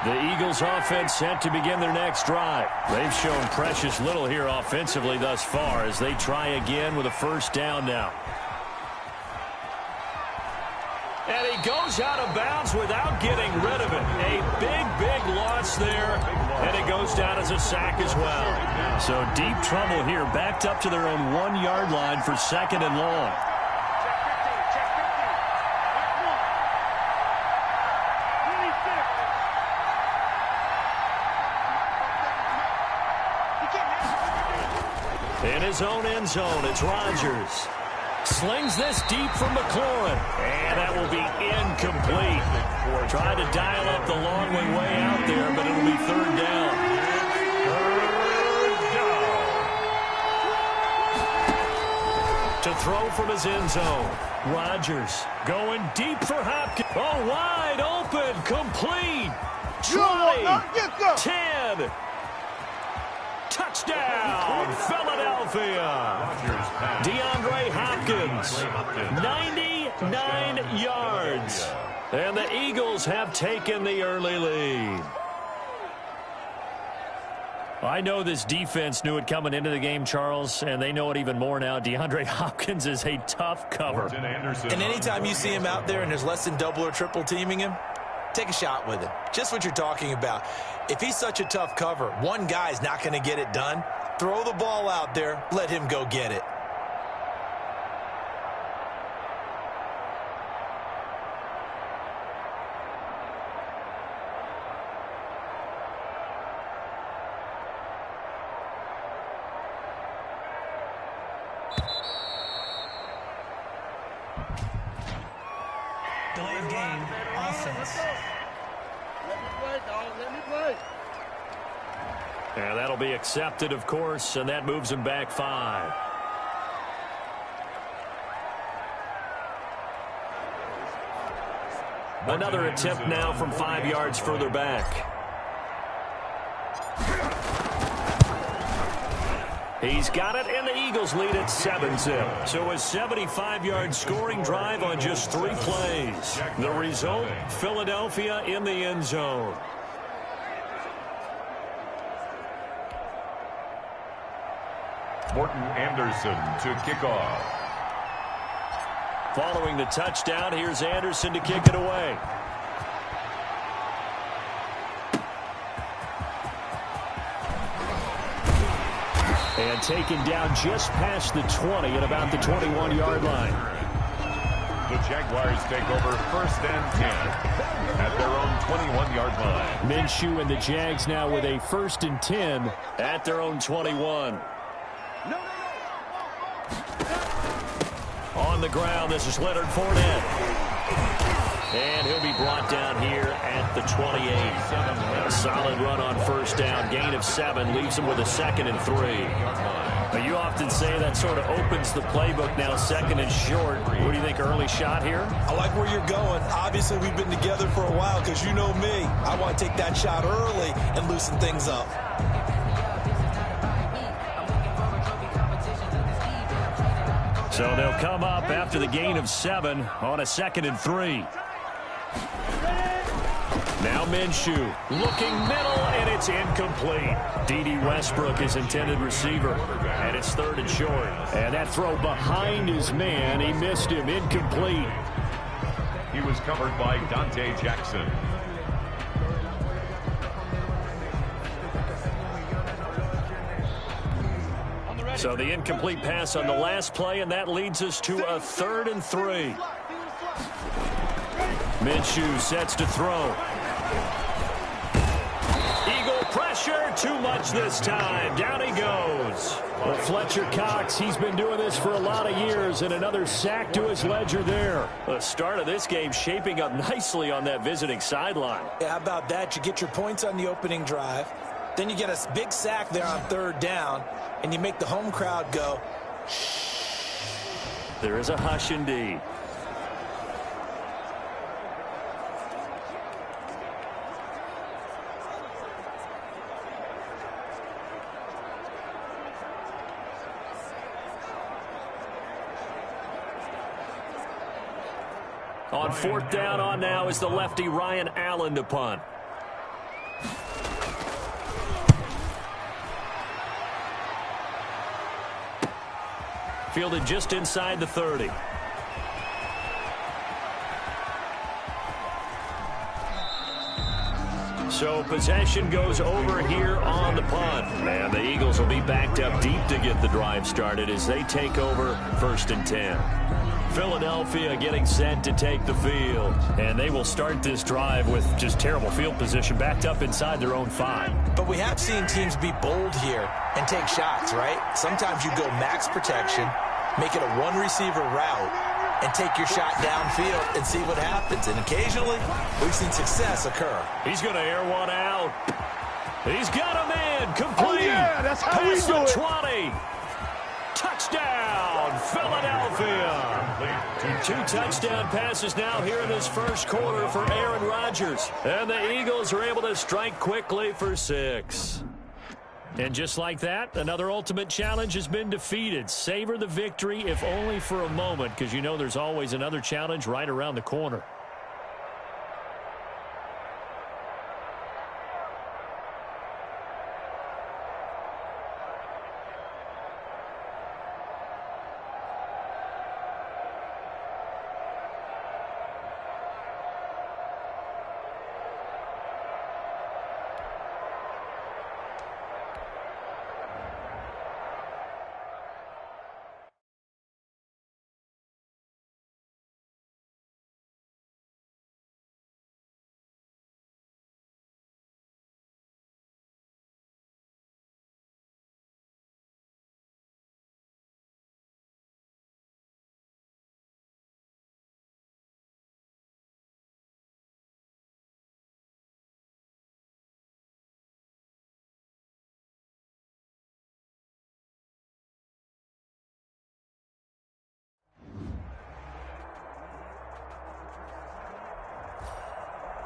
The Eagles offense set to begin their next drive. They've shown precious little here offensively thus far as they try again with a first down now. And he goes out of bounds without getting rid of it. A big loss there, and it goes down as a sack as well. So deep trouble here, backed up to their own 1-yard line for second and long. In his own end zone, it's Rodgers. Slings this deep from McLaurin. And that will be incomplete. Trying to dial up the long way out there, but it'll be third down. To throw from his end zone. Rodgers going deep for Hopkins. Oh, wide open. Complete. 20. 10. Touchdown, Philadelphia. DeAndre Hopkins, 99 yards. And the Eagles have taken the early lead. I know this defense knew it coming into the game, Charles, and they know it even more now. DeAndre Hopkins is a tough cover. And anytime you see him out there and there's less than double or triple teaming him, take a shot with him. Just what you're talking about. If he's such a tough cover, one guy's not going to get it done. Throw the ball out there. Let him go get it. Delay of game, offense. Let me play, dog. Let me play. And that'll be accepted, of course, and that moves him back 5. Another attempt now from 5 yards further back. He's got it, and the Eagles lead at 7-zip. So a 75-yard scoring drive on just 3 plays. The result, Philadelphia in the end zone. Morton Anderson to kick off. Following the touchdown, here's Anderson to kick it away. And taken down just past the 20 at about the 21-yard line. The Jaguars take over first and 10 at their own 21-yard line. Minshew and the Jags now with a first and 10 at their own 21. On the ground, this is Leonard Fournette. And he'll be brought down here at the 28. A solid run on first down. Gain of 7 leaves him with a second and 3. But you often say that sort of opens the playbook now, second and short. What do you think, early shot here? I like where you're going. Obviously, we've been together for a while because you know me. I want to take that shot early and loosen things up. So they'll come up after the gain of 7 on a second and 3. Now Minshew looking middle, and it's incomplete. D.D. Westbrook is intended receiver, and it's third and short. And that throw behind his man, he missed him, incomplete. He was covered by Dante Jackson. So the incomplete pass on the last play, and that leads us to a third and 3. Minshew sets to throw. Eagle pressure, too much this time. Down he goes. Well, Fletcher Cox, he's been doing this for a lot of years, and another sack to his ledger there. The start of this game shaping up nicely on that visiting sideline. Yeah, how about that? You get your points on the opening drive. Then you get a big sack there on third down, and you make the home crowd go, shh. There is a hush indeed. On fourth down on now is the lefty Ryan Allen to punt. fielded just inside the 30. So possession goes over here on the punt. And the Eagles will be backed up deep to get the drive started as they take over 1st and 10. Philadelphia getting set to take the field. And they will start this drive with just terrible field position, backed up inside their own 5. But we have seen teams be bold here and take shots, right? Sometimes you go max protection, make it a one-receiver route, and take your shot downfield and see what happens. And occasionally, we've seen success occur. He's going to air one out. He's got a man complete. Oh, yeah, that's how we Past do the it. 20. Touchdown, Philadelphia. 2 touchdown passes now here in this first quarter for Aaron Rodgers. And the Eagles are able to strike quickly for 6. And just like that, another ultimate challenge has been defeated. Savor the victory, if only for a moment, because you know there's always another challenge right around the corner.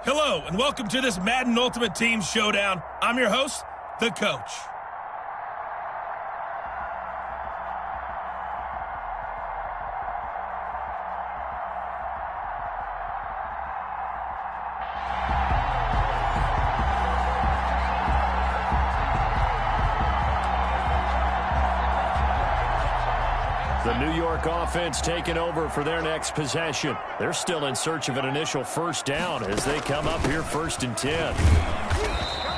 Hello, and welcome to this Madden Ultimate Team Showdown. I'm your host, The Coach. The New York offense taking over for their next possession. They're still in search of an initial first down as they come up here 1st and 10.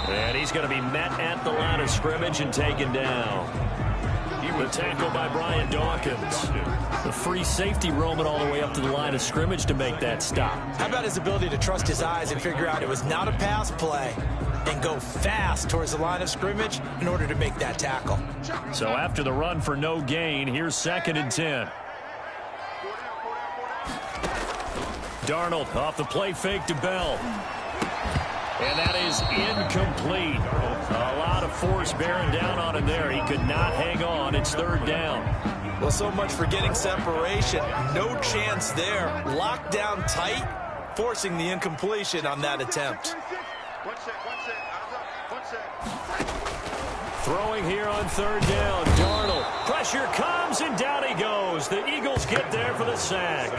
And he's going to be met at the line of scrimmage and taken down. The tackle by Brian Dawkins. The free safety roaming all the way up to the line of scrimmage to make that stop. How about his ability to trust his eyes and figure out it was not a pass play and go fast towards the line of scrimmage in order to make that tackle. So after the run for no gain, here's 2nd and 10. Darnold off the play fake to Bell. And that is incomplete. A lot of force bearing down on him there. He could not hang on. It's 3rd down. Well, so much for getting separation. No chance there. Locked down tight, forcing the incompletion on that attempt. Throwing here on 3rd down. Darnold. Pressure comes, and down he goes. The Eagles get there for the sack.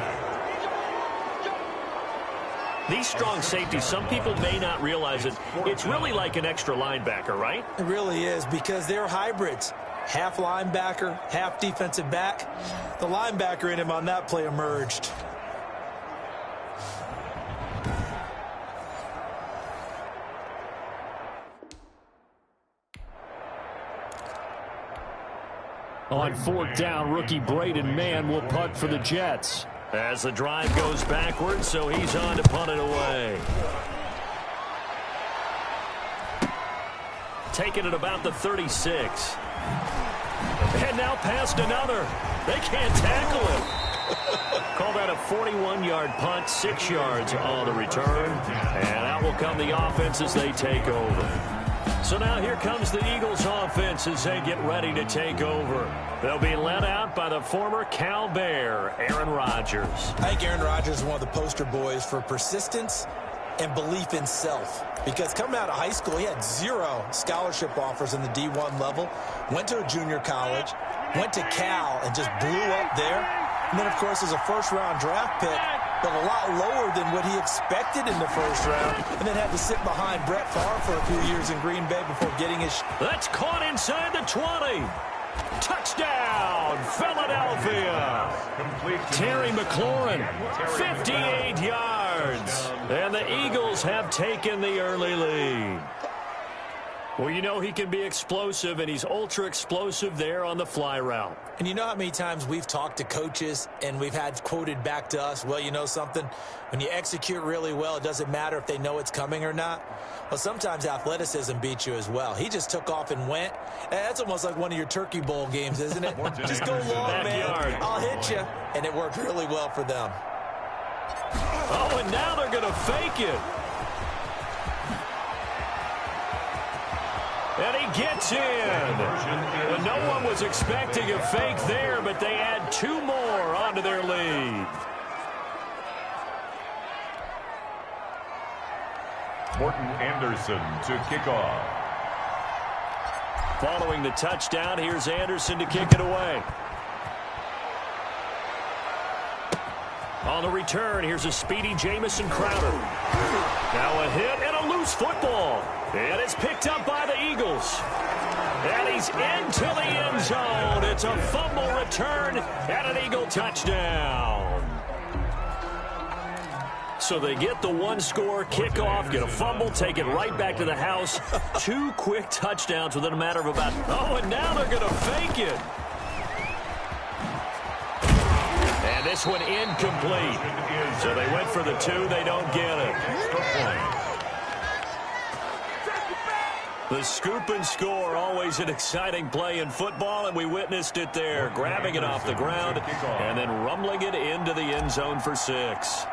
These strong safeties, some people may not realize it. It's really like an extra linebacker, right? It really is, because they're hybrids. Half linebacker, half defensive back. The linebacker in him on that play emerged. On 4th down, rookie Braden Mann will punt for the Jets. As the drive goes backwards, so he's on to punt it away. Taking it about the 36. And now past another. They can't tackle him. Call that a 41-yard punt, 6 yards on the return. And out will come the offense as they take over. So now here comes the Eagles offense as they get ready to take over. They'll be led out by the former Cal Bear, Aaron Rodgers. I think Aaron Rodgers is one of the poster boys for persistence and belief in self. Because coming out of high school, he had 0 scholarship offers in the D1 level. Went to a junior college, went to Cal, and just blew up there. And then, of course, as a first-round draft pick, but a lot lower than what he expected in the first round, and then had to sit behind Brett Favre for a few years in Green Bay before getting his... That's caught inside the 20. Touchdown, Philadelphia. Terry McLaurin, 58 yards. And the Eagles have taken the early lead. Well, you know he can be explosive, and he's ultra-explosive there on the fly route. And you know how many times we've talked to coaches and we've had quoted back to us, well, you know something? When you execute really well, it doesn't matter if they know it's coming or not. Well, sometimes athleticism beats you as well. He just took off and went. That's almost like one of your Turkey Bowl games, isn't it? Just go long, man. I'll hit you. And it worked really well for them. Oh, and now they're going to fake it. And he gets in. Well, no one was expecting a fake there, but they add 2 more onto their lead. Morton Anderson to kick off. Following the touchdown, here's Anderson to kick it away. On the return, here's a speedy Jamison Crowder. Now a hit and a loose football. And it's picked up by the Eagles. And he's into the end zone. It's a fumble return and an Eagle touchdown. So they get the 1-score kickoff, get a fumble, take it right back to the house. 2 quick touchdowns within a matter of about... Oh, and now they're going to fake it. And this one incomplete. So they went for the 2. They don't get it. The scoop and score, always an exciting play in football, and we witnessed it there, grabbing it off the ground and then rumbling it into the end zone for 6.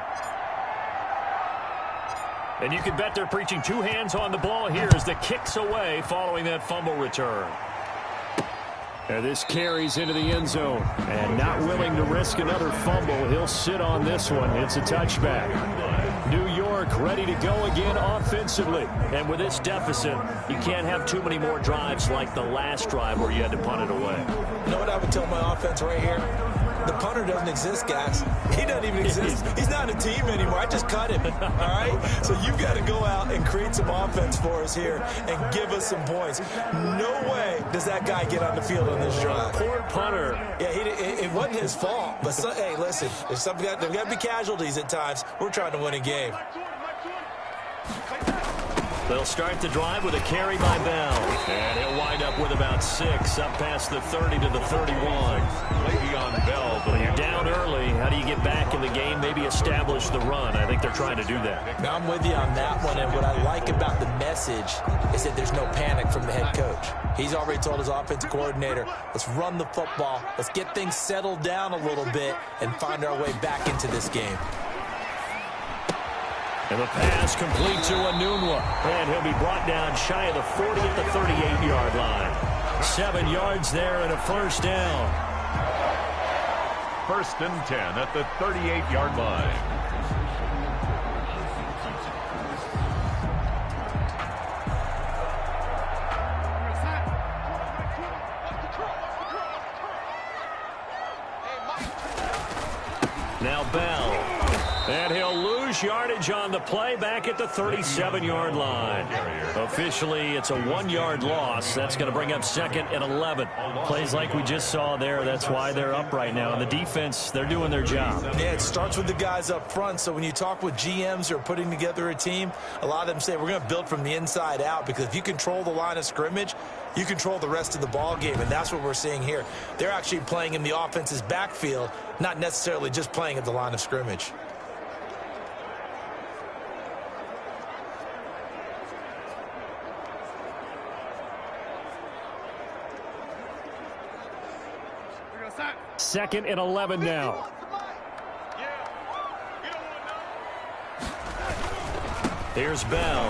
And you can bet they're preaching 2 hands on the ball here as the kick's away following that fumble return. And this carries into the end zone. And not willing to risk another fumble, he'll sit on this one. It's a touchback. New York ready to go again offensively. And with this deficit, you can't have too many more drives like the last drive where you had to punt it away. You know what I would tell my offense right here? The punter doesn't exist, guys. He doesn't even exist. He's not a team anymore. I just cut him, all right? So you've got to go out and create some offense for us here and give us some points. No way does that guy get on the field on this drive. Poor punter. Yeah, it wasn't his fault. But, hey, listen, there's got to be casualties at times. We're trying to win a game. They'll start the drive with a carry by Bell. And he'll wind up with about 6, up past the 30 to the 31. Le'Veon Bell. Well, you're down early. How do you get back in the game? Maybe establish the run. I think they're trying to do that. Now, I'm with you on that one. And what I like about the message is that there's no panic from the head coach. He's already told his offensive coordinator, let's run the football. Let's get things settled down a little bit and find our way back into this game. And the pass complete to Enunwa. And he'll be brought down shy of the 40 at the 38-yard line. 7 yards there and a first down. 1st and 10 at the 38-yard line. Now Bell. And he'll lose yardage on the play back at the 37-yard line. Officially, it's a 1-yard loss. That's going to bring up 2nd and 11. Plays like we just saw there. That's why they're up right now. And the defense, they're doing their job. Yeah, it starts with the guys up front. So when you talk with GMs who are putting together a team, a lot of them say we're going to build from the inside out, because if you control the line of scrimmage, you control the rest of the ball game, and that's what we're seeing here. They're actually playing in the offense's backfield, not necessarily just playing at the line of scrimmage. Second and 11 now. Here's Bell.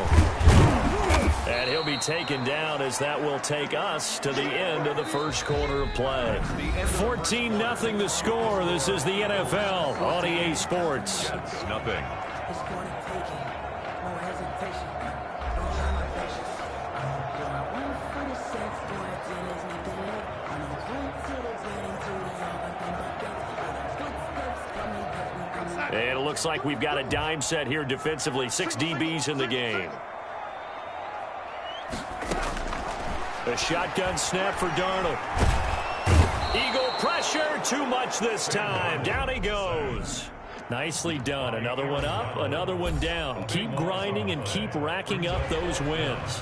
And he'll be taken down as that will take us to the end of the first quarter of play. 14-0 the score. This is the NFL on EA Sports. Nothing. And it looks like we've got a dime set here defensively. 6 DBs in the game. A shotgun snap for Darnold. Eagle pressure, too much this time. Down he goes. Nicely done. Another one up, another one down. Keep grinding and keep racking up those wins.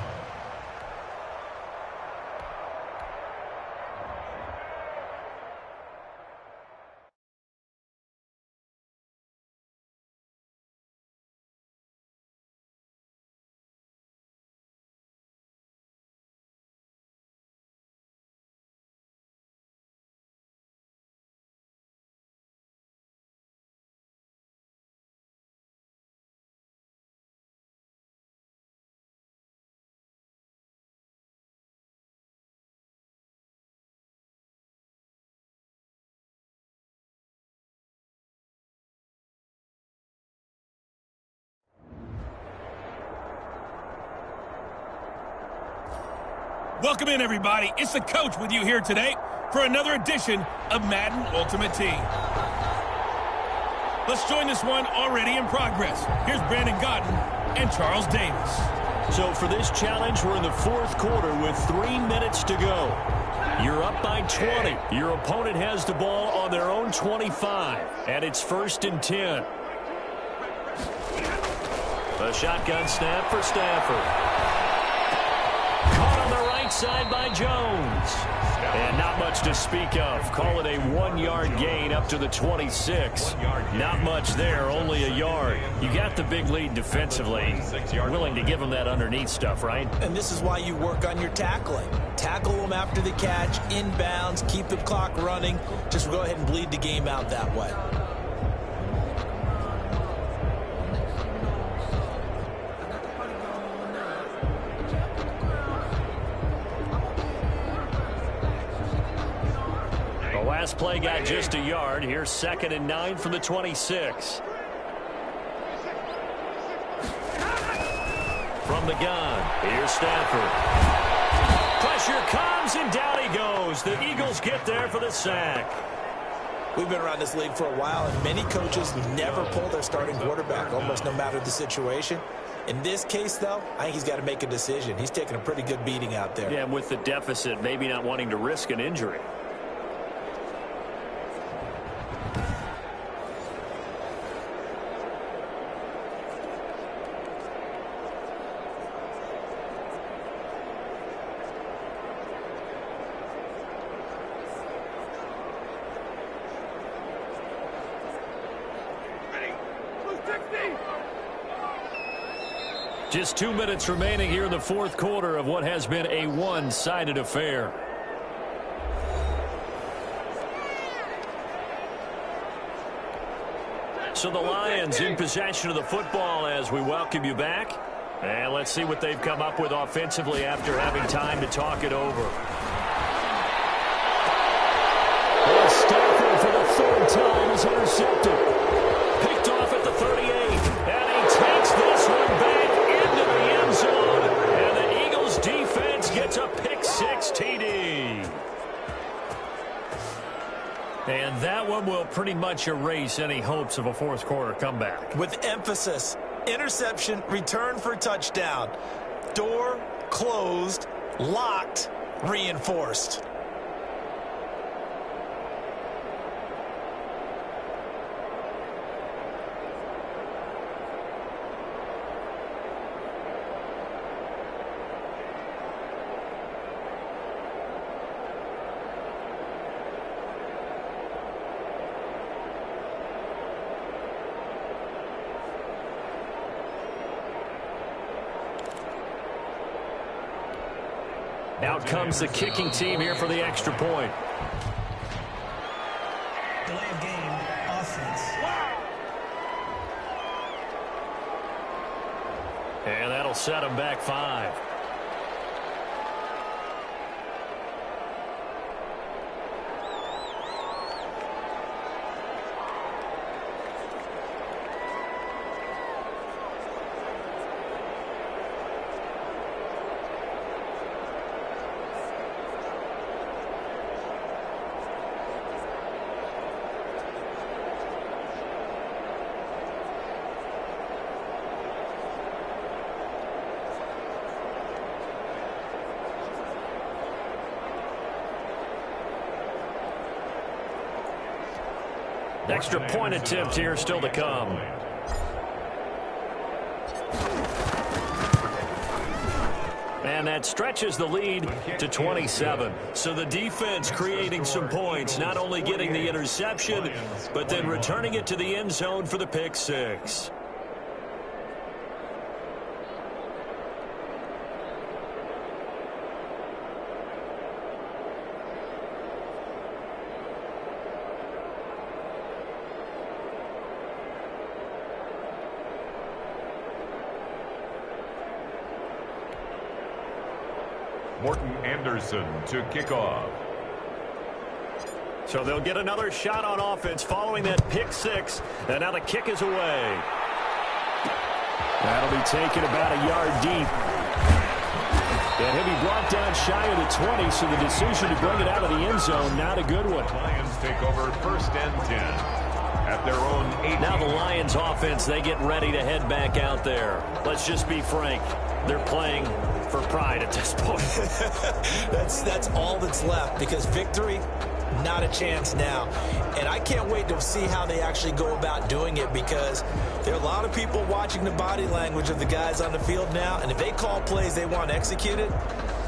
Welcome in, everybody. It's the coach with you here today for another edition of Madden Ultimate Team. Let's join this one already in progress. Here's Brandon Godden and Charles Davis. So for this challenge, we're in the fourth quarter with 3 minutes to go. You're up by 20. Your opponent has the ball on their own 25, and it's 1st and 10. A shotgun snap for Stafford. Caught on the right side by Jones. And not much to speak of. Call it a 1-yard gain up to the 26. Not much there, only a yard. You got the big lead defensively. Willing to give them that underneath stuff, right? And this is why you work on your tackling. Tackle them after the catch, inbounds, keep the clock running. Just go ahead and bleed the game out that way. Last play got just a yard. Here's 2nd and 9 from the 26. From the gun, here's Stafford. Pressure comes, and down he goes. The Eagles get there for the sack. We've been around this league for a while, and many coaches never pull their starting quarterback, almost no matter the situation. In this case, though, I think he's got to make a decision. He's taking a pretty good beating out there. Yeah, and with the deficit, maybe not wanting to risk an injury. Just 2 minutes remaining here in the fourth quarter of what has been a one-sided affair. So the Lions in possession of the football as we welcome you back. And let's see what they've come up with offensively after having time to talk it over. And Stafford for the 3rd time is intercepted. Picked off at the 38. And he takes this one back into the end zone. And the Eagles defense gets a pick-6 TD. And that one will pretty much erase any hopes of a fourth quarter comeback. With emphasis, interception, return for touchdown. Door closed, locked, reinforced. Out comes the kicking team here for the extra point. Delay of game, offense. And that'll set them back 5. Extra point attempt here still to come. And that stretches the lead to 27. So the defense creating some points, not only getting the interception, but then returning it to the end zone for the pick six. Morton Anderson to kick off. So they'll get another shot on offense following that pick six. And now the kick is away. That'll be taken about a yard deep. And he'll be brought down shy of the 20, so the decision to bring it out of the end zone, not a good one. Lions take over 1st and 10 at their own 18. Now the Lions offense, they get ready to head back out there. Let's just be frank. They're playing for pride at this point. That's all that's left, because victory, not a chance now. And I can't wait to see how they actually go about doing it, because there are a lot of people watching the body language of the guys on the field now, and if they call plays they want executed,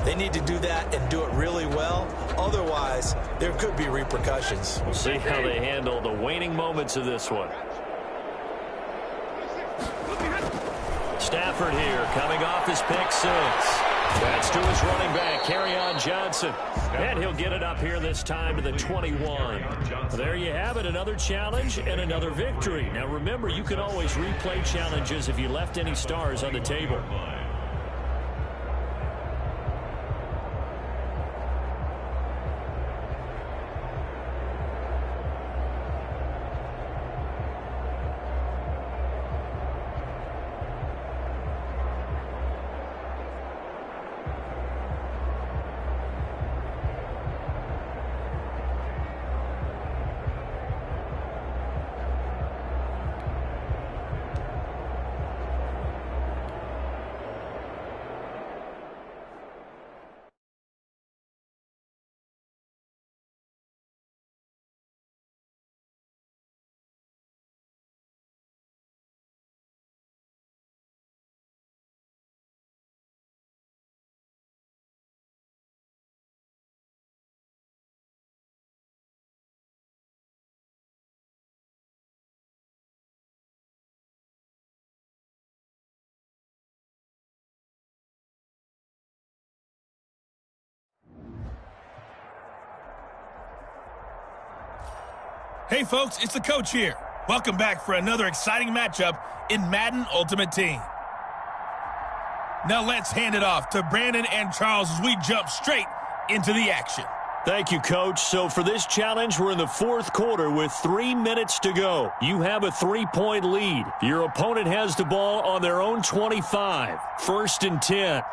they need to do that and do it really well. Otherwise, there could be repercussions. We'll see how they handle the waning moments of this one. Stafford here, coming off his pick six. That's to his running back, Kerryon Johnson. And he'll get it up here this time to the 21. There you have it, another challenge and another victory. Now remember, you can always replay challenges if you left any stars on the table. Hey folks, it's the coach here. Welcome back for another exciting matchup in Madden Ultimate Team. Now let's hand it off to Brandon and Charles as we jump straight into the action. Thank you, Coach. So for this challenge, we're in the fourth quarter with 3 minutes to go. You have a 3-point lead. Your opponent has the ball on their own 25. 1st and 10.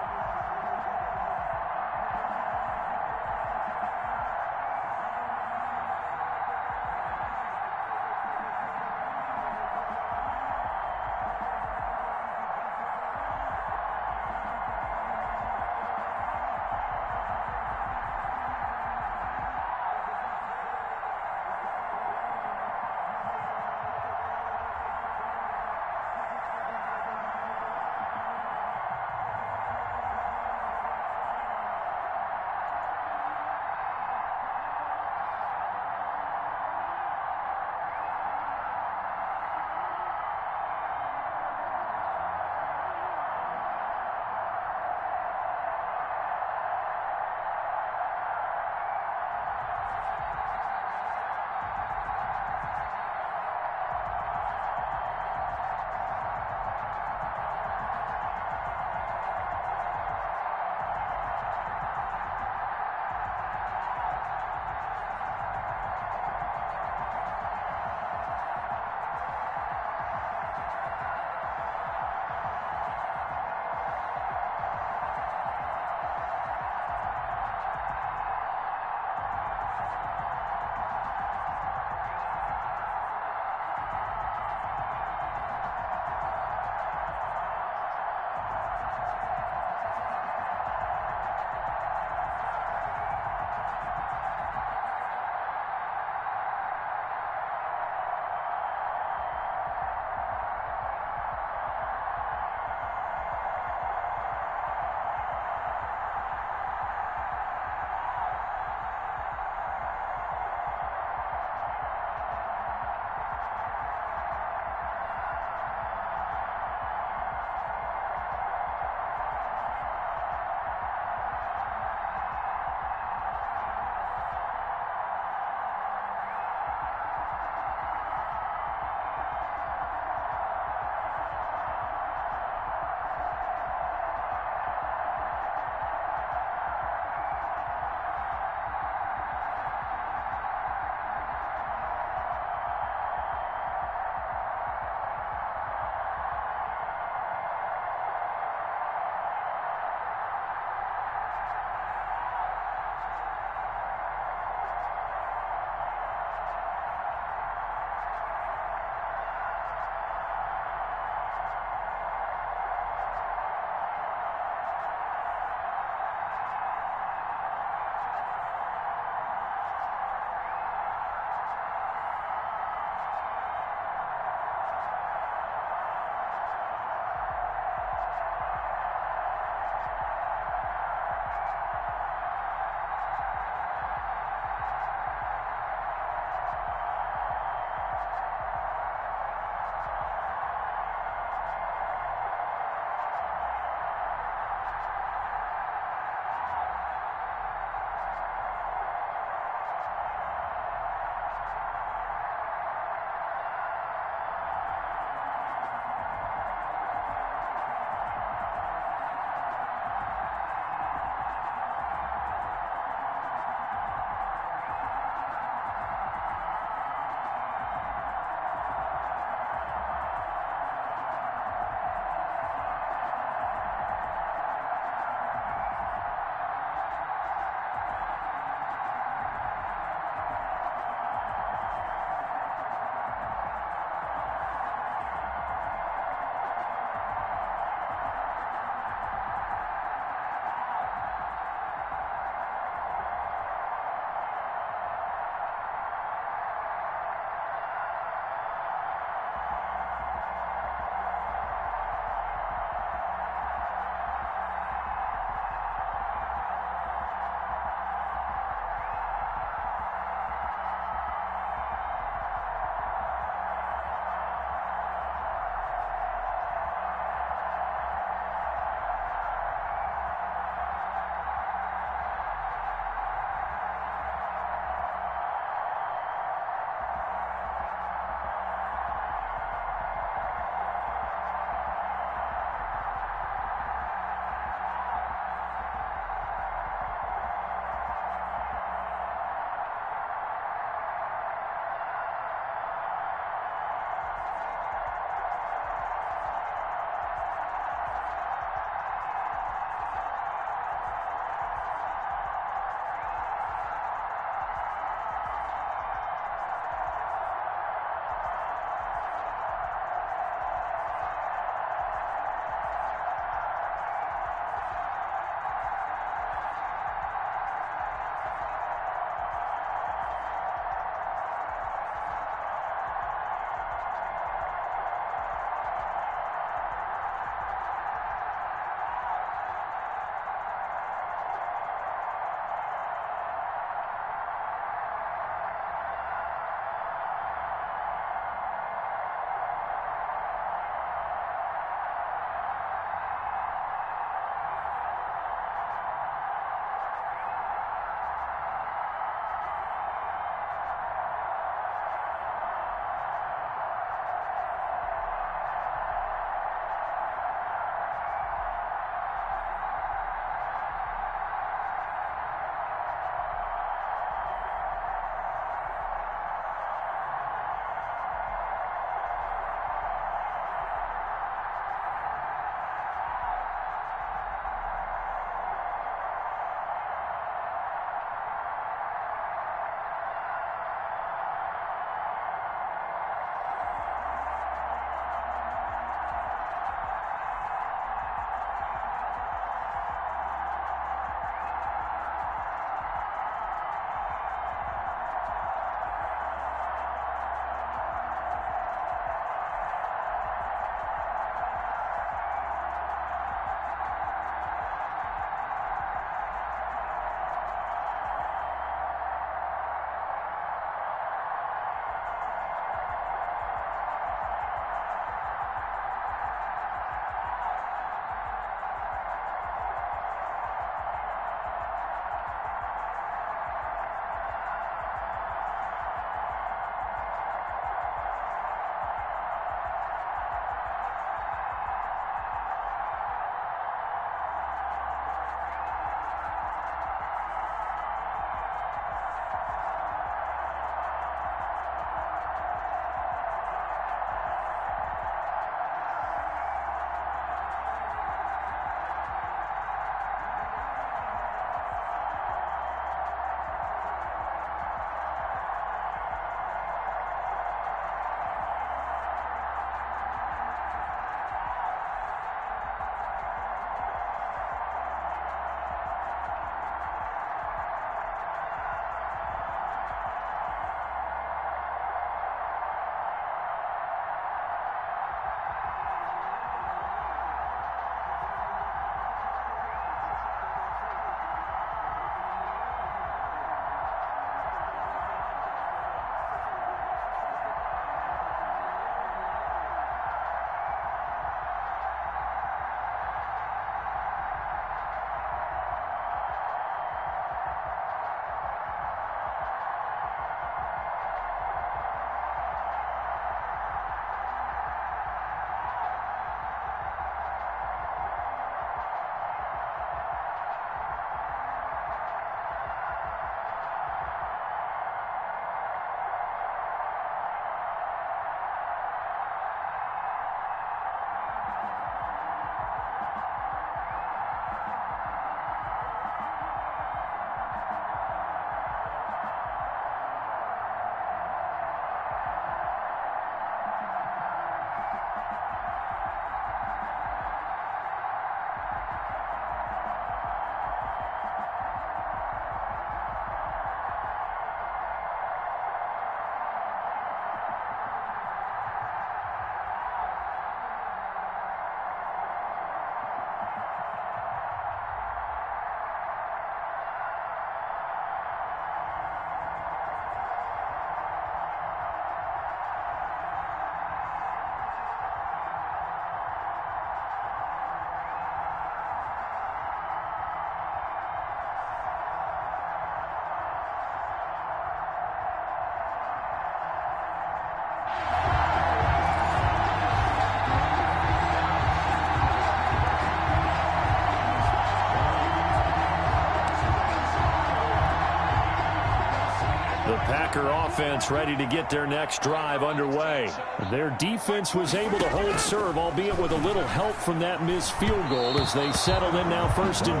Packer offense ready to get their next drive underway. Their defense was able to hold serve, albeit with a little help from that missed field goal as they settled in now 1st and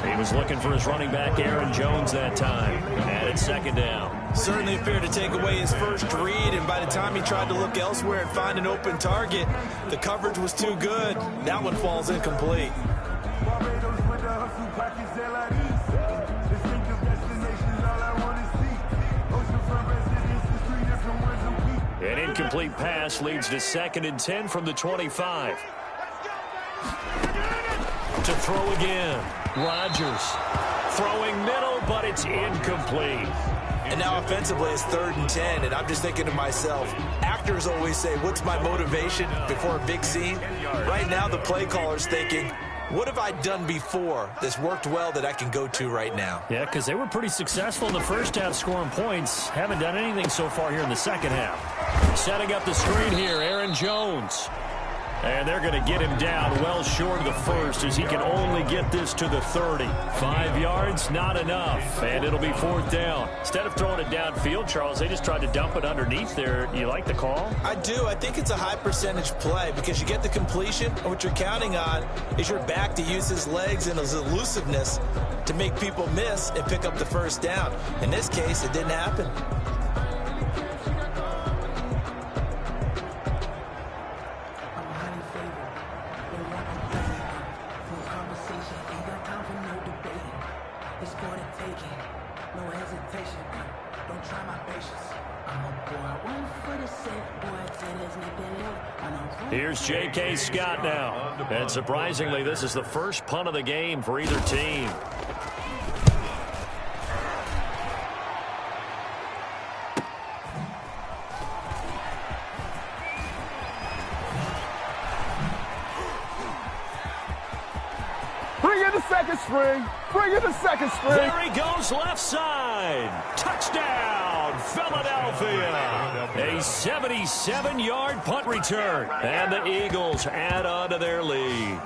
10. He was looking for his running back, Aaron Jones, that time. And it's 2nd down. Certainly fair to take away his first read, and by the time he tried to look elsewhere and find an open target, the coverage was too good. That one falls incomplete. An incomplete pass leads to 2nd and 10 from the 25. To throw again. Rodgers throwing middle, but it's incomplete. And now offensively it's 3rd and 10, and I'm just thinking to myself, actors always say, what's my motivation before a big scene? Right now the play caller's thinking, what have I done before that's worked well that I can go to right now? Yeah, because they were pretty successful in the first half scoring points. Haven't done anything so far here in the second half. Setting up the screen here, Aaron Jones. And they're going to get him down well short of the first as he can only get this to the 30. 5 yards, not enough. And it'll be 4th down. Instead of throwing it downfield, Charles, they just tried to dump it underneath there. You like the call? I do. I think it's a high percentage play because you get the completion, and what you're counting on is your back to use his legs and his elusiveness to make people miss and pick up the 1st down. In this case, it didn't happen. Here's J.K. Scott now. And surprisingly, this is the first punt of the game for either team. Bring in the second string. Bring in the second string. There he goes, left side. Touchdown, Philadelphia. A 77-yard punt return. And the Eagles add on to their lead.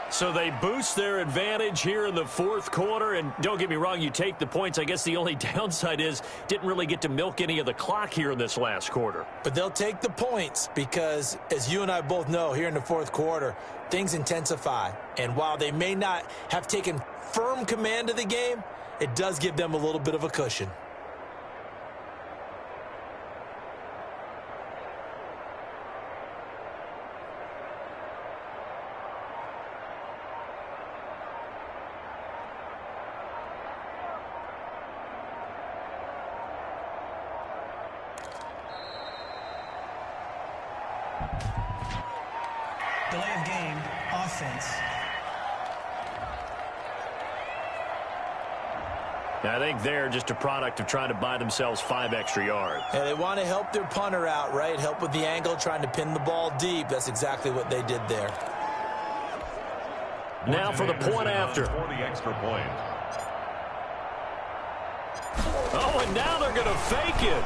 So they boost their advantage here in the 4th quarter. And don't get me wrong, you take the points. I guess the only downside is didn't really get to milk any of the clock here in this last quarter. But they'll take the points because, as you and I both know, here in the 4th quarter, things intensify. And while they may not have taken firm command of the game, it does give them a little bit of a cushion. Delay of game, offense. I think they're just a product of trying to buy themselves 5 extra yards. And they want to help their punter out, right? Help with the angle, trying to pin the ball deep. That's exactly what they did there. Now for the point after. For the extra point. Oh, and now they're going to fake it.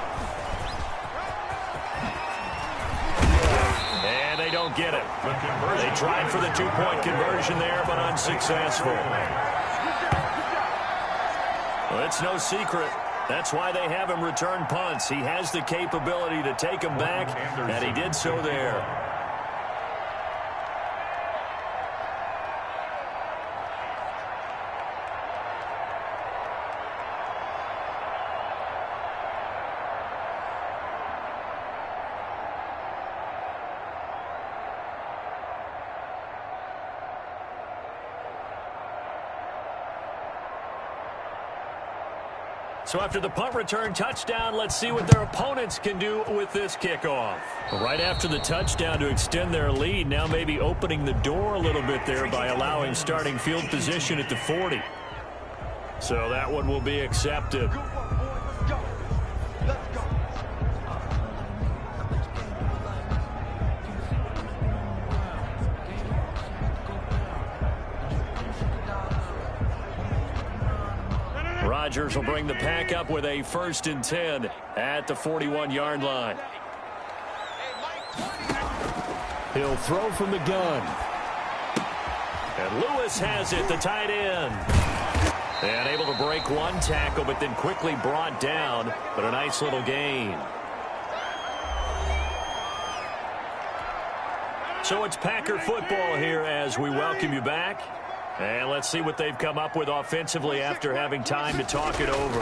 And they don't get it. They tried for the 2-point conversion there, but unsuccessful. Well, it's no secret. That's why they have him return punts. He has the capability to take them back, and he did so there. So after the punt return touchdown, let's see what their opponents can do with this kickoff. Right after the touchdown to extend their lead, now maybe opening the door a little bit there by allowing starting field position at the 40. So that one will be accepted. Rodgers will bring the pack up with a 1st and 10 at the 41-yard line. He'll throw from the gun. And Lewis has it, the tight end. And able to break one tackle, but then quickly brought down. But a nice little gain. So it's Packer football here as we welcome you back. And let's see what they've come up with offensively after having time to talk it over.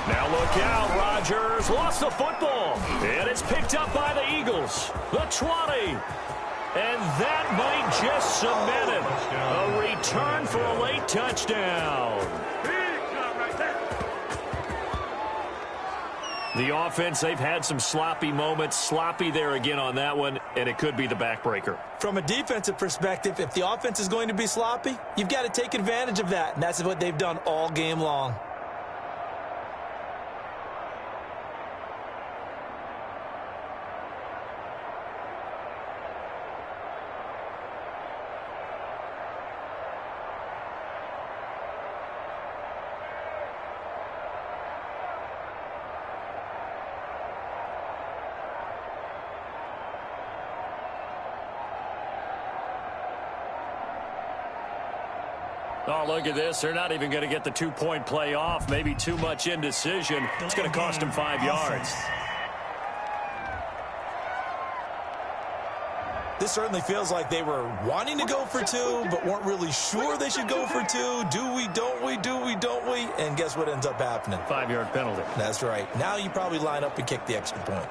Now look out, Rodgers lost the football. And it's picked up by the Eagles. The 20. And that might just cement it. A return for a late touchdown. The offense, they've had some sloppy moments. Sloppy there again on that one, and it could be the backbreaker. From a defensive perspective, if the offense is going to be sloppy, you've got to take advantage of that, and that's what they've done all game long. Oh, look at this. They're not even going to get the two-point play off. Maybe too much indecision. It's going to cost them 5 yards. This certainly feels like they were wanting to go for two, but weren't really sure they should go for two. Do we, don't we, do we, don't we? And guess what ends up happening? 5-yard penalty. That's right. Now you probably line up and kick the extra point.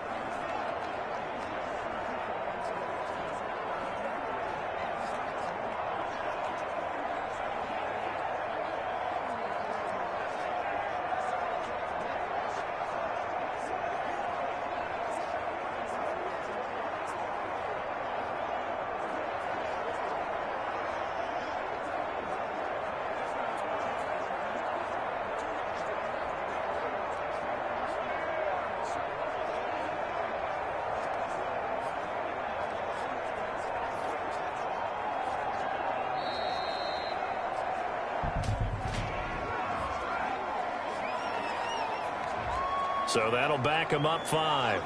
So that'll back him up 5.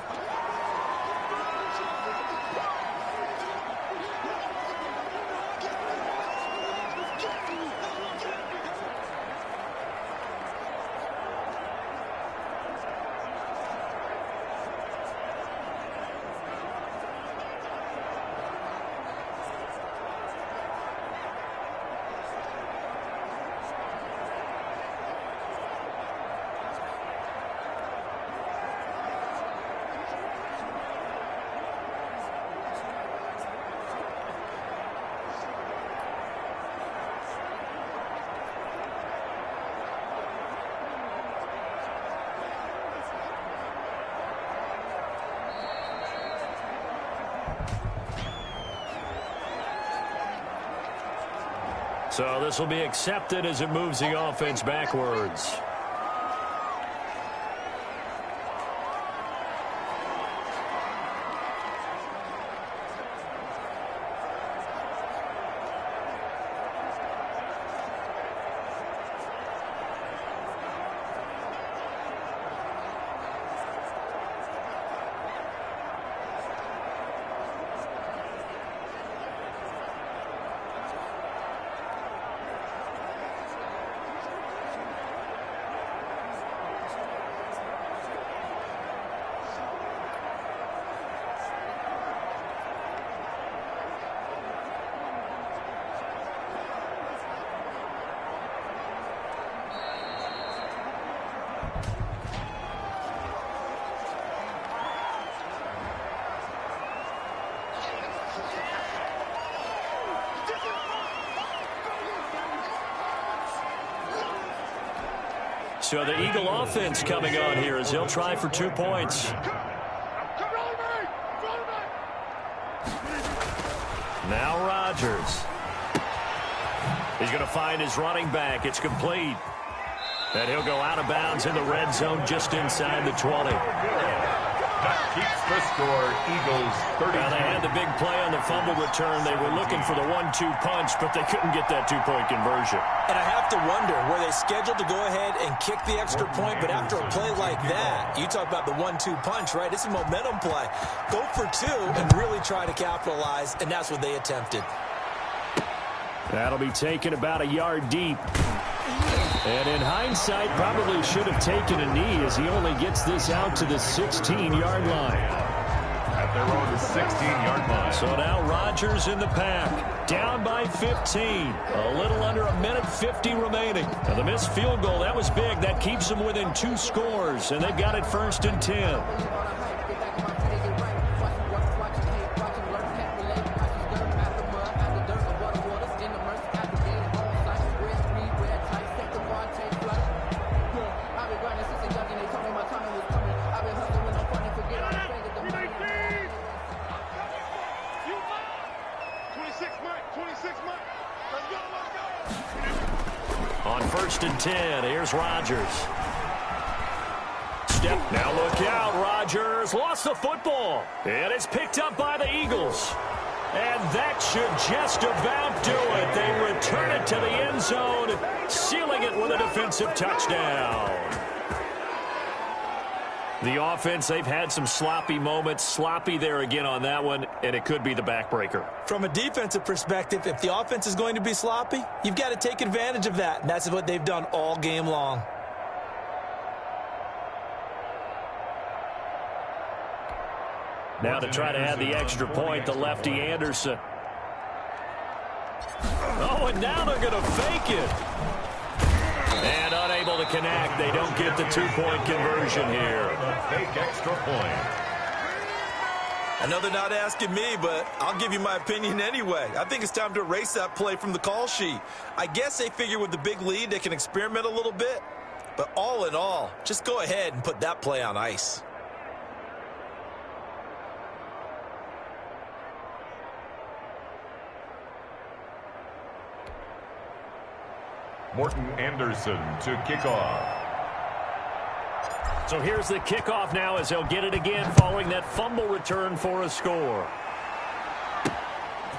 So this will be accepted as it moves the offense backwards. So the Eagle offense coming on here as he'll try for 2 points. Now Rodgers. He's going to find his running back. It's complete. And he'll go out of bounds in the red zone just inside the 20. That keeps the score. Eagles 30. Now they had the big play on the fumble return. They were looking for the 1-2 punch, but they couldn't get that two-point conversion. And I have to wonder, were they scheduled to go ahead and kick the extra point? But after a play like that, you talk about the 1-2 punch, right? It's a momentum play. Go for two and really try to capitalize, and that's what they attempted. That'll be taken about a yard deep. And in hindsight, probably should have taken a knee as he only gets this out to the 16-yard line. At their own 16-yard line. So now Rodgers in the pack. Down by 15. A little under a minute 50 remaining. Now the missed field goal, that was big. That keeps them within 2 scores. And they've got it 1st and 10. On 1st and 10, here's Rodgers. Step, now look out, Rodgers lost the football. And it's picked up by the Eagles. And that should just about do it. They return it to the end zone, sealing it with a defensive touchdown. The offense, they've had some sloppy moments. Sloppy there again on that one, and it could be the backbreaker. From a defensive perspective, if the offense is going to be sloppy, you've got to take advantage of that, and that's what they've done all game long. Now to try to add the extra point, the lefty Anderson. Oh, and now they're going to fake it. And unable to connect. They don't get the 2-point conversion here. Fake extra point. I know they're not asking me, but I'll give you my opinion anyway. I think it's time to erase that play from the call sheet. I guess they figure with the big lead they can experiment a little bit. But all in all, just go ahead and put that play on ice. Morton Anderson to kick off. So here's the kickoff now as they'll get it again following that fumble return for a score.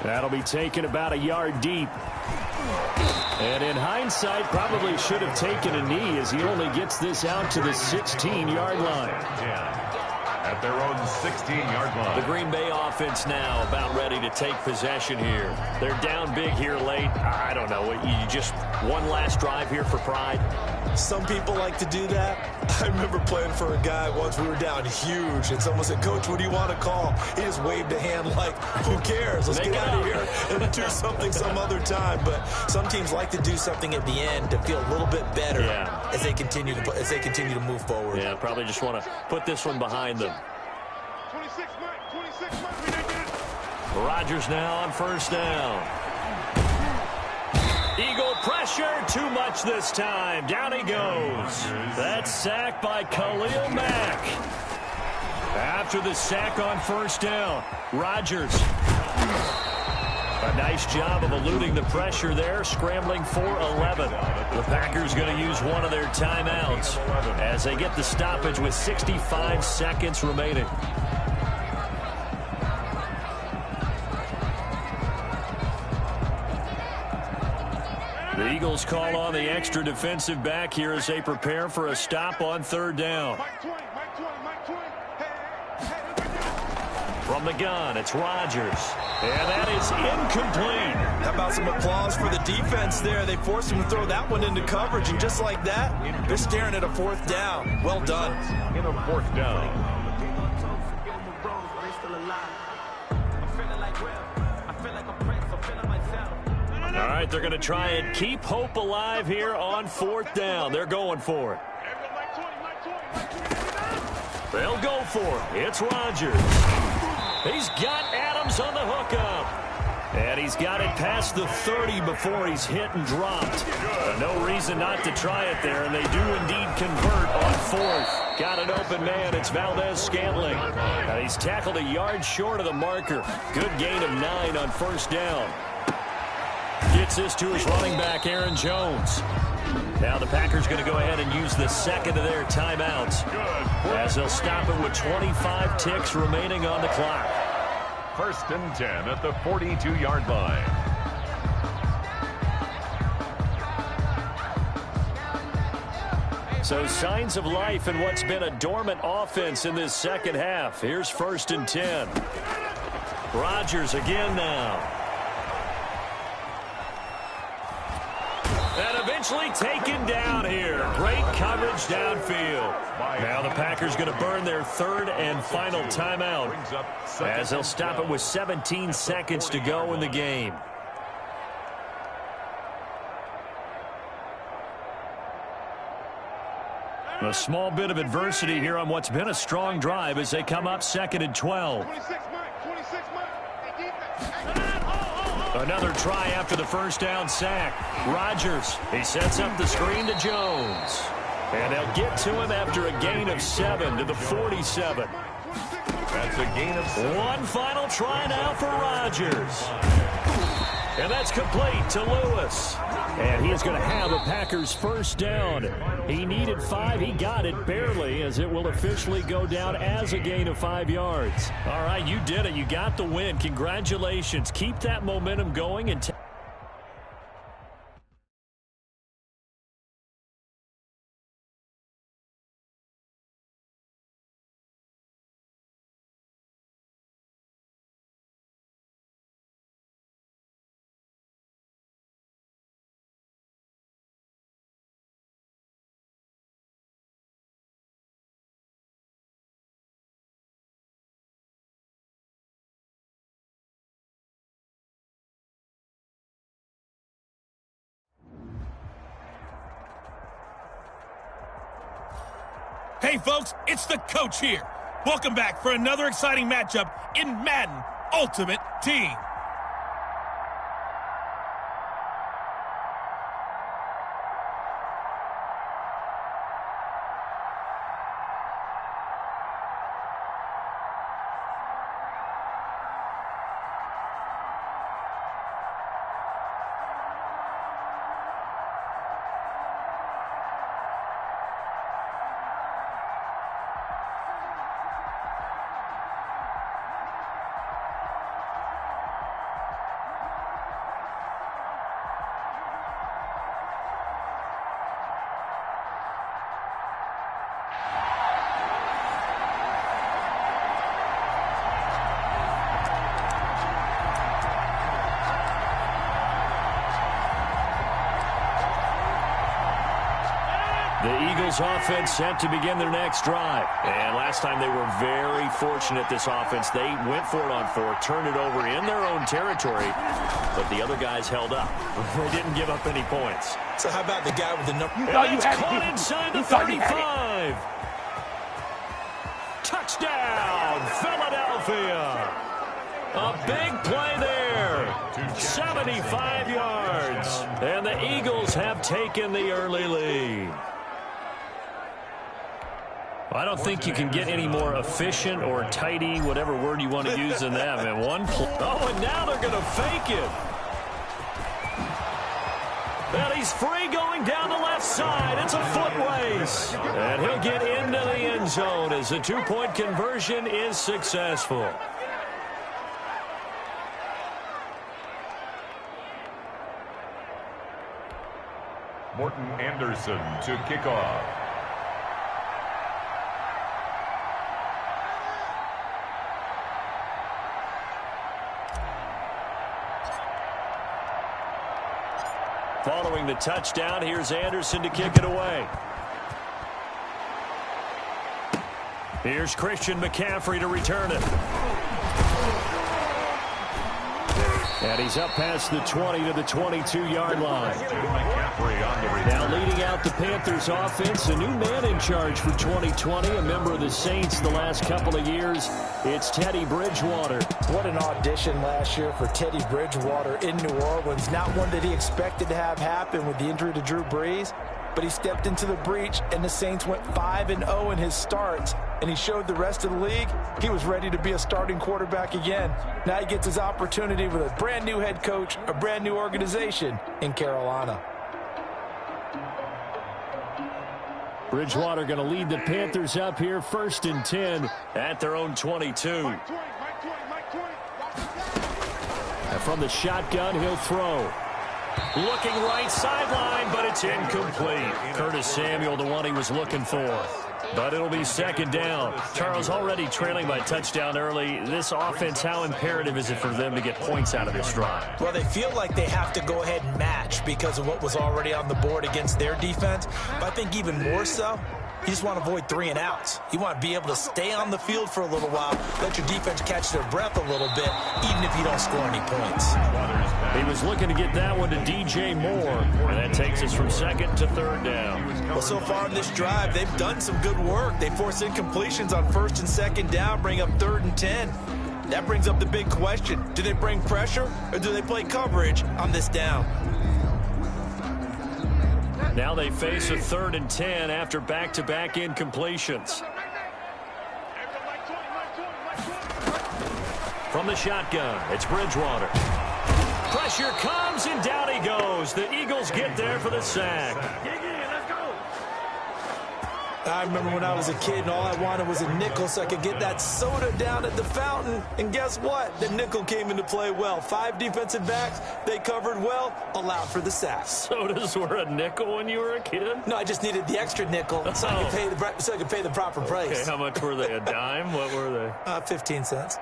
That'll be taken about a yard deep. And in hindsight, probably should have taken a knee as he only gets this out to the 16-yard line. Yeah. At their own 16-yard line. The Green Bay offense now about ready to take possession here. They're down big here late. I don't know. You just one last drive here for pride. Some people like to do that. I remember playing for a guy once. We were down huge, and someone said, "Coach, what do you want to call?" He just waved a hand like, "Who cares? Let's get out of here and do something some other time." But some teams like to do something at the end to feel a little bit better as they continue to move forward. Yeah, probably just want to put this one behind them. 26 Mike. Rodgers now on 1st down. Eagle pressure, too much this time. Down he goes. That's sacked by Khalil Mack. After the sack on 1st down, Rodgers. A nice job of eluding the pressure there, scrambling for 11. The Packers going to use one of their timeouts as they get the stoppage with 65 seconds remaining. The Eagles call on the extra defensive back here as they prepare for a stop on 3rd down. From the gun, it's Rodgers. And that is incomplete. How about some applause for the defense there? They forced him to throw that one into coverage, and just like that, they're staring at a 4th down. Well done. In a 4th down. All right, they're going to try and keep hope alive here on 4th down. They're going for it. They'll go for it. It's Rodgers. He's got Adams on the hookup. And he's got it past the 30 before he's hit and dropped. No reason not to try it there, and they do indeed convert on 4th. Got an open man. It's Valdez-Scantling. And he's tackled a yard short of the marker. Good gain of 9 on 1st down. Gets this to his running back, Aaron Jones. Now the Packers going to go ahead and use the second of their timeouts as they'll stop it with 25 ticks remaining on the clock. 1st and 10 at the 42-yard line. So signs of life in what's been a dormant offense in this second half. Here's 1st and 10. Rodgers again now. eventually taken down here. Great coverage downfield. Now the Packers going to burn their third and final timeout as they'll stop it with 17 seconds to go in the game. A small bit of adversity here on what's been a strong drive as they come up 2nd and 12. Another try after the first down sack. Rodgers, he sets up the screen to Jones. And they'll get to him after a gain of 7 to the 47. That's a gain of 7. One final try now for Rodgers. And that's complete to Lewis. And he is going to have a Packers first down. He needed 5. He got it barely, as it will officially go down as a gain of 5 yards. All right, you did it. You got the win. Congratulations. Keep that momentum going and Hey, folks, it's the coach here. Welcome back for another exciting matchup in Madden Ultimate Team. the Eagles offense set to begin their next drive. And last time they were very fortunate, this offense. They went for it on 4, turned it over in their own territory, but the other guys held up. They didn't give up any points. So how about the guy with the number? And it's caught inside the 35. Touchdown, Philadelphia. A big play there. 75 yards. And the Eagles have taken the early lead. I don't think you can get any more efficient or tidy, whatever word you want to use in that. Man, oh, and now they're going to fake it. And he's free going down the left side. It's a foot race. And he'll get into the end zone as the two-point conversion is successful. Morton Anderson to kick off. Following the touchdown, here's Anderson to kick it away. Here's Christian McCaffrey to return it. And he's up past the 20 to the 22-yard line. Now leading out the Panthers offense, a new man in charge for 2020, a member of the Saints the last couple of years. It's Teddy Bridgewater. What an audition last year for Teddy Bridgewater in New Orleans. Not one that he expected to have happen with the injury to Drew Brees, but he stepped into the breach, and the Saints went 5-0 in his starts, and he showed the rest of the league he was ready to be a starting quarterback again. Now he gets his opportunity with a brand-new head coach, a brand-new organization in Carolina. Bridgewater going to lead the Panthers up here, 1st and 10 at their own 22. And from the shotgun, he'll throw. Looking right sideline, but it's incomplete. Curtis Samuel, the one he was looking for. But it'll be second down. Charles, already trailing by touchdown early. This offense, how imperative is it for them to get points out of this drive? Well, they feel like they have to go ahead and match because of what was already on the board against their defense. But I think even more so, you just want to avoid 3 and outs. You want to be able to stay on the field for a little while, let your defense catch their breath a little bit, even if you don't score any points. He was looking to get that one to DJ Moore, and that takes us from second to third down. Well, so far in this drive, they've done some good work. They force incompletions on first and second down, bring up 3rd and 10. That brings up the big question. Do they bring pressure, or do they play coverage on this down? Now they face a 3rd and 10 after back-to-back incompletions. From the shotgun, it's Bridgewater. Pressure comes, and down he goes. The Eagles get there for the sack. I remember when I was a kid and all I wanted was a nickel so I could get that soda down at the fountain. And guess what? The nickel came into play well. 5 defensive backs, they covered well, allowed for the sack. Sodas were a nickel when you were a kid? No, I just needed the extra nickel so I could pay the proper price. Okay, how much were they? A dime? What were they? 15 cents.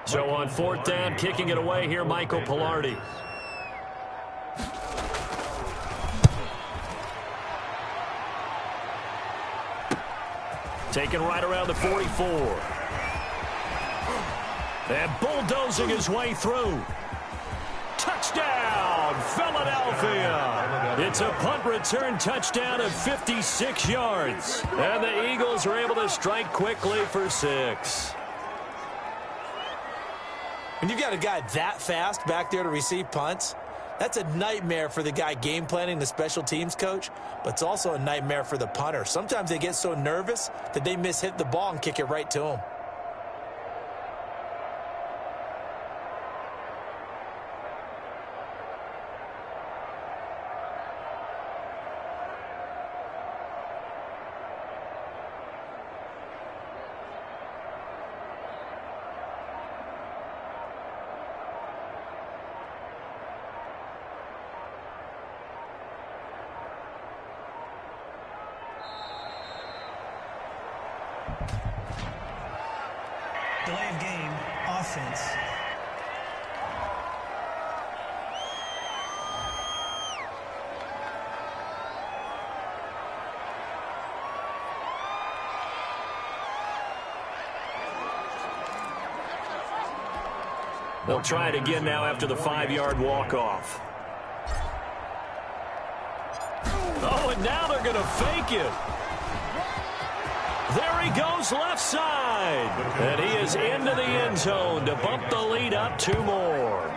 So on 4th down, kicking it away here, Michael Pilardi. Taken right around the 44. And bulldozing his way through. Touchdown, Philadelphia! It's a punt return touchdown of 56 yards. And the Eagles are able to strike quickly for 6. When you've got a guy that fast back there to receive punts, that's a nightmare for the guy game planning, the special teams coach, but it's also a nightmare for the punter. Sometimes they get so nervous that they mishit the ball and kick it right to him. Delay of game, offense. They'll try it again now after the 5-yard walk-off. Oh, and now they're going to fake it. There he goes left side. And he is into the end zone to bump the lead up 2 more.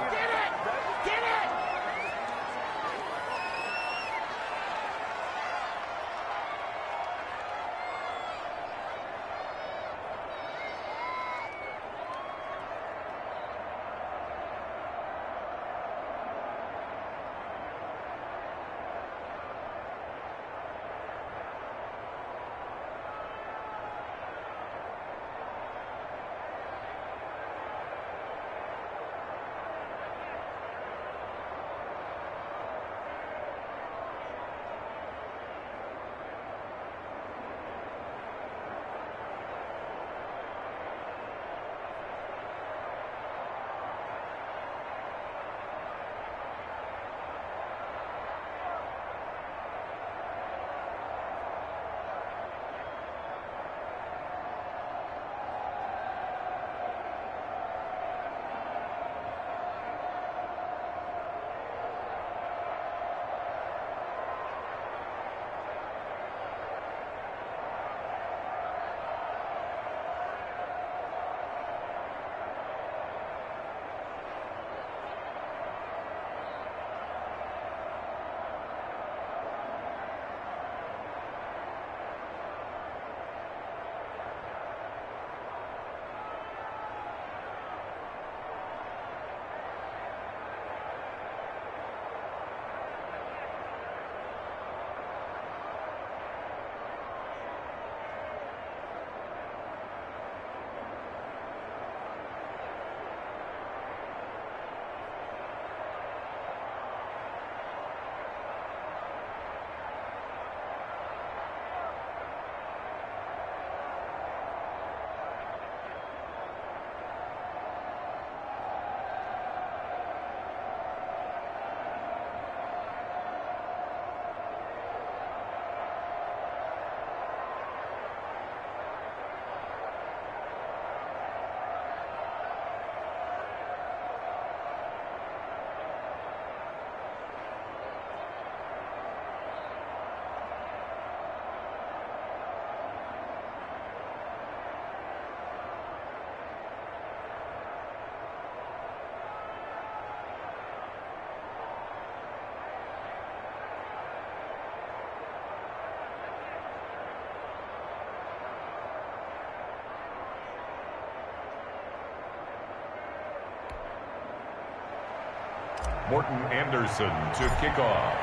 Morton Anderson to kick off.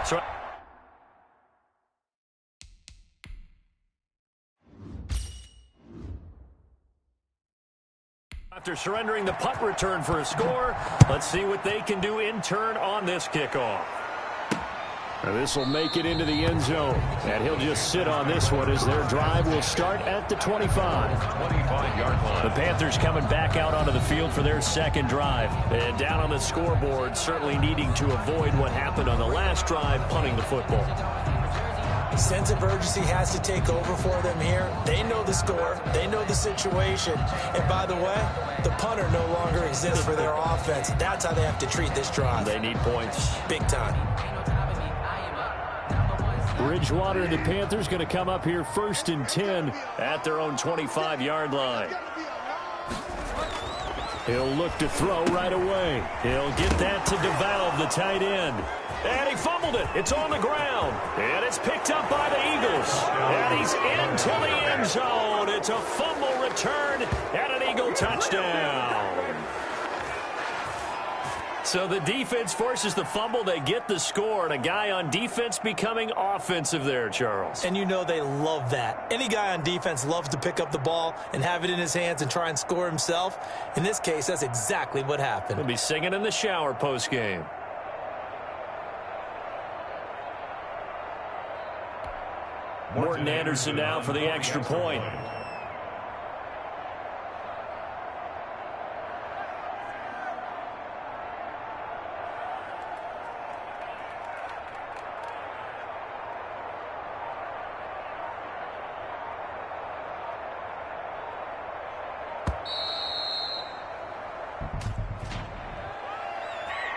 So after surrendering the punt return for a score, let's see what they can do in turn on this kickoff. This will make it into the end zone, and he'll just sit on this one as their drive will start at the 25. 25-yard line. The Panthers coming back out onto the field for their second drive. And down on the scoreboard, certainly needing to avoid what happened on the last drive, punting the football. Sense of urgency has to take over for them here. They know the score. They know the situation. And by the way, the punter no longer exists for their offense. That's how they have to treat this drive. They need points. Big time. Bridgewater and the Panthers going to come up here 1st and 10 at their own 25-yard line. He'll look to throw right away. He'll get that to DeValve, the tight end. And he fumbled it. It's on the ground. And it's picked up by the Eagles. And he's into the end zone. It's a fumble return and an Eagle touchdown. So the defense forces the fumble. They get the score, and a guy on defense becoming offensive there, Charles. And you know they love that. Any guy on defense loves to pick up the ball and have it in his hands and try and score himself. In this case, that's exactly what happened. He'll be singing in the shower post-game. Morton Anderson now for the extra point.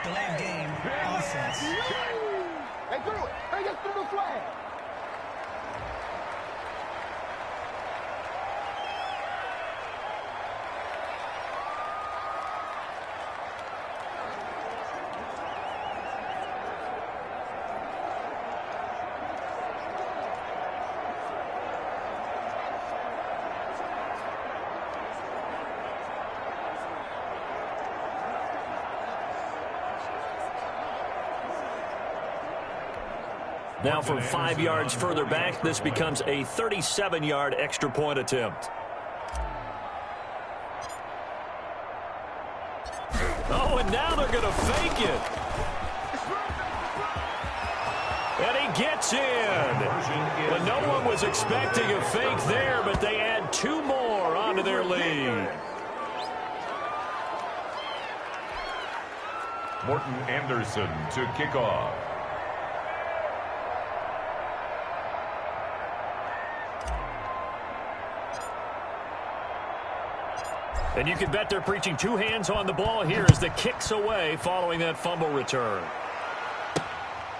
Delay of game, offense. They threw it. They just threw the flag. Now from 5 yards further back, this becomes a 37-yard extra point attempt. Oh, and now they're going to fake it. And he gets in. Well, no one was expecting a fake there, but they add 2 more onto their lead. Morton Anderson to kick off. And you can bet they're preaching 2 hands on the ball here as the kick's away following that fumble return.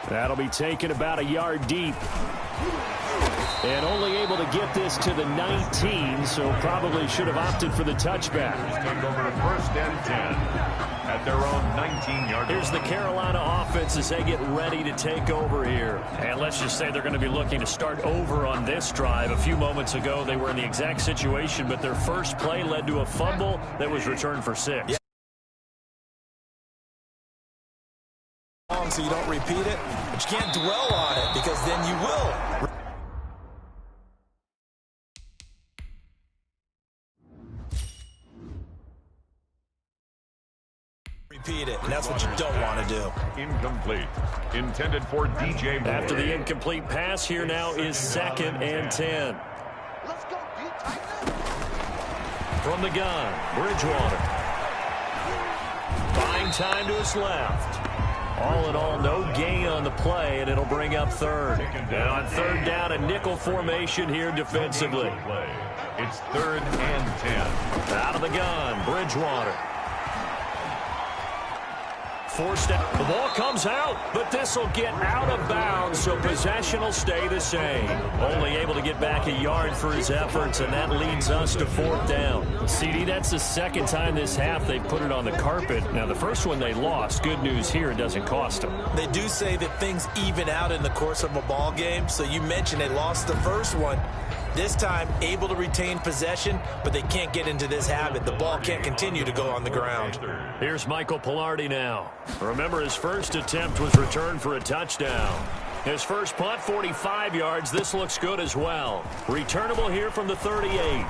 That'll be taken about a yard deep. And only able to get this to the 19, so probably should have opted for the touchback. Take over 1st and 10 at their own 19-yard line. Here's the Carolina offense as they get ready to take over here. And let's just say they're going to be looking to start over on this drive. A few moments ago, they were in the exact situation, but their first play led to a fumble that was returned for 6. So you don't repeat it, but you can't dwell on it because then you will. Repeat it, and that's what you don't want to do. Incomplete. Intended for DJ Moore. After the incomplete pass, here now is 2nd and 10. Let's go, From the gun, Bridgewater. Buying time to his left. All in all, no gain on the play, and it'll bring up 3rd. And on 3rd down, a nickel formation here defensively. It's 3rd and 10. Out of the gun, Bridgewater. Forced out. The ball comes out, but this will get out of bounds, so possession will stay the same. Only able to get back a yard for his efforts, and that leads us to 4th down. CD, that's the 2nd time this half they've put it on the carpet. Now, the first one they lost. Good news here, it doesn't cost them. They do say that things even out in the course of a ball game, so you mentioned they lost the first one. This time, able to retain possession, but they can't get into this habit. The ball can't continue to go on the ground. Here's Michael Pilardi now. Remember, his first attempt was returned for a touchdown. His first punt, 45 yards. This looks good as well. Returnable here from the 38.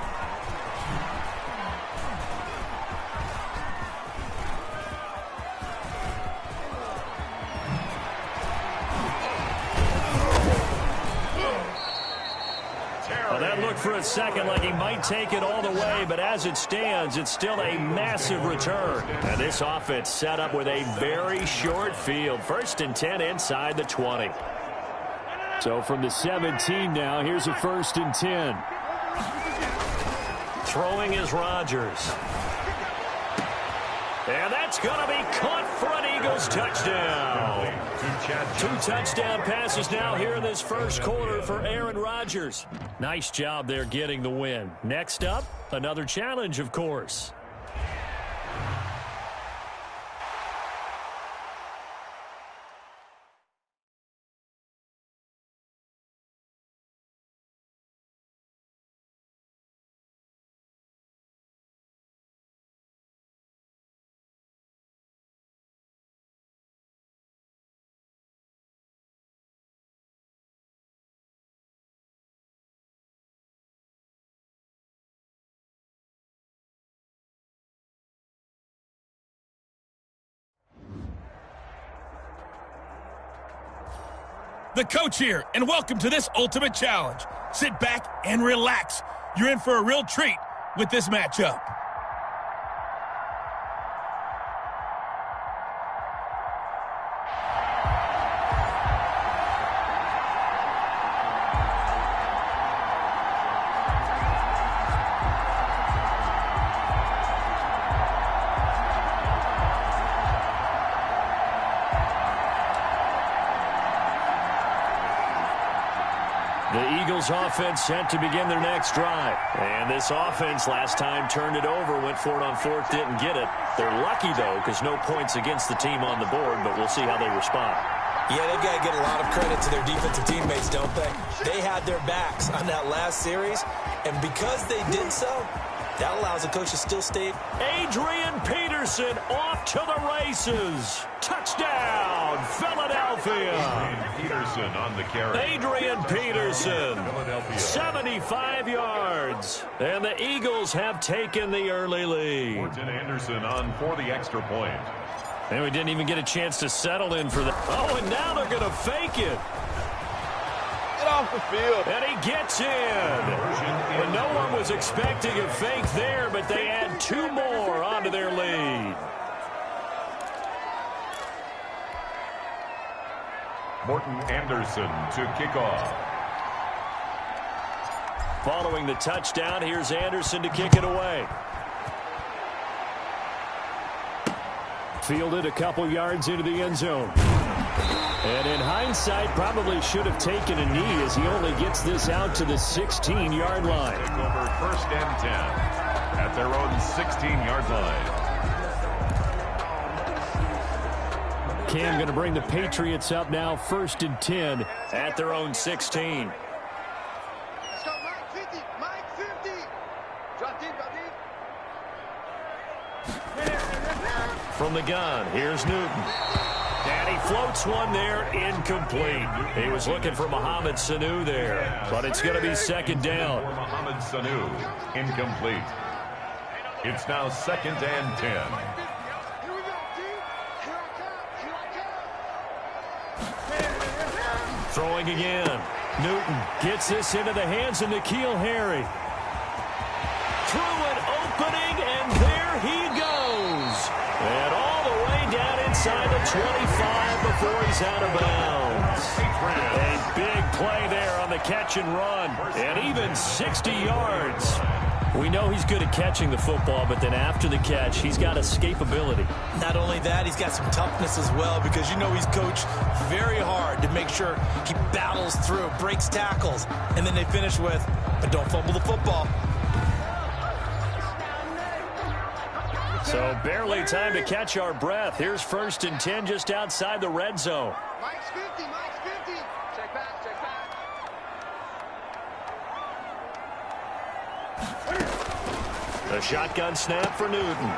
That looked for a second like he might take it all the way, but as it stands, it's still a massive return. And this offense set up with a very short field. 1st and 10 inside the 20. So from the 17 now, here's a 1st and 10. Throwing is Rodgers. And that's going to be caught for an Eagles touchdown. 2 touchdown passes now here in this first quarter for Aaron Rodgers. Nice job there getting the win. Next up, another challenge, of course. The coach here, and welcome to this ultimate challenge. Sit back and relax. You're in for a real treat with this matchup. The Eagles offense set to begin their next drive. And this offense last time turned it over, went for it on 4th, didn't get it. They're lucky, though, because no points against the team on the board, but we'll see how they respond. Yeah, they've got to get a lot of credit to their defensive teammates, don't they? They had their backs on that last series, and because they did so, that allows the coach to still stay. Adrian Peterson off to the races. Touchdown, Philadelphia. Adrian Peterson on the carry. Adrian Peterson, 75 yards. And the Eagles have taken the early lead. Morton Anderson on for the extra point. And we didn't even get a chance to settle in for that. Oh, and now they're going to fake it. Get off the field. And he gets in. And no one was expecting a fake there, but they add 2 more onto their lead. Morton Anderson to kick off. Following the touchdown, here's Anderson to kick it away. Fielded a couple yards into the end zone. And in hindsight, probably should have taken a knee as he only gets this out to the 16-yard line. Take over 1st and 10 at their own 16-yard line. Cam going to bring the Patriots up now, 1st and 10 at their own 16. Let's go, Mike 50. Mike 50. Drop deep, drop deep. From the gun, here's Newton. And he floats one there, incomplete. He was looking for Mohamed Sanu there, but it's going to be 2nd down. For Mohamed Sanu, incomplete. It's now 2nd and 10. Here we go, deep. Here I come. Throwing again. Newton gets this into the hands of N'Keal Harry. Through an opening, and there he goes. And all the way down inside the 25 before he's out of bounds. A big play there on the catch and run, and even 60 yards. We know he's good at catching the football, but then after the catch, he's got escapability. Not only that, he's got some toughness as well, because you know he's coached very hard to make sure he battles through, breaks tackles, and then they finish with, but don't fumble the football. So barely time to catch our breath. Here's 1st and 10 just outside the red zone. Mike's 50. Mike's 50. Check back. Check back. A shotgun snap for Newton.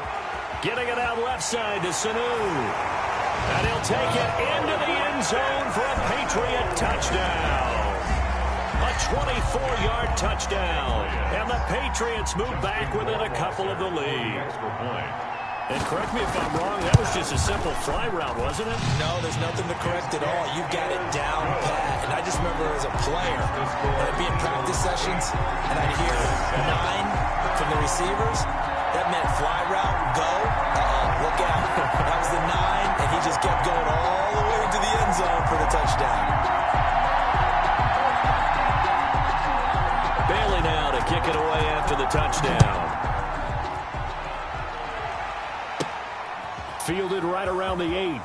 Getting it out left side to Sanu. And he'll take it into the end zone for a Patriot touchdown. A 24-yard touchdown. And the Patriots move back within a couple of the lead. And correct me if I'm wrong, that was just a simple fly route, wasn't it? No, there's nothing to correct at all. You got it down pat. And I just remember as a player, when I'd be in practice sessions, and I'd hear 9 from the receivers, that meant fly route, go, look out. That was the 9, and he just kept going all the way to the end zone for the touchdown. Bailey now to kick it away after the touchdown. Fielded right around the 8.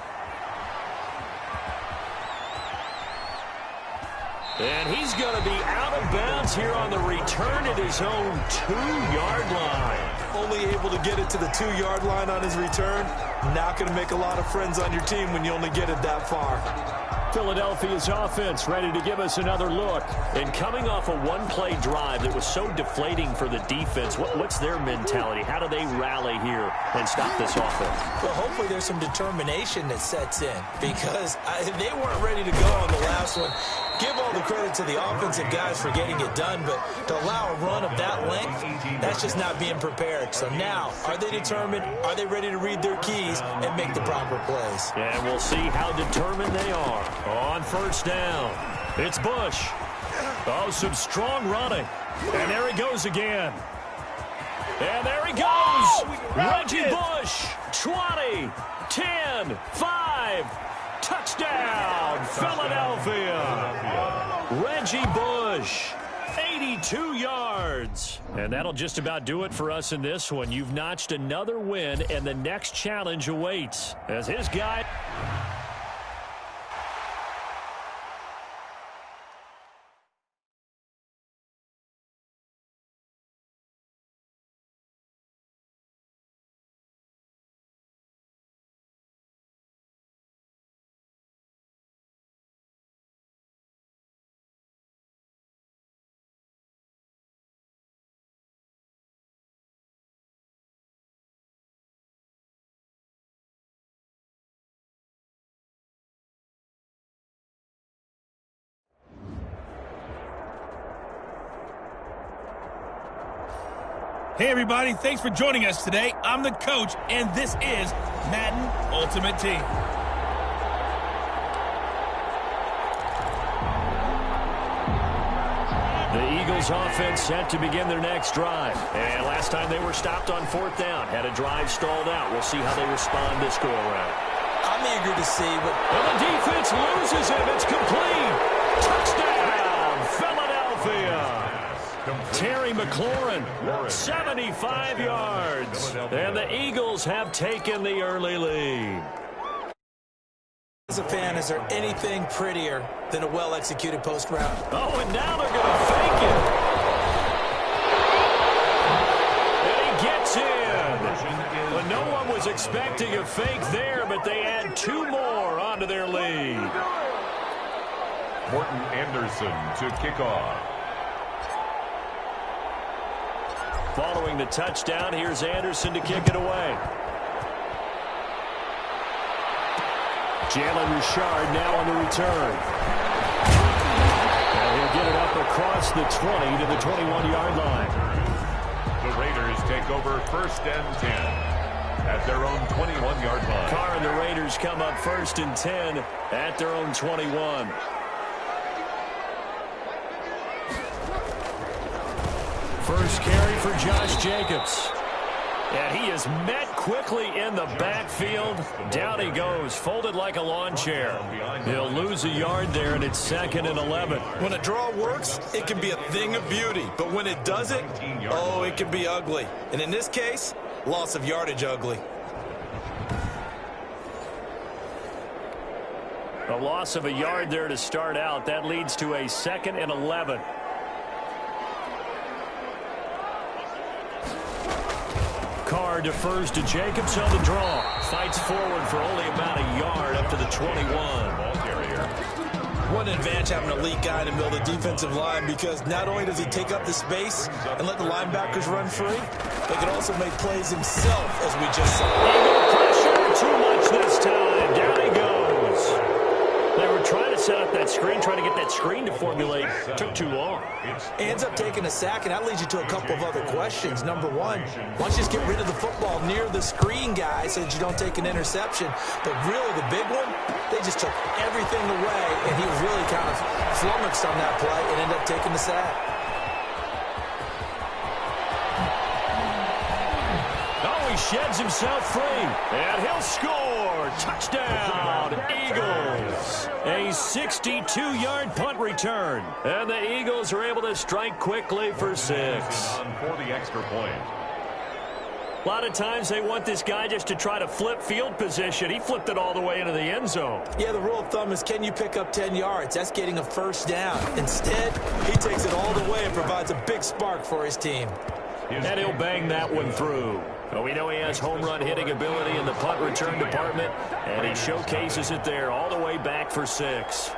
And he's going to be out of bounds here on the return at his own 2-yard line. Only able to get it to the 2-yard line on his return. Not going to make a lot of friends on your team when you only get it that far. Philadelphia's offense ready to give us another look. And coming off a one-play drive that was so deflating for the defense, what's their mentality? How do they rally here and stop this offense? Well, hopefully there's some determination that sets in because they weren't ready to go on the last one. Give all the credit to the offensive guys for getting it done, but to allow a run of that length, that's just not being prepared. So now, are they determined? Are they ready to read their keys and make the proper plays? And we'll see how determined they are. On first down, it's Bush. Oh, some strong running. And there he goes again. And there he goes. Reggie Bush, 20, 10, 5. Touchdown, Philadelphia. Reggie Bush, 82 yards. And that'll just about do it for us in this one. You've notched another win, and the next challenge awaits as his guy... Hey everybody, thanks for joining us today. I'm the coach, and this is Madden Ultimate Team. The Eagles offense set to begin their next drive. And last time they were stopped on 4th down, had a drive stalled out. We'll see how they respond this go around. I'm eager to see what... And the defense loses him. It's complete. Touchdown, Philadelphia. Terry McLaurin, 75 yards. And the Eagles have taken the early lead. As a fan, is there anything prettier than a well-executed post route? Oh, and now they're going to fake it. And he gets in. But no one was expecting a fake there, but they add 2 more onto their lead. Morton Anderson to kick off. Following the touchdown, here's Anderson to kick it away. Jalen Richard now on the return. And he'll get it up across the 20 to the 21-yard line. The Raiders take over 1st and 10 at their own 21-yard line. Carr and the Raiders come up 1st and 10 at their own 21. First carry for Josh Jacobs. And he is met quickly in the backfield. Down he goes, folded like a lawn chair. He'll lose a yard there, and it's 2nd and 11. When a draw works, it can be a thing of beauty. But when it doesn't, oh, it can be ugly. And in this case, loss of yardage ugly. A loss of a yard there to start out. That leads to a 2nd and 11. Carr defers to Jacobs on the draw. Fights forward for only about a yard up to the 21. Ball carrier. What an advantage having an elite guy in the middle of the defensive line, because not only does he take up the space and let the linebackers run free, but can also make plays himself, as we just saw. Eagle pressure, too much this time. Down he goes. They were trying to set up that screen, trying to get that screen to formulate. Took too long. Ends up taking a sack, and that leads you to a couple of other questions. Number one, why don't you just get rid of the football near the screen guy so that you don't take an interception? But really, the big one, they just took everything away, and he was really kind of flummoxed on that play and ended up taking the sack. Oh, he sheds himself free, and he'll score. Touchdown, Eagles. A 62-yard punt return, and the Eagles are able to strike quickly for 6. For the extra point. A lot of times they want this guy just to try to flip field position. He flipped it all the way into the end zone. Yeah, the rule of thumb is, can you pick up 10 yards? That's getting a first down. Instead, he takes it all the way and provides a big spark for his team. And he'll bang that one through. Well, we know he has home run hitting ability in the punt return department, and he showcases it there all the way back for 6.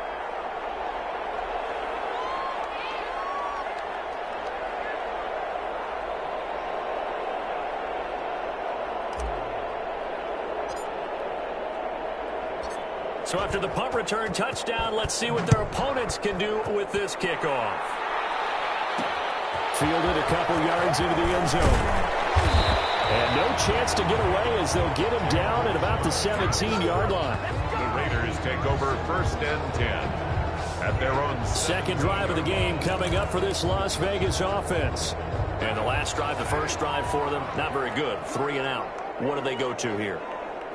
So after the punt return touchdown, let's see what their opponents can do with this kickoff. Fielded a couple yards into the end zone. And no chance to get away as they'll get him down at about the 17-yard line. The Raiders take over 1st and 10 at their own. Second drive of the game coming up for this Las Vegas offense. And the last drive, the first drive for them, not very good. 3 and out. What do they go to here?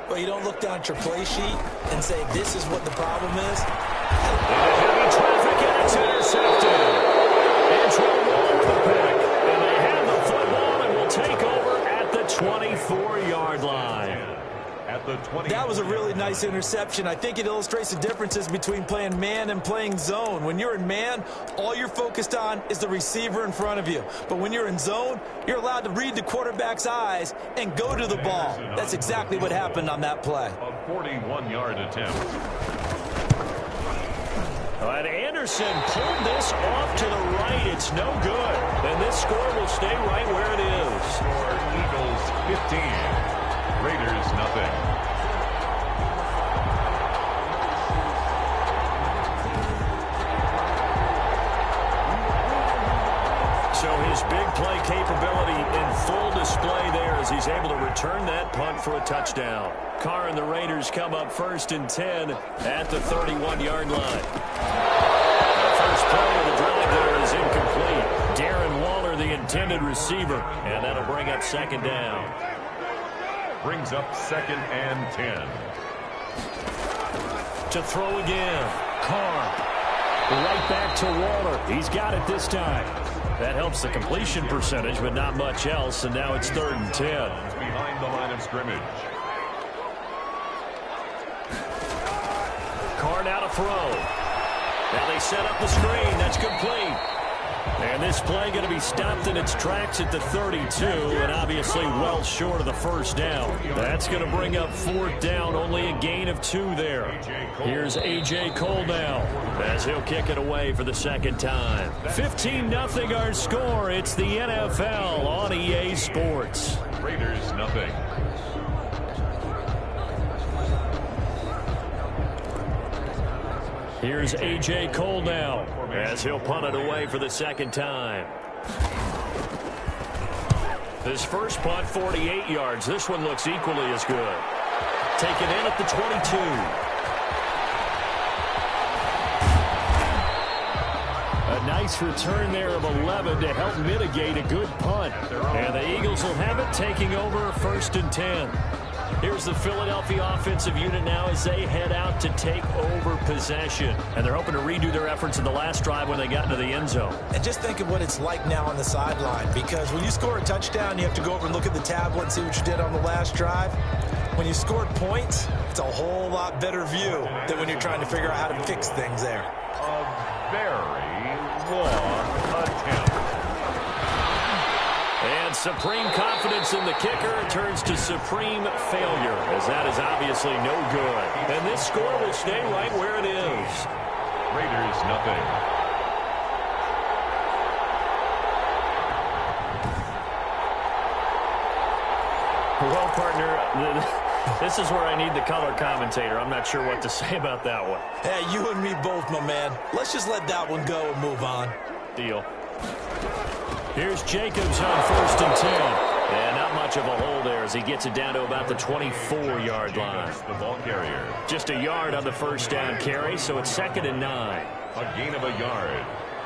Well, you don't look down at your play sheet and say, this is what the problem is. And heavy traffic, and it's intercepted. Antron Wall with the pick. And they have the football and will take over at the 24-yard line. At the 20. That was a really nice interception. I think it illustrates the differences between playing man and playing zone. When you're in man, all you're focused on is the receiver in front of you. But when you're in zone, you're allowed to read the quarterback's eyes and go to the ball. That's exactly what happened on that play. A 41-yard attempt. And Anderson pulled this off to the right. It's no good. And this score will stay right where it is. Score Eagles 15. Raiders nothing. So his big play capability in full display there as he's able to return that punt for a touchdown. Carr and the Raiders come up 1st and 10 at the 31-yard line. The first play of the drive there is incomplete. Darren Waller, the intended receiver, and that'll bring up 2nd down. Brings up 2nd and 10. To throw again. Carr. Right back to Waller. He's got it this time. That helps the completion percentage, but not much else, and now it's 3rd and 10. Behind the line of scrimmage. Carr now to throw. Now they set up the screen. That's complete. And this play going to be stopped in its tracks at the 32, and obviously well short of the first down. That's going to bring up 4th down, only a gain of 2 there. Here's A.J. Cole now as he'll kick it away for the 2nd time. 15-0 our score. It's the NFL on EA Sports. Raiders nothing. Here's A.J. Cole now as he'll punt it away for the 2nd time. This first punt, 48 yards. This one looks equally as good. Taken in at the 22. A nice return there of 11 to help mitigate a good punt. And the Eagles will have it, taking over 1st and 10. Here's the Philadelphia offensive unit now as they head out to take over possession. And they're hoping to redo their efforts in the last drive when they got into the end zone. And just think of what it's like now on the sideline, because when you score a touchdown, you have to go over and look at the tablet and see what you did on the last drive. When you scored points, it's a whole lot better view than when you're trying to figure out how to fix things there. A very long attempt. And supreme confidence in the kicker turns to supreme failure, as that is obviously no good. And this score will stay right where it is. Raiders nothing. Well, partner, this is where I need the color commentator. I'm not sure what to say about that one. Hey, you and me both, my man. Let's just let that one go and move on. Deal. Here's Jacobs on 1st and 10. And not much of a hole there as he gets it down to about the 24-yard line. The ball carrier. Just a yard on the first down carry, so it's 2nd and 9. A gain of a yard.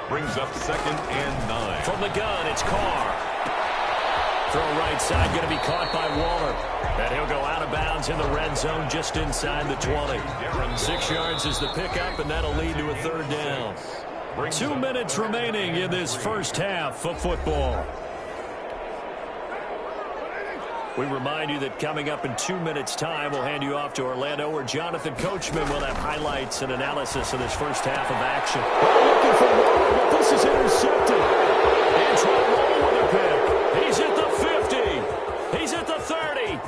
Brings up 2nd and 9. From the gun, it's Carr. Throw right side, going to be caught by Waller. And he'll go out of bounds in the red zone just inside the 20. 6 yards is the pickup, and that'll lead to a 3rd down. 2 minutes remaining in this first half of football. We remind you that coming up in 2 minutes' time, we'll hand you off to Orlando, where Jonathan Coachman will have highlights and analysis of this first half of action. Looking for Waller, but this is intercepted. And try to roll with a pick. He's at the 50. He's at the 30.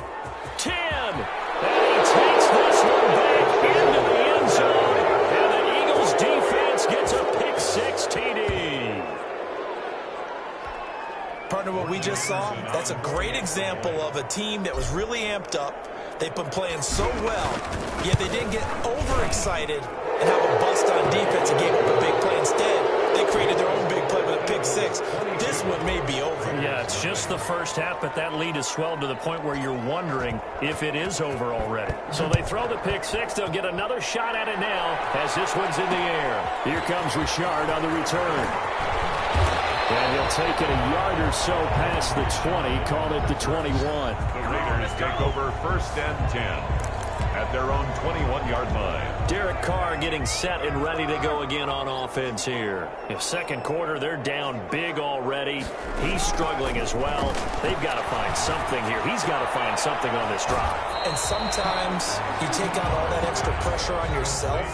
10. And he takes this one back into the end zone. And the Eagles defense gets a pick 6 TD. Partner, what we just saw, that's a great example of a team that was really amped up. They've been playing so well, yet they didn't get overexcited and have a bust on defense and gave up a big play. Instead, they created their own big play with a pick 6. This one may be over. Yeah, it's just the first half, but that lead has swelled to the point where you're wondering if it is over already. So they throw the pick 6. They'll get another shot at it now as this one's in the air. Here comes Richard on the return. And he'll take it a yard or so past the 20, call it the 21. The Raiders take over 1st and 10 at their own 21-yard line. Derek Carr getting set and ready to go again on offense here. In second quarter, they're down big already. He's struggling as well. They've got to find something here. He's got to find something on this drive. And sometimes you take out all that extra pressure on yourself,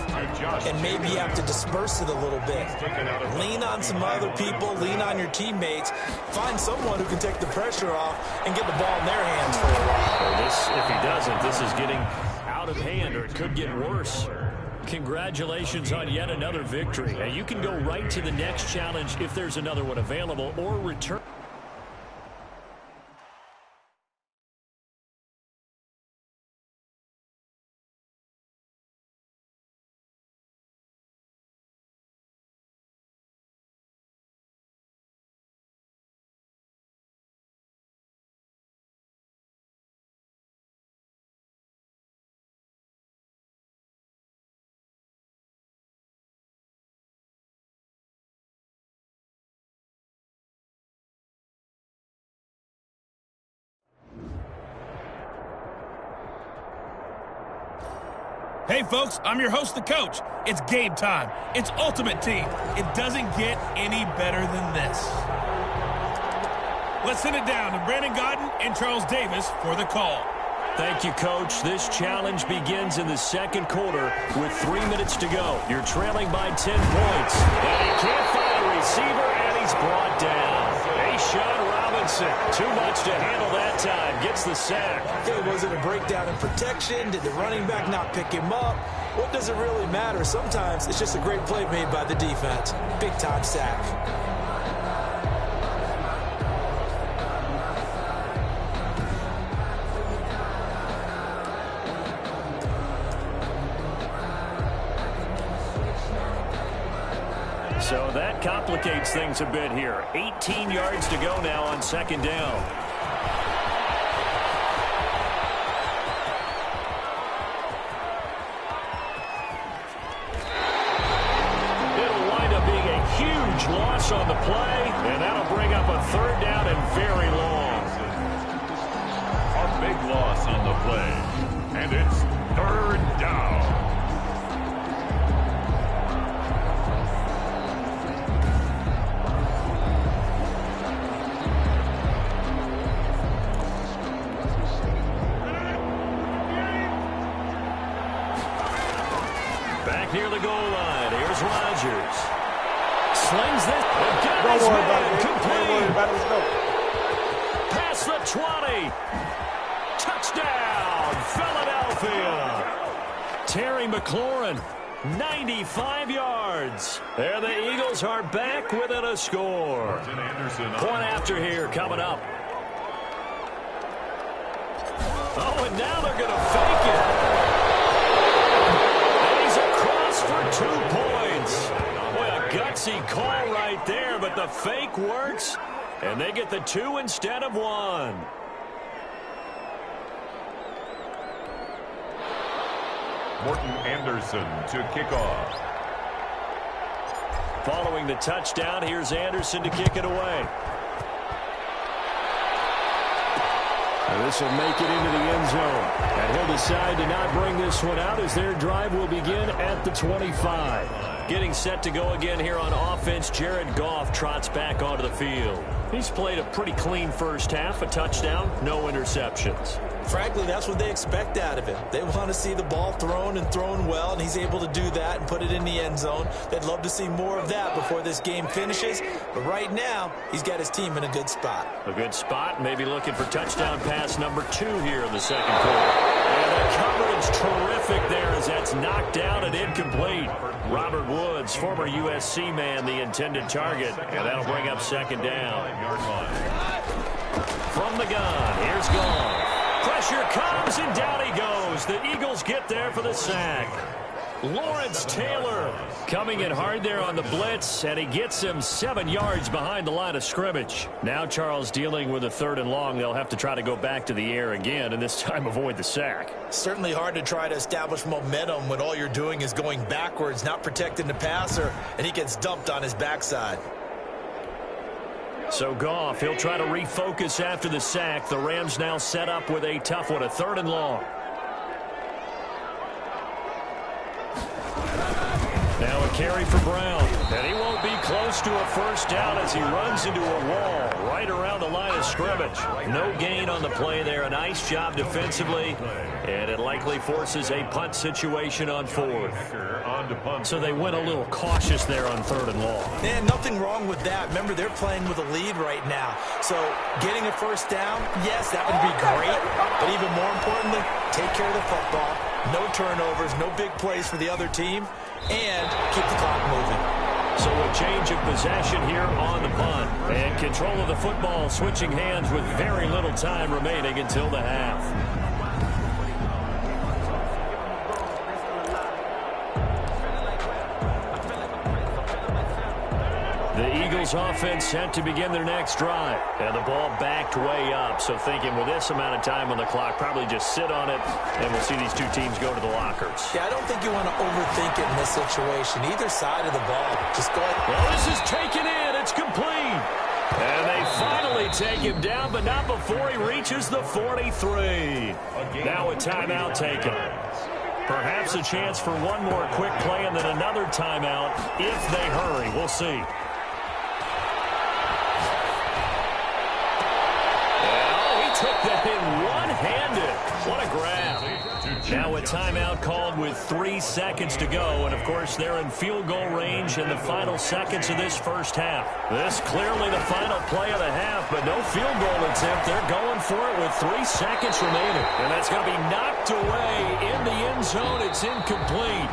and maybe you have to disperse it a little bit. Lean on some other people, lean on your teammates, find someone who can take the pressure off and get the ball in their hands for a while. Well, if he doesn't, this is getting out of hand, or it could get worse. Congratulations on yet another victory. Now, you can go right to the next challenge if there's another one available, or return. Hey, folks, I'm your host, the coach. It's game time. It's Ultimate Team. It doesn't get any better than this. Let's send it down to Brandon Gaudin and Charles Davis for the call. Thank you, Coach. This challenge begins in the second quarter with 3 minutes to go. You're trailing by 10 points. And he can't find a receiver, and he's brought down. Sean Robinson, too much to handle that time, gets the sack. Hey, was it a breakdown in protection? Did the running back not pick him up? What does it really matter? Sometimes it's just a great play made by the defense. Big-time sack. So that complicates things a bit here. 18 yards to go now on second down. It'll wind up being a huge loss on the play, and that'll bring up a third down and very long. A big loss on the play, and it's third down. Near the goal line. Here's Rodgers. Slings this. Got his man complete. Past the 20. Touchdown, Philadelphia. Terry McLaurin 95 yards. And the Eagles are back within a score. Point after here coming up. Oh, and now they're going to fake it. And he's across for 2 points. Boy, a gutsy call right there, but the fake works, and they get the 2 instead of 1. Morton Anderson to kick off. Following the touchdown, here's Anderson to kick it away. And this will make it into the end zone. And he'll decide to not bring this one out as their drive will begin at the 25. Getting set to go again here on offense, Jared Goff trots back onto the field. He's played a pretty clean first half, a touchdown, no interceptions. Frankly, that's what they expect out of him. They want to see the ball thrown and thrown well, and he's able to do that and put it in the end zone. They'd love to see more of that before this game finishes, but right now, he's got his team in a good spot. A good spot, maybe looking for touchdown pass number 2 here in the second quarter. And the coverage terrific there as that's knocked down and incomplete. Robert Woods, former USC man, the intended target, and that'll bring up second down. From the gun, here's Goff. Pressure comes, and down he goes. The Eagles get there for the sack. Lawrence Taylor coming in hard there on the blitz, and he gets him 7 yards behind the line of scrimmage. Now Charles dealing with a 3rd and long. They'll have to try to go back to the air again, and this time avoid the sack. Certainly hard to try to establish momentum when all you're doing is going backwards, not protecting the passer, and he gets dumped on his backside. So Goff, he'll try to refocus after the sack. The Rams now set up with a tough one, a 3rd and long. Now a carry for Brown, and he won't be close to a first down as he runs into a wall right around the line of scrimmage. No gain on the play there. A nice job defensively, and it likely forces a punt situation on 4th. So they went a little cautious there on 3rd and long. And nothing wrong with that. Remember, they're playing with a lead right now. So getting a first down, yes, that would be great. But even more importantly, take care of the football. No turnovers, no big plays for the other team, and keep the clock moving. So a change of possession here on the punt. And control of the football switching hands with very little time remaining until the half. The Eagles offense set to begin their next drive. And the ball backed way up. So thinking with this amount of time on the clock, probably just sit on it, and we'll see these two teams go to the lockers. Yeah, I don't think you want to overthink it in this situation. Either side of the ball. Just go ahead. Well, this is taken in. It's complete. And they finally take him down, but not before he reaches the 43. Now a timeout taken. Perhaps a chance for one more quick play and then another timeout if they hurry. We'll see. Took that in one-handed. What a grab. Now a timeout called with 3 seconds to go. And, of course, they're in field goal range in the final seconds of this first half. This clearly the final play of the half, but no field goal attempt. They're going for it with 3 seconds remaining. And that's going to be knocked away in the end zone. It's incomplete.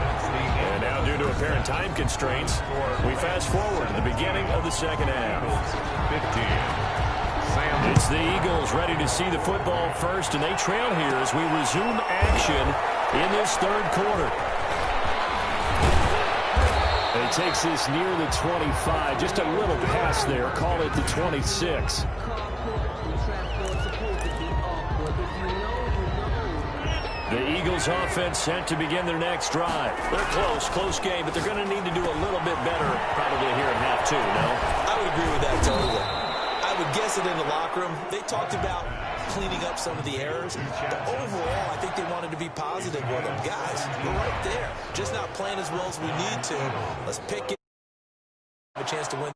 And now due to apparent time constraints, we fast forward to the beginning of the second half. 15. It's the Eagles ready to see the football first, and they trail here as we resume action in this 3rd quarter. And he takes this near the 25, just a little pass there, call it the 26. The Eagles offense set to begin their next drive. They're close game, but they're going to need to do a little bit better probably here in half 2, no? I would agree with that totally. I would guess it in the locker room. They talked about cleaning up some of the errors. But overall, I think they wanted to be positive with them. Guys, we're right there. Just not playing as well as we need to. Let's pick it. Have a chance to win.